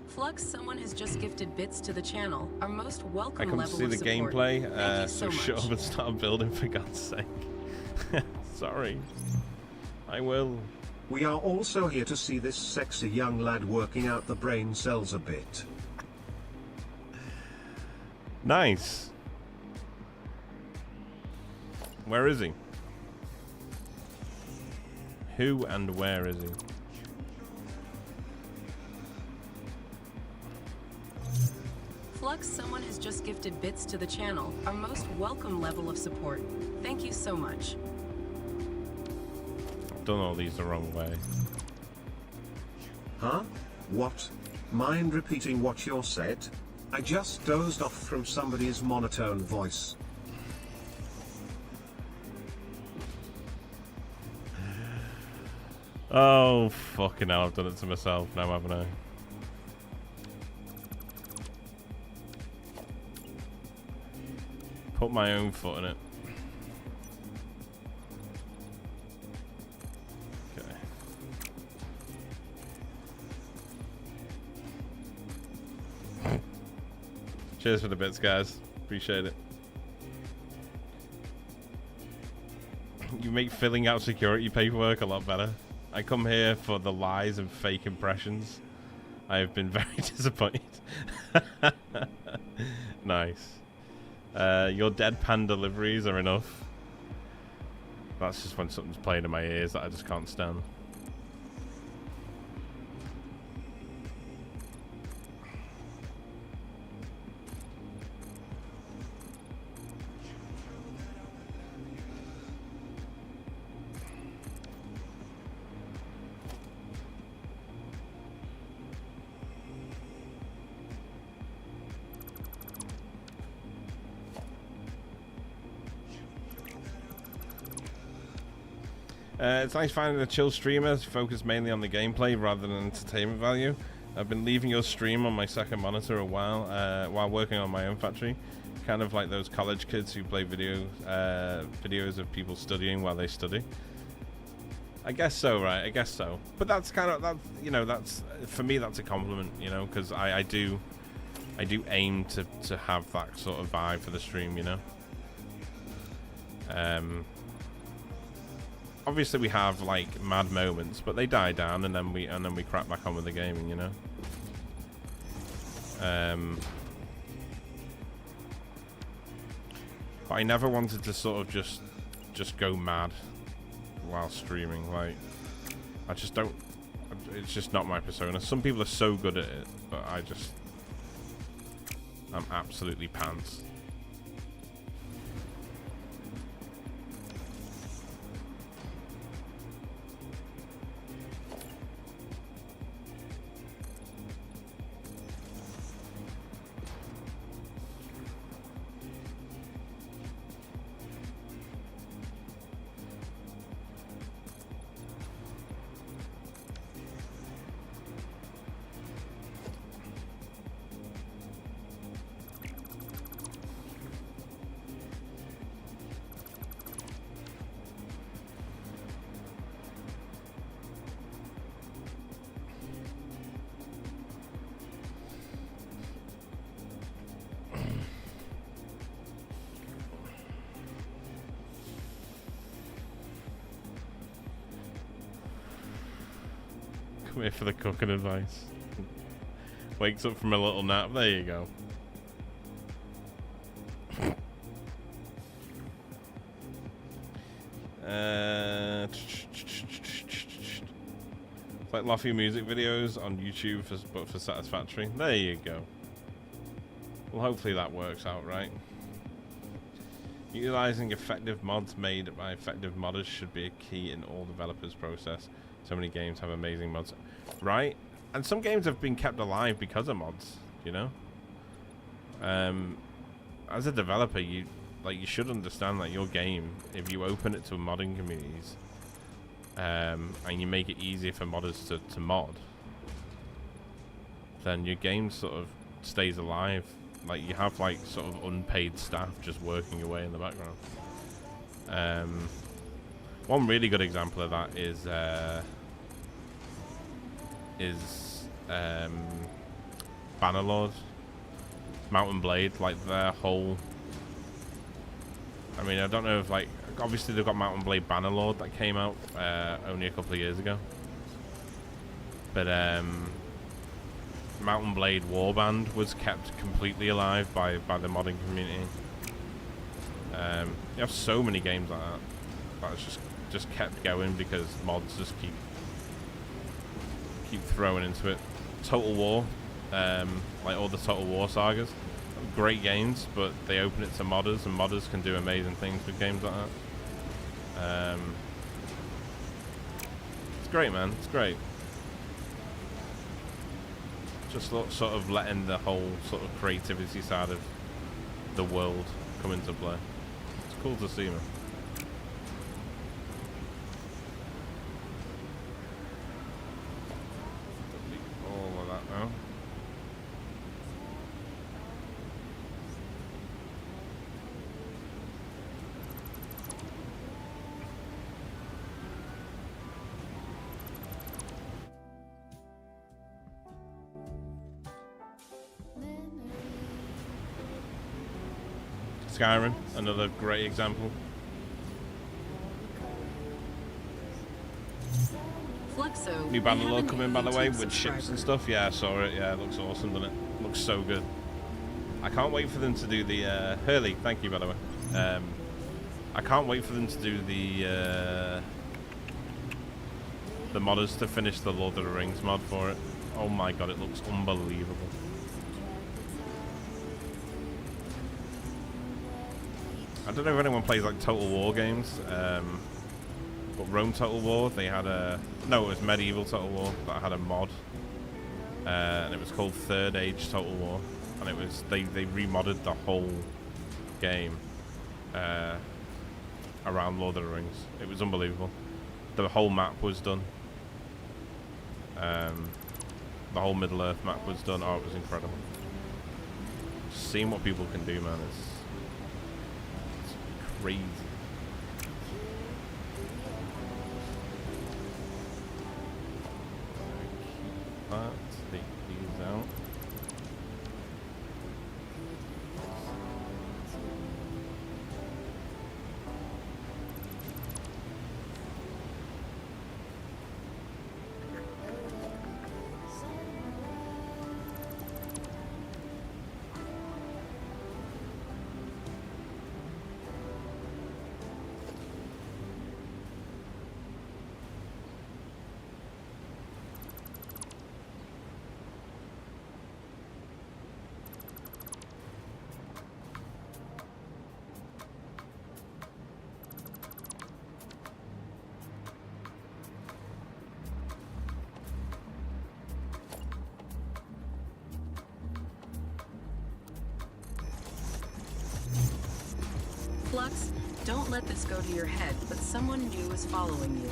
Speaker 3: Flux, someone has just gifted bits to the channel. Our most welcome
Speaker 2: I come to
Speaker 3: level
Speaker 2: see
Speaker 3: of
Speaker 2: the
Speaker 3: support.
Speaker 2: gameplay,
Speaker 3: Thank you
Speaker 2: so
Speaker 3: so
Speaker 2: shut
Speaker 3: much.
Speaker 2: up and start building, for God's sake. Sorry. I will.
Speaker 4: We are also here to see this sexy young lad working out the brain cells a bit.
Speaker 2: Nice. Where is he? Who and where is he?
Speaker 3: Flux, someone has just gifted bits to the channel. Our most welcome level of support. Thank you so much.
Speaker 2: I've done all these the wrong way.
Speaker 4: Huh? What? Mind repeating what you said? I just dozed off from somebody's monotone voice.
Speaker 2: Oh, fucking hell, I've done it to myself now, haven't I? Put my own foot in it. Okay. Cheers for the bits, guys. Appreciate it. You make filling out security paperwork a lot better. I come here for the lies and fake impressions. I have been very disappointed. Nice. Your deadpan deliveries are enough. That's just when something's playing in my ears that I just can't stand. It's nice finding a chill streamer focused mainly on the gameplay rather than entertainment value. I've been leaving your stream on my second monitor a while working on my own factory. Kind of like those college kids who play videos of people studying while they study. I guess so, right? I guess so. But that's kind of, that's for me, that's a compliment, you know, because I do aim to have that sort of vibe for the stream, you know. Obviously we have like mad moments, but they die down and then we crack back on with the gaming, you know. But I never wanted to sort of just go mad while streaming. Like, I just don't. It's just not my persona. Some people are so good at it, but I'm absolutely pants. Come here for the cooking advice. Wakes up from a little nap. There you go. It's like Luffy music videos on YouTube, but for Satisfactory. There you go. Well, hopefully that works out right. Utilizing effective mods made by effective modders should be a key in all developers' process. So many games have amazing mods, right? And some games have been kept alive because of mods, you know. As a developer, you should understand that your game, if you open it to modding communities, and you make it easier for modders to mod, then your game sort of stays alive. Like, you have like sort of unpaid staff just working away in the background. One really good example of that is Bannerlord, Mountain Blade. Like, their whole, I mean, I don't know if, like, obviously they've got Mountain Blade Bannerlord that came out only a couple of years ago, but Mountain Blade Warband was kept completely alive by the modding community. You have so many games like that that's just kept going because mods just keep throwing into it. Total War, like all the Total War sagas, great games, but they open it to modders, and modders can do amazing things with games like that. It's great, man. It's great. Just sort of letting the whole sort of creativity side of the world come into play. It's cool to see, man. Delete all of that now. Skyrim, another great example.
Speaker 3: Fluxo.
Speaker 2: New Bannerlord coming, by the way, with ships and stuff. Yeah, I saw it. Yeah, it looks awesome, doesn't it? Looks so good. I can't wait for them to do the Hurley. Thank you, by the way. I can't wait for them to do the modders to finish the Lord of the Rings mod for it. Oh my god, it looks unbelievable. I don't know if anyone plays like Total War games, but Rome Total War, they had a, no, it was Medieval Total War that had a mod, and it was called Third Age Total War, and it was, they remodded the whole game around Lord of the Rings. It was unbelievable. The whole map was done. The whole Middle Earth map was done. Oh, it was incredible. Seeing what people can do, man, it's crazy. Let's take these out.
Speaker 3: Flux, don't let this go to your head, but someone new is following you.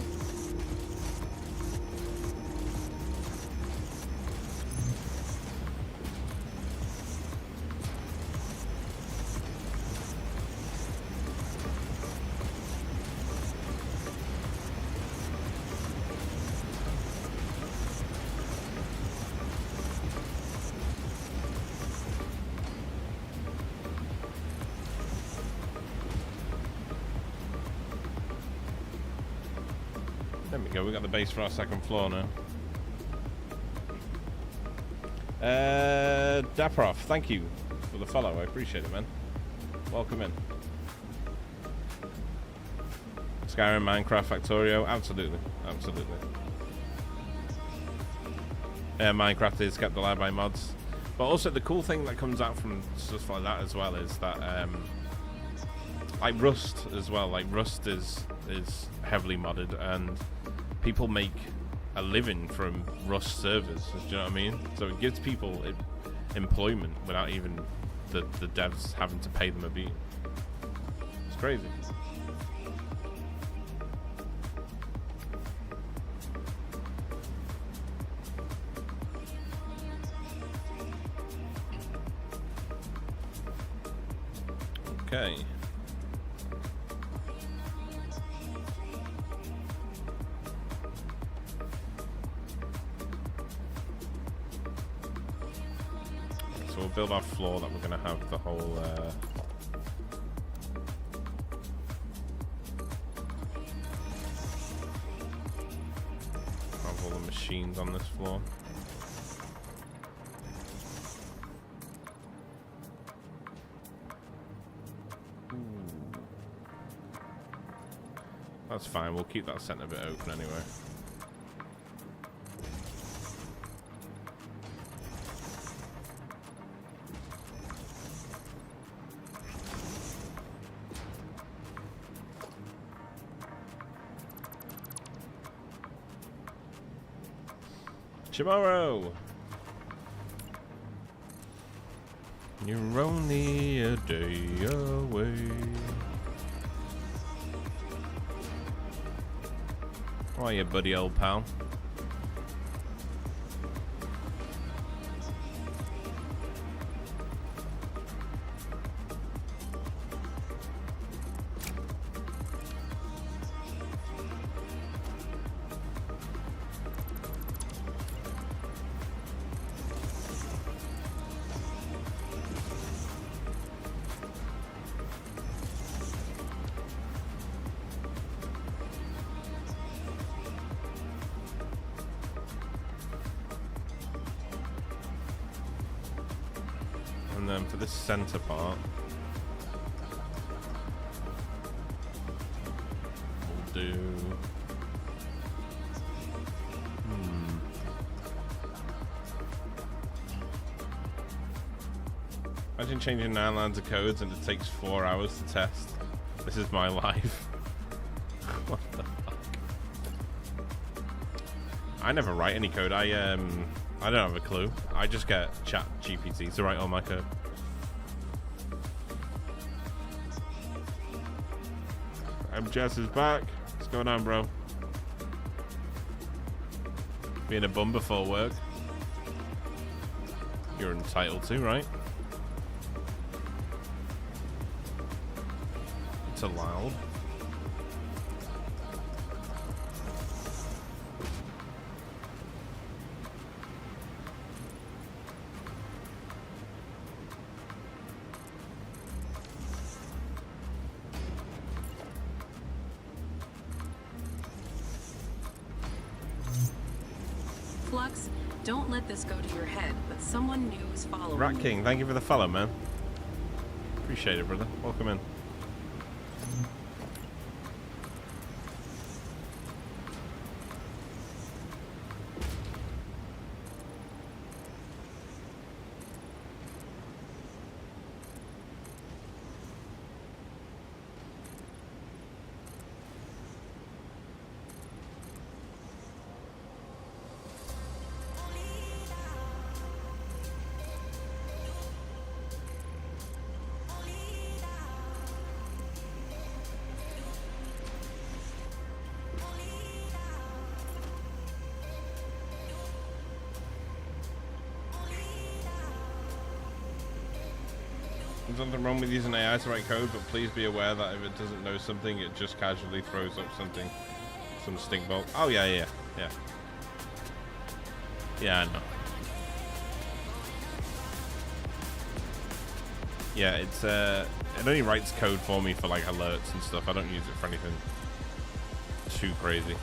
Speaker 2: There we go, we got the base for our second floor now. Daproff, thank you for the follow, I appreciate it, man. Welcome in. Skyrim, Minecraft, Factorio, absolutely, absolutely. Minecraft is kept alive by mods. But also the cool thing that comes out from stuff like that as well is that, like Rust as well, like Rust is heavily modded, and people make a living from Rust servers. Do you know what I mean? So it gives people employment without even the devs having to pay them a beat. It's crazy. Okay. So we'll build our floor that we're going to have the whole have all the machines on this floor. That's fine, we'll keep that center bit open anyway. Tomorrow! You're only a day away. How are you, buddy, old pal? And then for this center part, we'll do. Imagine changing 9 lines of codes and it takes 4 hours to test. This is my life. What the fuck? I never write any code. I don't have a clue. I just get Chat GPT to write all my code. Jess is back. What's going on, bro? Being a bum before work. You're entitled to, right? It's allowed.
Speaker 3: Flux, don't let this go to your head, but someone new is following
Speaker 2: Rat
Speaker 3: you.
Speaker 2: King, thank you for the follow, man. Appreciate it, brother. Welcome in. There's nothing wrong with using AI to write code, but please be aware that if it doesn't know something, it just casually throws up something, some stink bolt. Oh yeah. Yeah, I know. Yeah, it's it only writes code for me for like alerts and stuff. I don't use it for anything too crazy.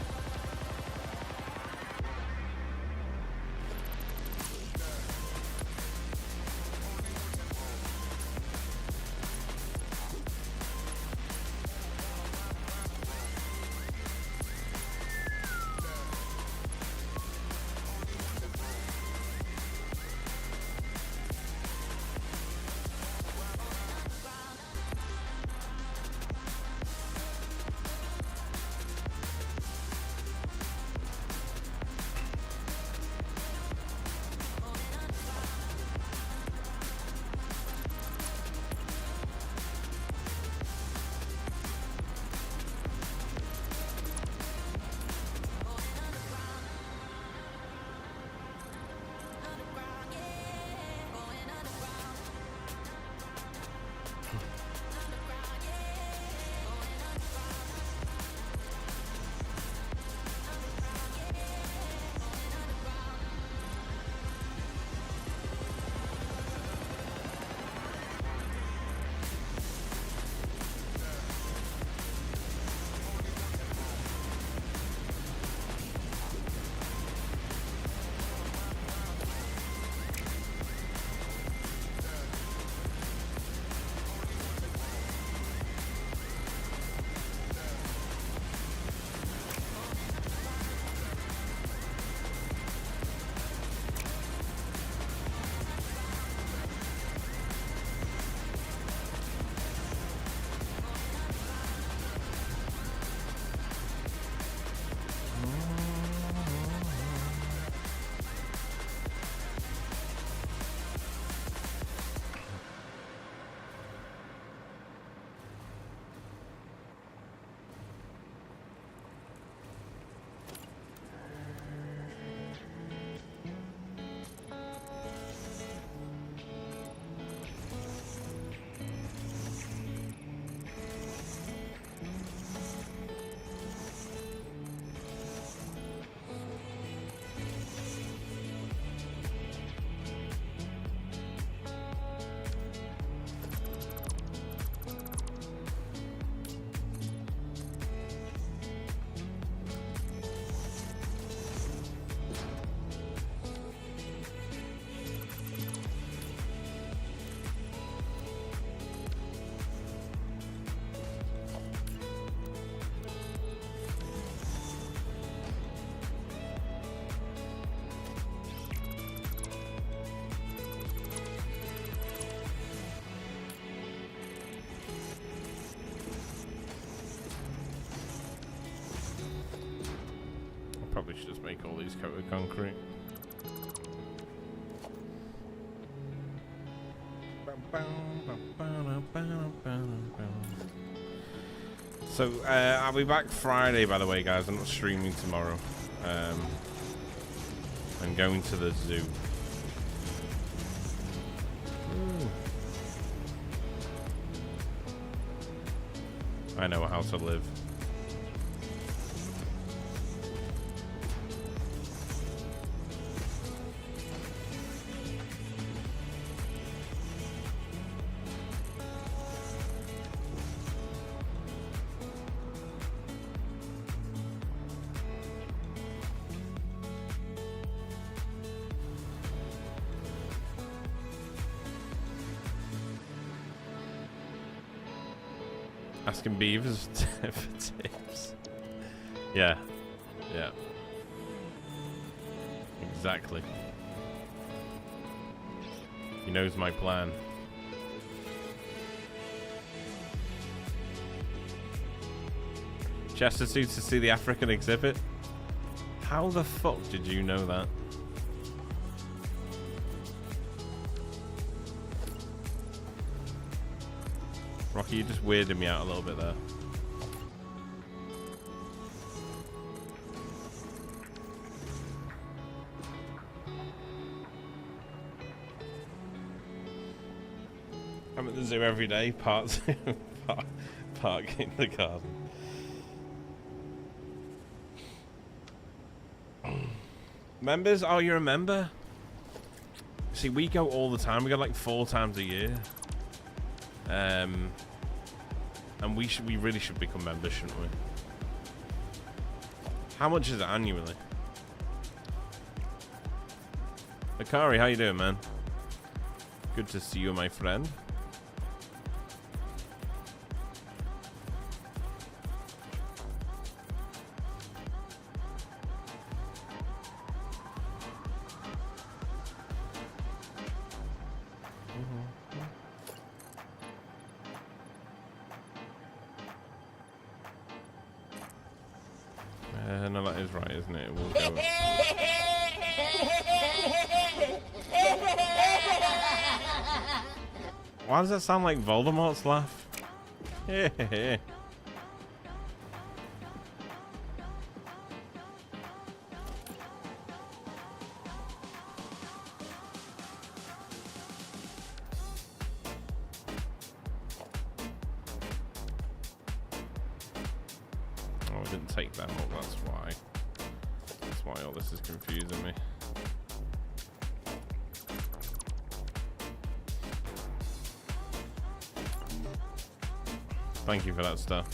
Speaker 2: probably should just make all these coated concrete. So, I'll be back Friday, by the way, guys. I'm not streaming tomorrow. I'm going to the zoo. I know how to live. Asking beavers for tips. Yeah. Yeah. Exactly. He knows my plan. Chester suits to see the African exhibit? How the fuck did you know that? Rocky, you just weirded me out a little bit there. I'm at the zoo every day, park in the garden. Members? Oh, you're a member? See, we go all the time. We go like 4 times a year. And we really should become members, shouldn't we? How much is it annually? Akari, how you doing, man? Good to see you, my friend. No, that is right, isn't it? It will go. Why does that sound like Voldemort's laugh? Oh, I didn't take them up, that's why. That's why all this is confusing me. Thank you for that stuff.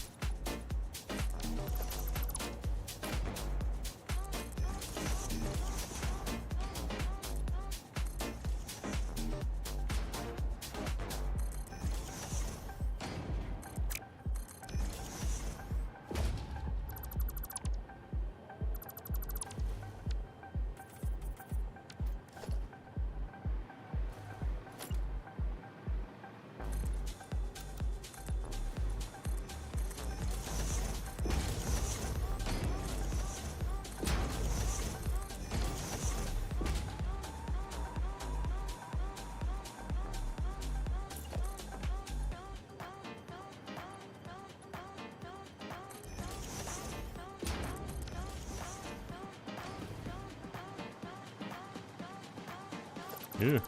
Speaker 2: Yeah.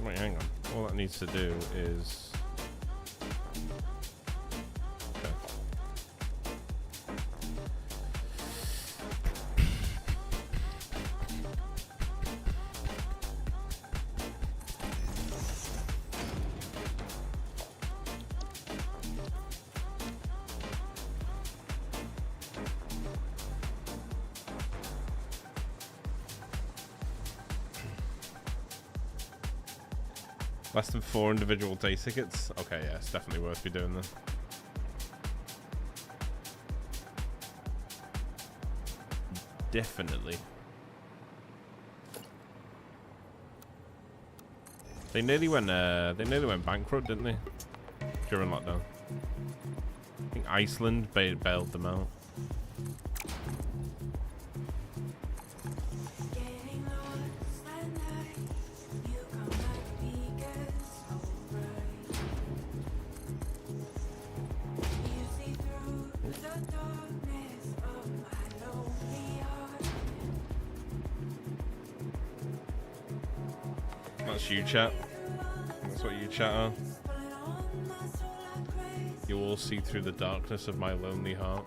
Speaker 2: Wait, hang on. All that needs to do is... Less than 4 individual day tickets. Okay, yeah, it's definitely worth me doing this. Definitely. They nearly went bankrupt, didn't they? During lockdown. I think Iceland bailed them out. That's you, chat. That's what you chat are. You all see through the darkness of my lonely heart.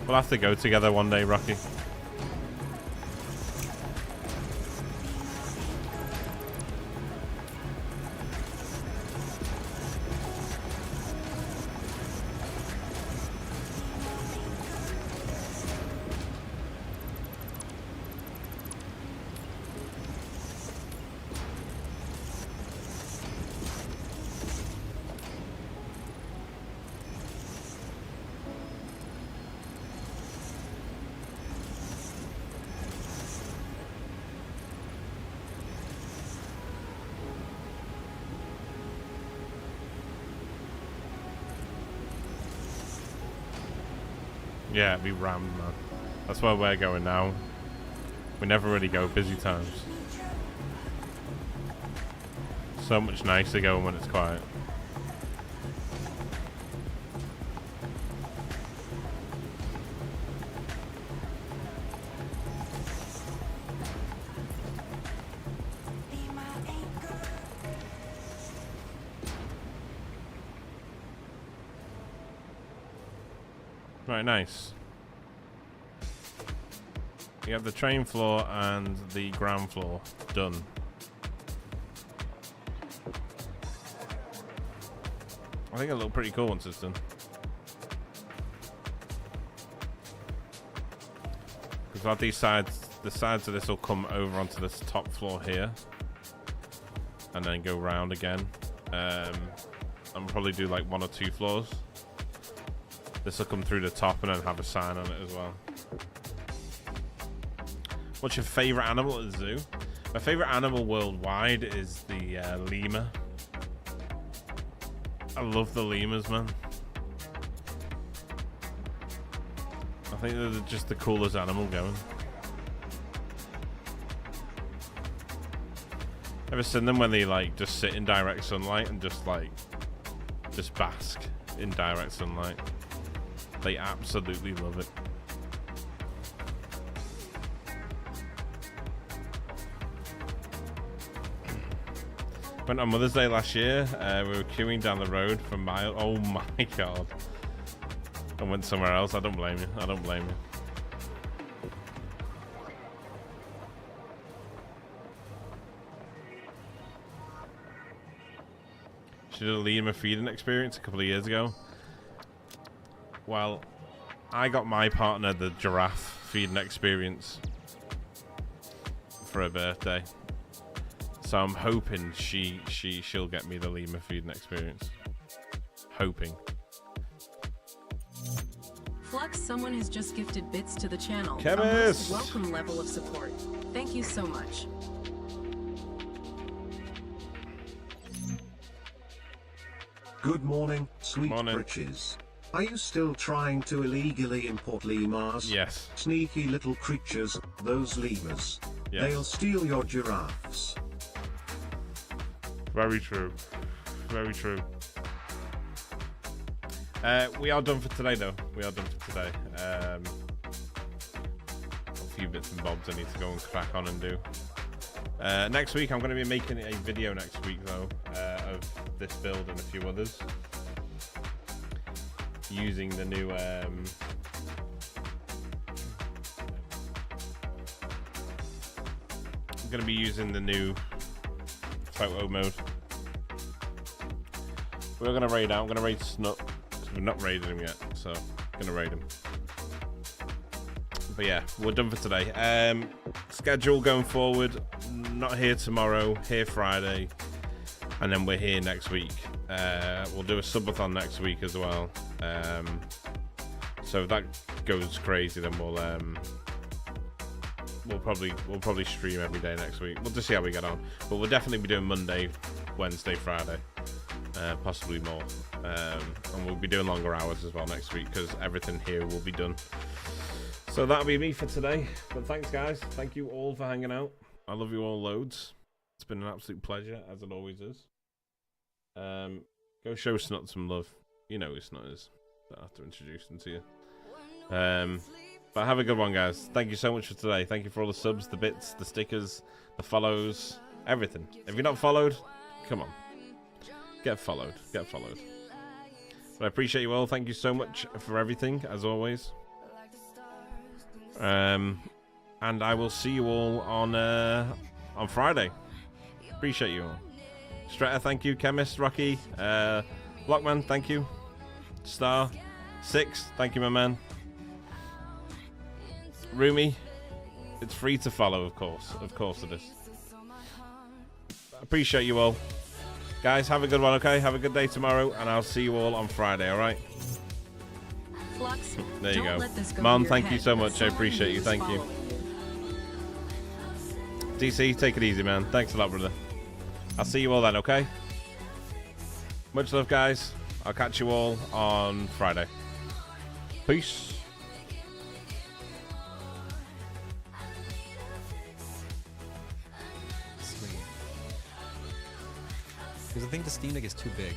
Speaker 2: We'll have to go together one day, Rocky. Yeah, we rammed, man. That's where we're going now. We never really go busy times. So much nicer going when it's quiet. Right, nice. You have the train floor and the ground floor done. I think it'll look pretty cool once it's done. Because these sides, the sides of this will come over onto this top floor here, and then go round again. And probably do like 1 or 2 floors. This will come through the top and then have a sign on it as well. What's your favourite animal at the zoo? My favourite animal worldwide is the lemur. I love the lemurs, man. I think they're just the coolest animal going. Ever seen them when they like just sit in direct sunlight and just bask in direct sunlight? They absolutely love it. Went on Mother's Day last year. We were queuing down the road for miles. Oh my god. and went somewhere else. I don't blame you. I don't blame you. She did a lemur feeding experience a couple of years ago. Well, I got my partner the giraffe feeding experience for her birthday. So I'm hoping she'll get me the lemur feeding experience. Hoping.
Speaker 3: Flux, someone has just gifted bits to the channel.
Speaker 2: Chemist!
Speaker 3: A most welcome level of support. Thank you so much.
Speaker 4: Good morning, sweet
Speaker 2: Morning.
Speaker 4: britches. Are you still trying to illegally import lemurs?
Speaker 2: Yes.
Speaker 4: Sneaky little creatures, those lemurs.
Speaker 2: Yes.
Speaker 4: They'll steal your giraffes.
Speaker 2: Very true. Very true. We are done for today, though. We are done for today. A few bits and bobs I need to go and crack on and do. Next week, I'm going to be making a video next week, though, of this build and a few others. Using the new... I'm going to be using the new photo mode. We're going to raid out. I'm going to raid Snut. We've not raided him yet, so I'm going to raid him. But yeah, we're done for today. Schedule going forward. Not here tomorrow, here Friday. And then we're here next week. We'll do a subathon next week as well. So if that goes crazy, then we'll probably stream every day next week. We'll just see how we get on. But we'll definitely be doing Monday, Wednesday, Friday. Possibly more. And we'll be doing longer hours as well next week because everything here will be done. So that'll be me for today. But thanks, guys. Thank you all for hanging out. I love you all loads. It's been an absolute pleasure, as it always is. Go show Snut some love. You know who Snut is. Don't have to introduce him to you. But have a good one, guys. Thank you so much for today. Thank you for all the subs, the bits, the stickers, the follows, everything. If you're not followed, come on. Get followed. Get followed. But I appreciate you all. Thank you so much for everything, as always. And I will see you all on Friday. Appreciate you all. Stretta, thank you. Chemist, Rocky, Blockman, thank you. Star, 6, thank you, my man. Rumi, it's free to follow, of course. Of course it is. Appreciate you all. Guys, have a good one, okay? Have a good day tomorrow, and I'll see you all on Friday, alright?
Speaker 3: Flux,
Speaker 2: there you
Speaker 3: don't
Speaker 2: go.
Speaker 3: let this go
Speaker 2: Mom,
Speaker 3: to your
Speaker 2: thank you
Speaker 3: head.
Speaker 2: so much. I
Speaker 3: Someone
Speaker 2: appreciate you.
Speaker 3: is
Speaker 2: Thank you.
Speaker 3: following
Speaker 2: DC, take it easy, man. Thanks a lot, brother. I'll see you all then, okay? Much love, guys. I'll catch you all on Friday. Peace.
Speaker 7: Because I think the Steam Deck is too big.